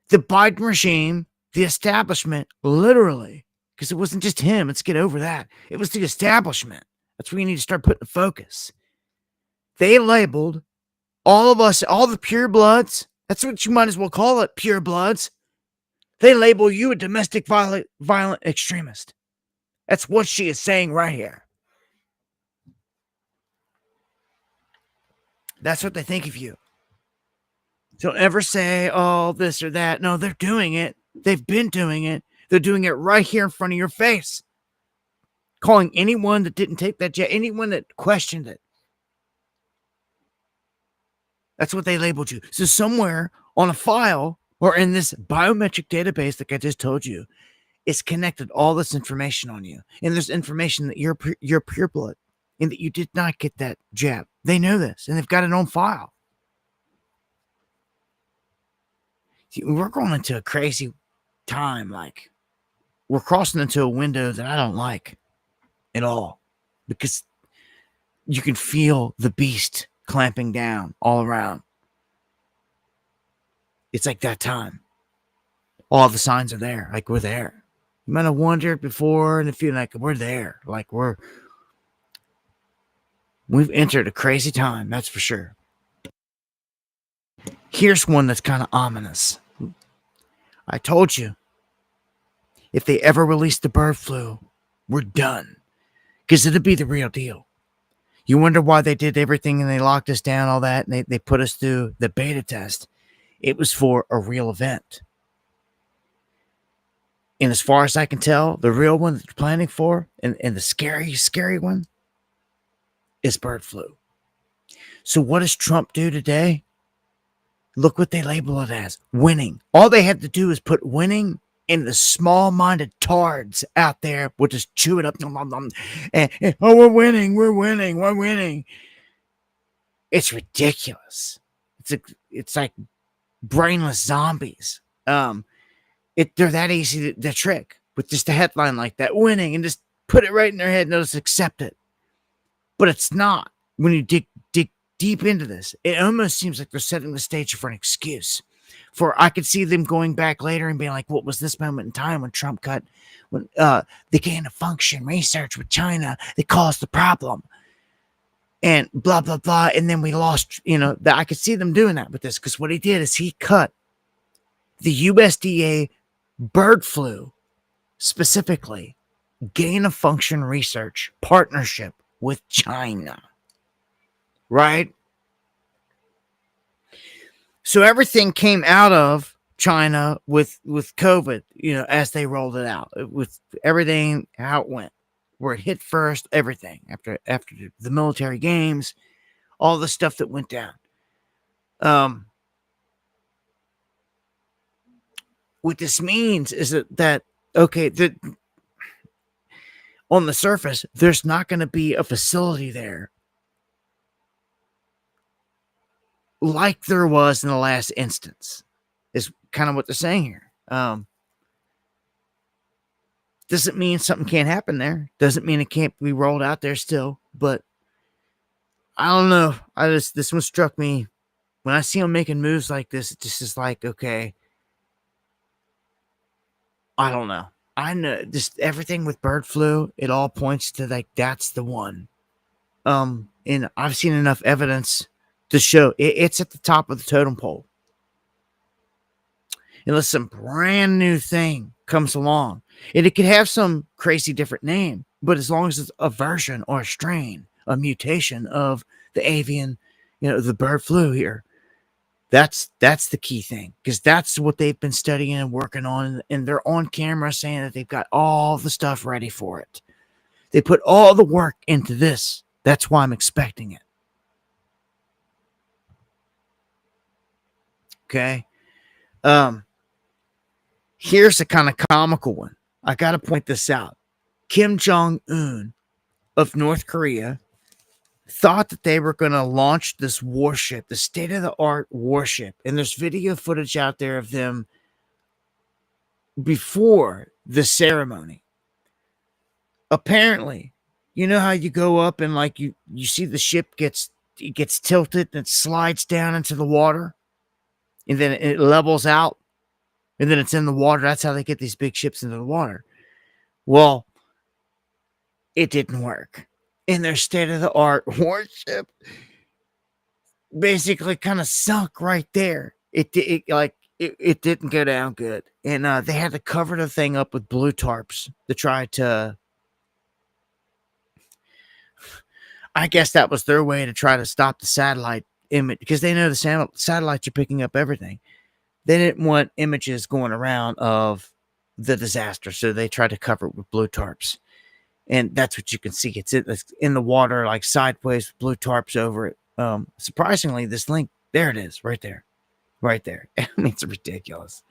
The Biden regime, the establishment, literally, because it wasn't just him, let's get over that. It was the establishment. That's where you need to start putting the focus. They labeled all of us, all the purebloods, that's what you might as well call it, purebloods. They label you a domestic violent extremist. That's what she is saying right here. That's what they think of you. Don't ever say, oh, this or that. No, they're doing it. They've been doing it. They're doing it right here in front of your face. Calling anyone that didn't take that jet, anyone that questioned it. That's what they labeled you. So somewhere on a file or in this biometric database, like I just told you, it's connected all this information on you. And there's information that you're pureblood and that you did not get that jab. They know this and they've got it on file. See, we're going into a crazy time. Like, we're crossing into a window that I don't like at all, because you can feel the beast clamping down all around. It's like that time. All the signs are there. Like, we're there. You might have wondered before and feel like we're there. Like, we've entered a crazy time. That's for sure. Here's one that's kind of ominous. I told you, if they ever release the bird flu, we're done. Because it'll be the real deal. You wonder why they did everything and they locked us down, all that, and they put us through the beta test. It was for a real event. And as far as I can tell, the real one that they're planning for, and the scary one, is bird flu. So what does Trump do today? Look what they label it as. Winning. All they had to do is put winning, and the small-minded tards out there would just chew it up. And, oh, we're winning. It's ridiculous. It's like brainless zombies. They're that easy to trick with just a headline like that, winning, and just put it right in their head and they'll just accept it. But it's not. When you dig deep into this, it almost seems like they're setting the stage for an excuse. For I could see them going back later and being like, what was this moment in time when Trump cut, when the gain of function research with China that caused the problem, and blah, blah, blah. And then we lost, I could see them doing that with this, because what he did is he cut the USDA bird flu, specifically gain of function research partnership with China. Right? So everything came out of China with COVID, as they rolled it out, with everything, how it went, where it hit first, everything after the military games, all the stuff that went down. What this means is that okay, on the surface, there's not going to be a facility there like there was in the last instance, is kind of what they're saying here. Doesn't mean something can't happen there. Doesn't mean it can't be rolled out there still. But I don't know. This one struck me when I see him making moves like this. It just is like, okay, I don't know. I know just everything with bird flu. It all points to like that's the one. And I've seen enough evidence to show it's at the top of the totem pole. Unless some brand new thing comes along, and it could have some crazy different name, but as long as it's a version or a strain, a mutation of the avian, the bird flu here, that's the key thing, because that's what they've been studying and working on, and they're on camera saying that they've got all the stuff ready for it. They put all the work into this. That's why I'm expecting it. Okay. Here's a kind of comical one. I got to point this out. Kim Jong-un of North Korea thought that they were going to launch this warship, the state-of-the-art warship. And there's video footage out there of them before the ceremony. Apparently, you know how you go up and like you see the ship gets tilted and it slides down into the water and then it levels out and then it's in the water. That's how they get these big ships into the water. Well, it didn't work. And their state-of-the-art warship basically kind of sunk right there. It didn't go down good. And they had to cover the thing up with blue tarps to try to, I guess that was their way to try to stop the satellite image, because they know the satellites are picking up everything. They didn't want images going around of the disaster, so they tried to cover it with blue tarps. And that's what you can see. It's in the water, like sideways, with blue tarps over it. Surprisingly, this link, there it is, right there. Right there. I mean, it's ridiculous.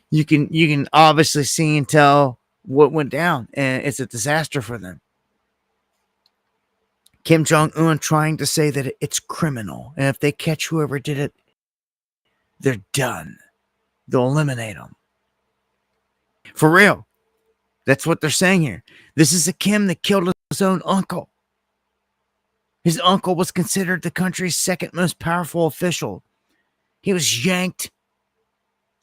You can obviously see and tell what went down, and it's a disaster for them. Kim Jong-un trying to say that it's criminal, and if they catch whoever did it, they're done. They'll eliminate them. For real. That's what they're saying here. This is a Kim that killed his own uncle. His uncle was considered the country's second most powerful official. He was yanked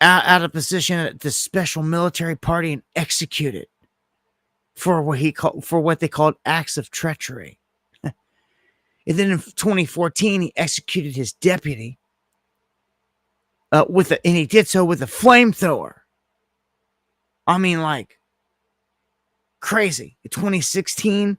out of position at the special military party and executed for what they called acts of treachery. And then in 2014, he executed his deputy and he did so with a flamethrower. I mean, like, crazy. In 2016,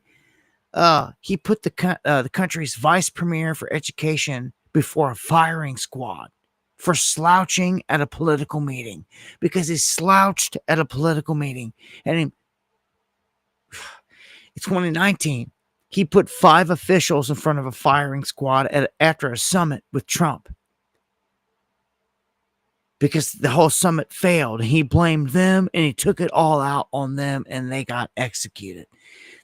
he put the country's vice premier for education before a firing squad for slouching at a political meeting, because he slouched at a political meeting. And in 2019, he put 5 officials in front of a firing squad after a summit with Trump, because the whole summit failed. He blamed them and he took it all out on them and they got executed.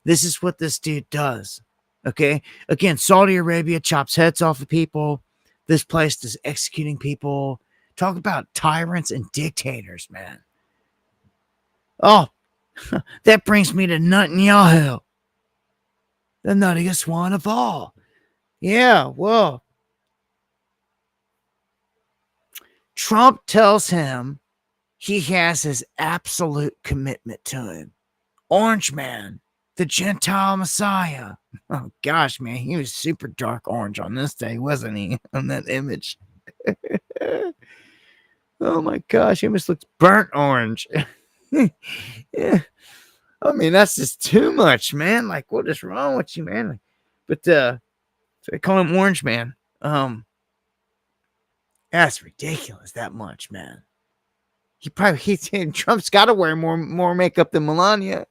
This is what this dude does. Okay. Again, Saudi Arabia chops heads off of people. This place is executing people. Talk about tyrants and dictators, man. Oh, that brings me to Netanyahu, the nuttiest one of all. Yeah, well, Trump tells him he has his absolute commitment to him. Orange Man, the Gentile Messiah. Oh, gosh, man. He was super dark orange on this day, wasn't he? On that image. Oh, my gosh. He almost looks burnt orange. Yeah. I mean, that's just too much, man. Like, what is wrong with you, man? But, so they call him Orange Man. That's ridiculous, that much, man. Trump's got to wear more makeup than Melania.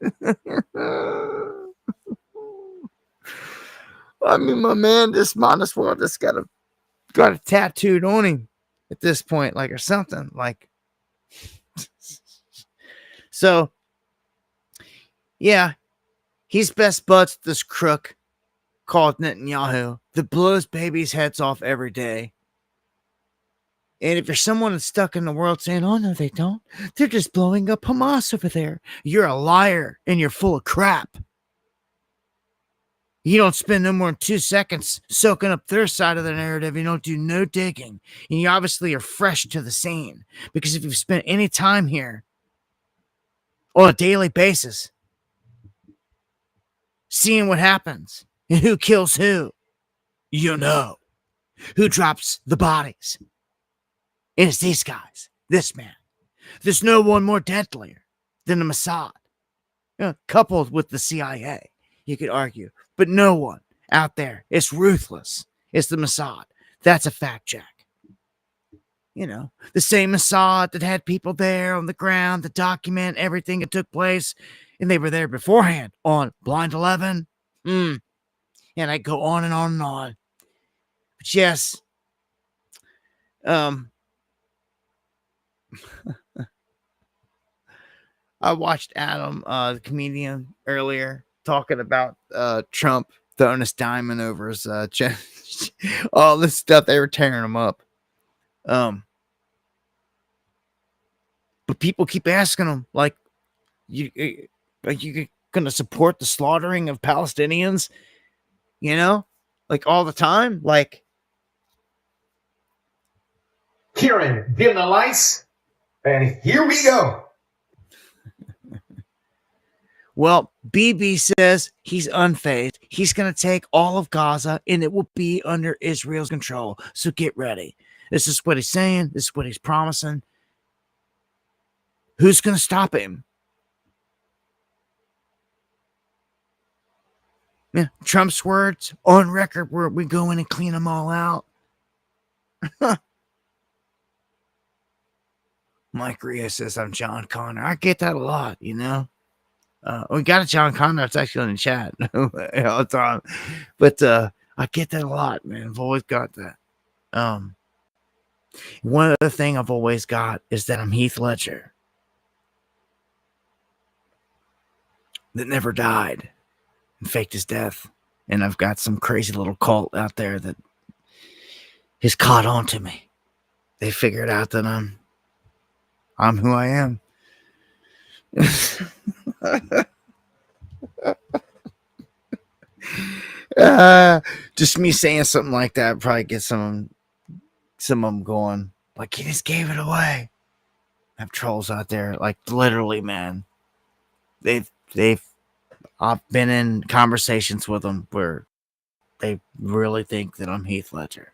I mean, my man, this might well just got it tattooed on him at this point, like, or something, like. So, yeah, he's best buds with this crook called Netanyahu that blows babies' heads off every day. And if you're someone that's stuck in the world saying, oh, no, they don't, they're just blowing up Hamas over there, you're a liar and you're full of crap. You don't spend no more than 2 seconds soaking up their side of the narrative. You don't do no digging. And you obviously are fresh to the scene. Because if you've spent any time here on a daily basis, seeing what happens and who kills who, you know who drops the bodies. And it's these guys, this man. There's no one more deadlier than the Mossad. Coupled with the CIA, you could argue. But no one out there. It's ruthless. It's the Mossad. That's a fact, Jack. The same Mossad that had people there on the ground to document everything that took place. And they were there beforehand on Blind 11. And I go on and on and on. But yes, I watched Adam, the comedian, earlier talking about Trump throwing his diamond over his chest. All this stuff, they were tearing him up. But people keep asking him, like, you gonna support the slaughtering of Palestinians? Like all the time? Like, Kieran, dim the lights, and here we go. well, BB says he's unfazed. He's going to take all of Gaza and it will be under Israel's control. So get ready. This is what he's saying. This is what he's promising. Who's going to stop him? Yeah, Trump's words on record where we go in and clean them all out. Mike Ria says I'm John Connor. I get that a lot, we got a John Connor that's actually in the chat all the time. But I get that a lot, man. I've always got that. One other thing I've always got is that I'm Heath Ledger that never died and faked his death. And I've got some crazy little cult out there that has caught on to me. They figured out that I'm who I am. Just me saying something like that probably get some of them going like, he just gave it away. I have trolls out there, like, literally, man. I've been in conversations with them where they really think that I'm Heath Ledger.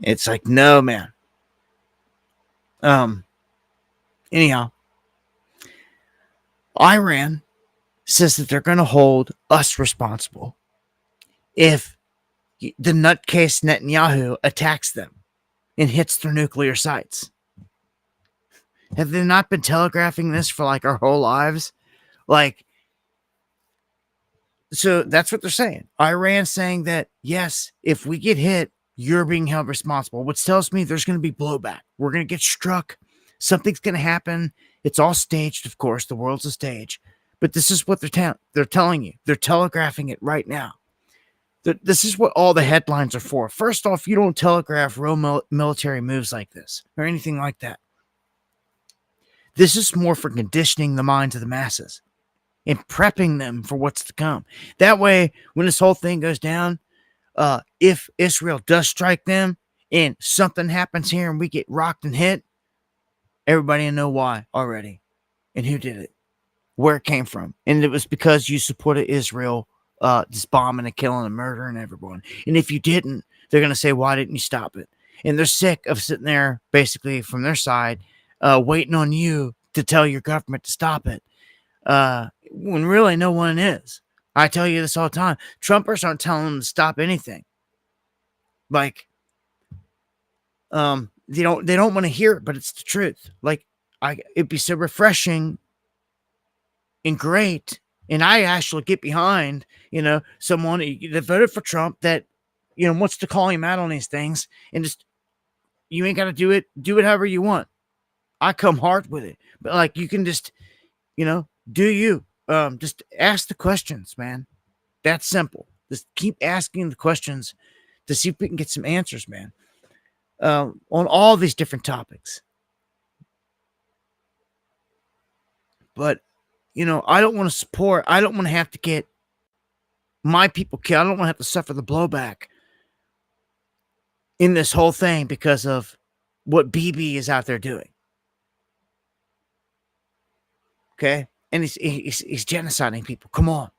It's like, no, man. Anyhow, Iran says that they're going to hold us responsible if the nutcase Netanyahu attacks them and hits their nuclear sites. Have they not been telegraphing this for like our whole lives? Like, so that's what they're saying. Iran's saying that, yes, if we get hit, you're being held responsible, which tells me there's going to be blowback. We're going to get struck. Something's going to happen. It's all staged, of course. The world's a stage. But this is what they're telling you. They're telegraphing it right now. This is what all the headlines are for. First off, you don't telegraph real military moves like this or anything like that. This is more for conditioning the minds of the masses and prepping them for what's to come. That way, when this whole thing goes down, if Israel does strike them and something happens here and we get rocked and hit, everybody will know why already and who did it, where it came from. And it was because you supported Israel just bombing and killing and murdering everyone. And if you didn't, they're going to say, why didn't you stop it? And they're sick of sitting there, basically, from their side, waiting on you to tell your government to stop it. When really no one is. I tell you this all the time. Trumpers aren't telling them to stop anything. Like, they don't want to hear it, but it's the truth. Like, it'd be so refreshing and great, and I actually get behind, someone that voted for Trump that, wants to call him out on these things, and just, you ain't got to do it however you want. I come hard with it, but like, you can just, do you, just ask the questions, man. That's simple. Just keep asking the questions to see if we can get some answers, man. On all these different topics. But, I don't want to have to get my people killed. I don't want to have to suffer the blowback in this whole thing because of what BB is out there doing. Okay? And he's genociding people. Come on.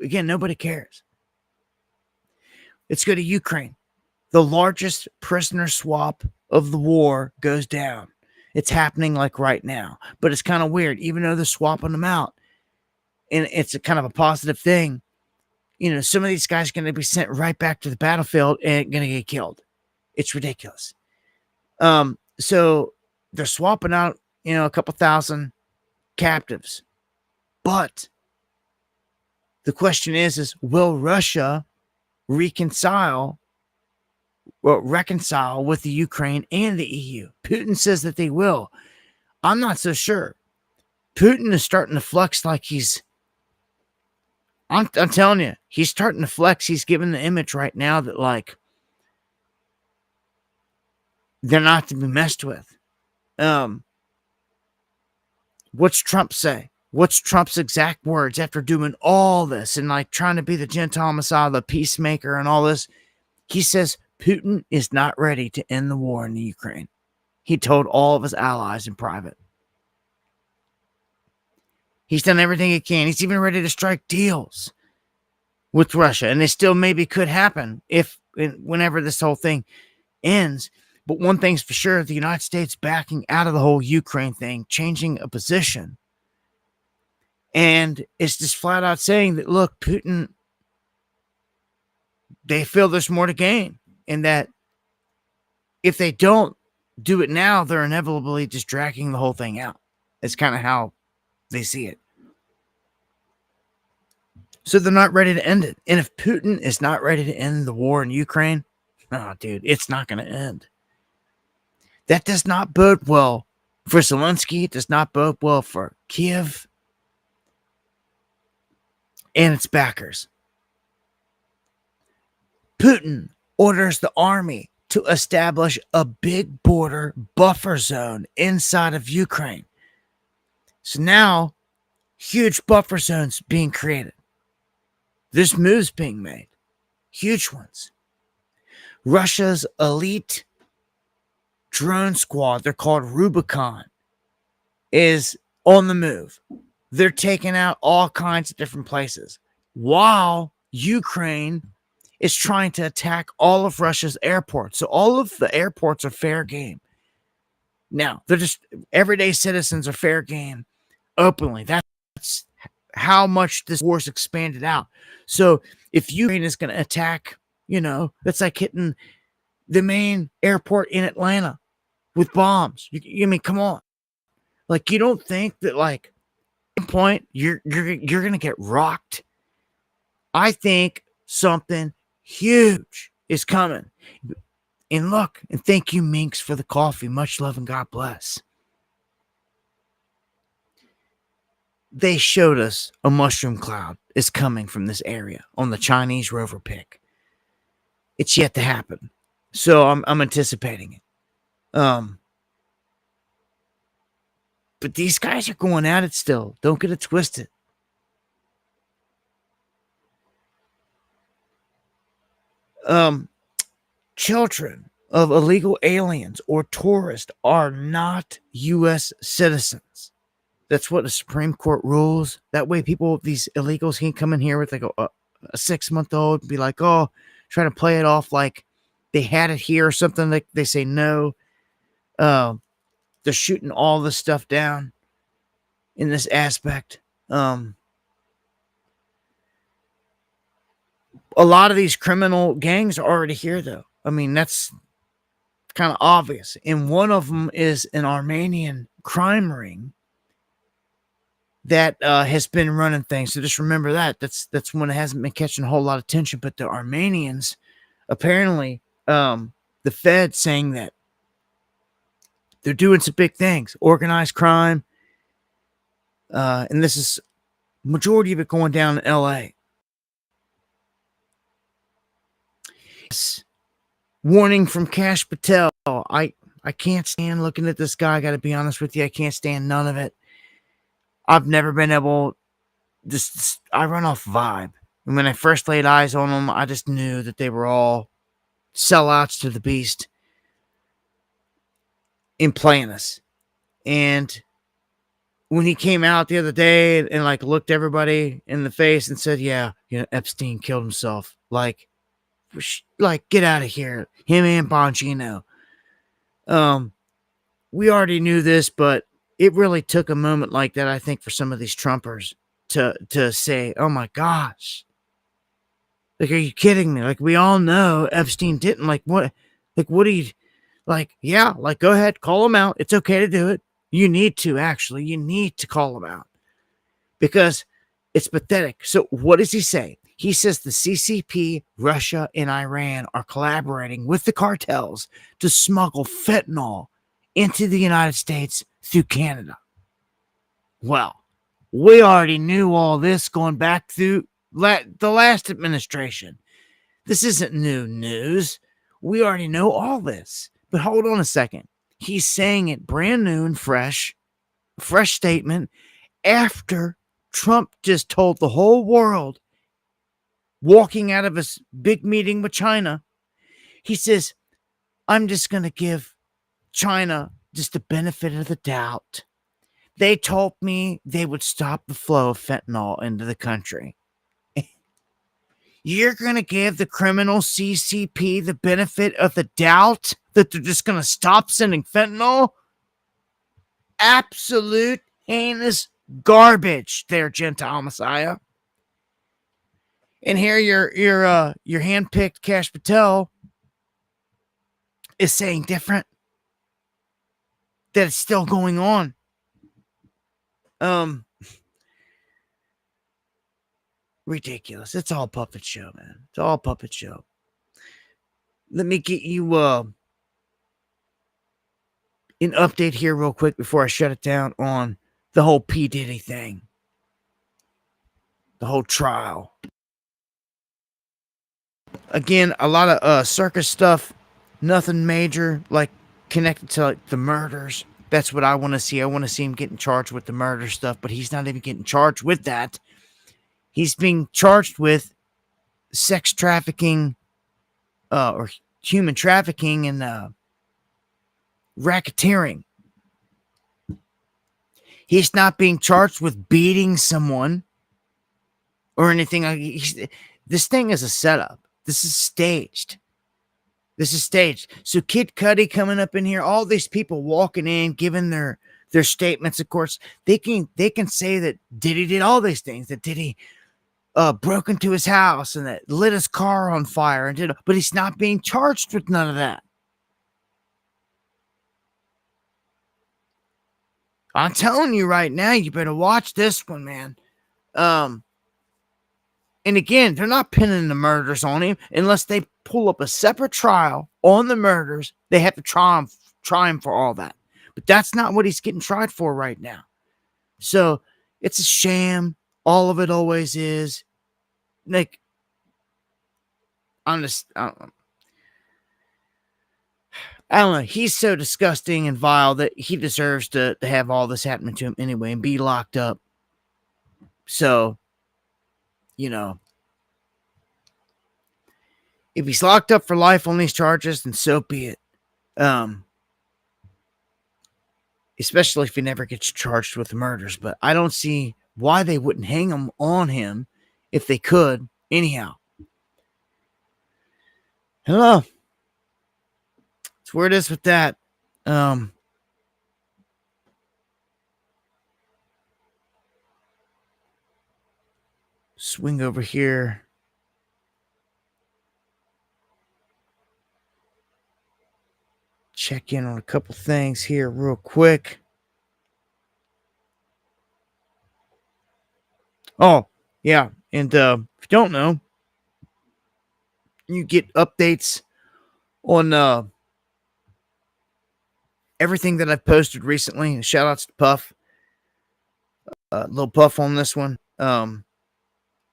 Again, nobody cares. Let's go to Ukraine. The largest prisoner swap of the war goes down. It's happening like right now. But it's kind of weird. Even though they're swapping them out, and it's a kind of a positive thing, you know, some of these guys are going to be sent right back to the battlefield and going to get killed. It's ridiculous. So they're swapping out, you know, a couple thousand captives. But the question is will Russia reconcile with the Ukraine and the EU? Putin says that they will. I'm not so sure. Putin is starting to flex like I'm telling you, he's starting to flex. He's giving the image right now that, like, they're not to be messed with. What's Trump say? What's Trump's exact words after doing all this and, like, trying to be the Gentile Messiah, the peacemaker and all this? He says Putin is not ready to end the war in the Ukraine. He told all of his allies in private. He's done everything he can. He's even ready to strike deals with Russia. And they still maybe could happen whenever this whole thing ends. But one thing's for sure, the United States backing out of the whole Ukraine thing, changing a position. And it's just flat out saying that, look, Putin, they feel there's more to gain. And that if they don't do it now, they're inevitably just dragging the whole thing out. It's kind of how they see it. So they're not ready to end it. And if Putin is not ready to end the war in Ukraine, oh, dude, it's not going to end. That does not bode well for Zelensky. It does not bode well for Kiev and its backers. Putin orders the army to establish a big border buffer zone inside of Ukraine. So now, huge buffer zones being created. There's moves being made. Huge ones. Russia's elite drone squad, they're called Rubicon, is on the move. They're taking out all kinds of different places. While Ukraine is trying to attack all of Russia's airports. So all of the airports are fair game. Now, they're just everyday citizens are fair game openly. That's how much this war's expanded out. So if Ukraine is going to attack, you know, that's like hitting the main airport in Atlanta with bombs. You mean, come on. Like, you don't think that, like, at some point you're going to get rocked? I think something huge is coming. And look, and thank you, Minx, for the coffee. Much love and God bless. They showed us a mushroom cloud is coming from this area on the Chinese rover pic. It's yet to happen. So I'm anticipating it. But these guys are going at it still. Don't get it twisted. Children of illegal aliens or tourists are not U.S. citizens. That's what the Supreme Court rules. That way these illegals can't come in here with like a 6-month-old and be like, oh, trying to play it off like they had it here or something. Like they say no. They're shooting all this stuff down in this aspect. A lot of these criminal gangs are already here, though. I mean, that's kind of obvious. And one of them is an Armenian crime ring that has been running things. So just remember that. That's one that hasn't been catching a whole lot of attention. But the Armenians, apparently, the Fed saying that they're doing some big things. Organized crime. And this is majority of it going down in L.A. Warning from Cash Patel. I can't stand looking at this guy. I got to be honest with you. I can't stand none of it. I've never been able. I run off vibe. And when I first laid eyes on them, I just knew that they were all sellouts to the beast in playing us. And when he came out the other day and like looked everybody in the face and said, yeah, Epstein killed himself. Like get out of here. Him and Bongino. We already knew this, but it really took a moment like that, I think, for some of these Trumpers to say, oh my gosh. Like, are you kidding me? Like, we all know Epstein didn't. Like, what do you, like, yeah, like, go ahead, call him out. It's okay to do it. You need to, actually. You need to call him out. Because it's pathetic. So what does he say? He says the CCP, Russia, and Iran are collaborating with the cartels to smuggle fentanyl into the United States through Canada. Well, we already knew all this going back through the last administration. This isn't new news. We already know all this. But hold on a second. He's saying it brand new and fresh statement after Trump just told the whole world, walking out of his big meeting with China, he says, I'm just going to give China just the benefit of the doubt. They told me they would stop the flow of fentanyl into the country. You're going to give the criminal CCP the benefit of the doubt that they're just going to stop sending fentanyl? Absolute heinous garbage there, Gentile Messiah. And here your handpicked Kash Patel is saying different. That it's still going on. Ridiculous. It's all puppet show, man. It's all puppet show. Let me get you an update here real quick before I shut it down on the whole P. Diddy thing. The whole trial. Again, a lot of circus stuff. Nothing major, like connected to like the murders. That's what I want to see. I want to see him getting charged with the murder stuff, but he's not even getting charged with that. He's being charged with sex trafficking, or human trafficking and racketeering. He's not being charged with beating someone or anything. This thing is a setup. This is staged. So Kid Cudi coming up in here, all these people walking in, giving their statements. Of course, they can say that Diddy did all these things. That Diddy broke into his house and that lit his car on fire but he's not being charged with none of that. I'm telling you right now, you better watch this one, man. And again, they're not pinning the murders on him unless they pull up a separate trial on the murders. They have to try him for all that. But that's not what he's getting tried for right now. So it's a sham. All of it always is. Like, I don't know. He's so disgusting and vile that he deserves to have all this happening to him anyway and be locked up. So, if he's locked up for life on these charges, then so be it. Especially if he never gets charged with murders. But I don't see why they wouldn't hang him on him if they could. Anyhow. Hello. That's where it is with that. Swing over here. Check in on a couple things here real quick. Oh, yeah. And if you don't know, you get updates on everything that I've posted recently. Shout outs to Puff. Little Puff on this one.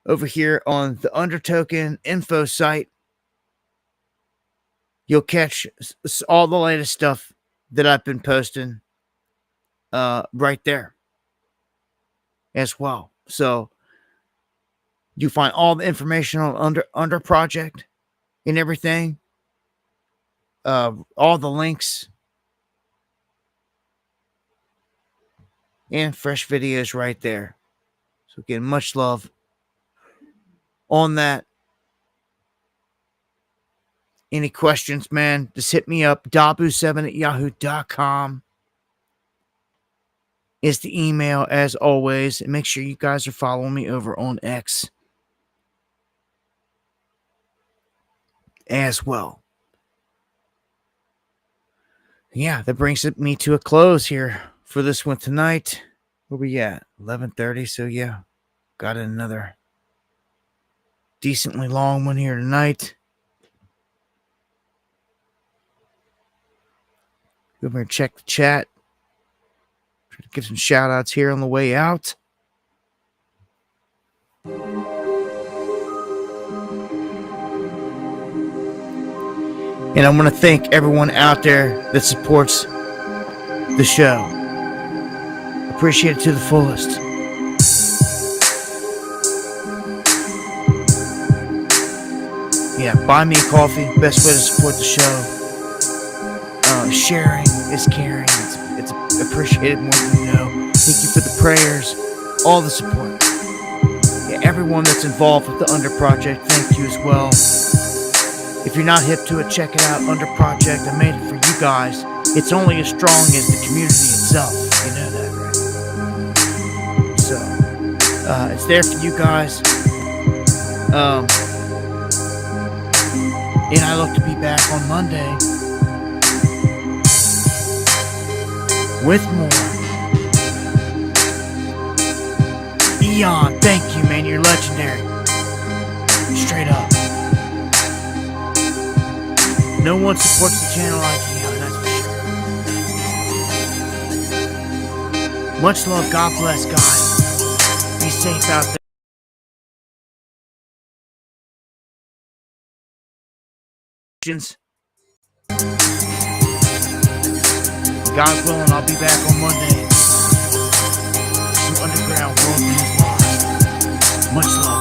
Over here on the Undertoken info site, you'll catch all the latest stuff that I've been posting right there as well. So You find all the information on under project and everything. All the links and fresh videos right there. So again, much love on that. Any questions, man, just hit me up. dabu7@yahoo.com is the email, as always. And make sure you guys are following me over on X as well. Yeah, that brings me to a close here for this one tonight. Where we at? 11:30. So yeah, got another decently long one here tonight. Go over and check the chat. Try to give some shout outs here on the way out. And I want to thank everyone out there that supports the show. Appreciate it to the fullest. Yeah, buy me a coffee. Best way to support the show. Sharing is caring. It's appreciated more than you know. Thank you for the prayers, all the support. Yeah, everyone that's involved with the Under Project, thank you as well. If you're not hip to it, check it out. Under Project, I made it for you guys. It's only as strong as the community itself. You know that, right? So, it's there for you guys. And I look to be back on Monday with more. Eon, thank you, man. You're legendary. Straight up. No one supports the channel like Eon, that's for sure. Much love. God bless, guys. Be safe out there. God willing, I'll be back on Monday. Some underground world news live. Much love.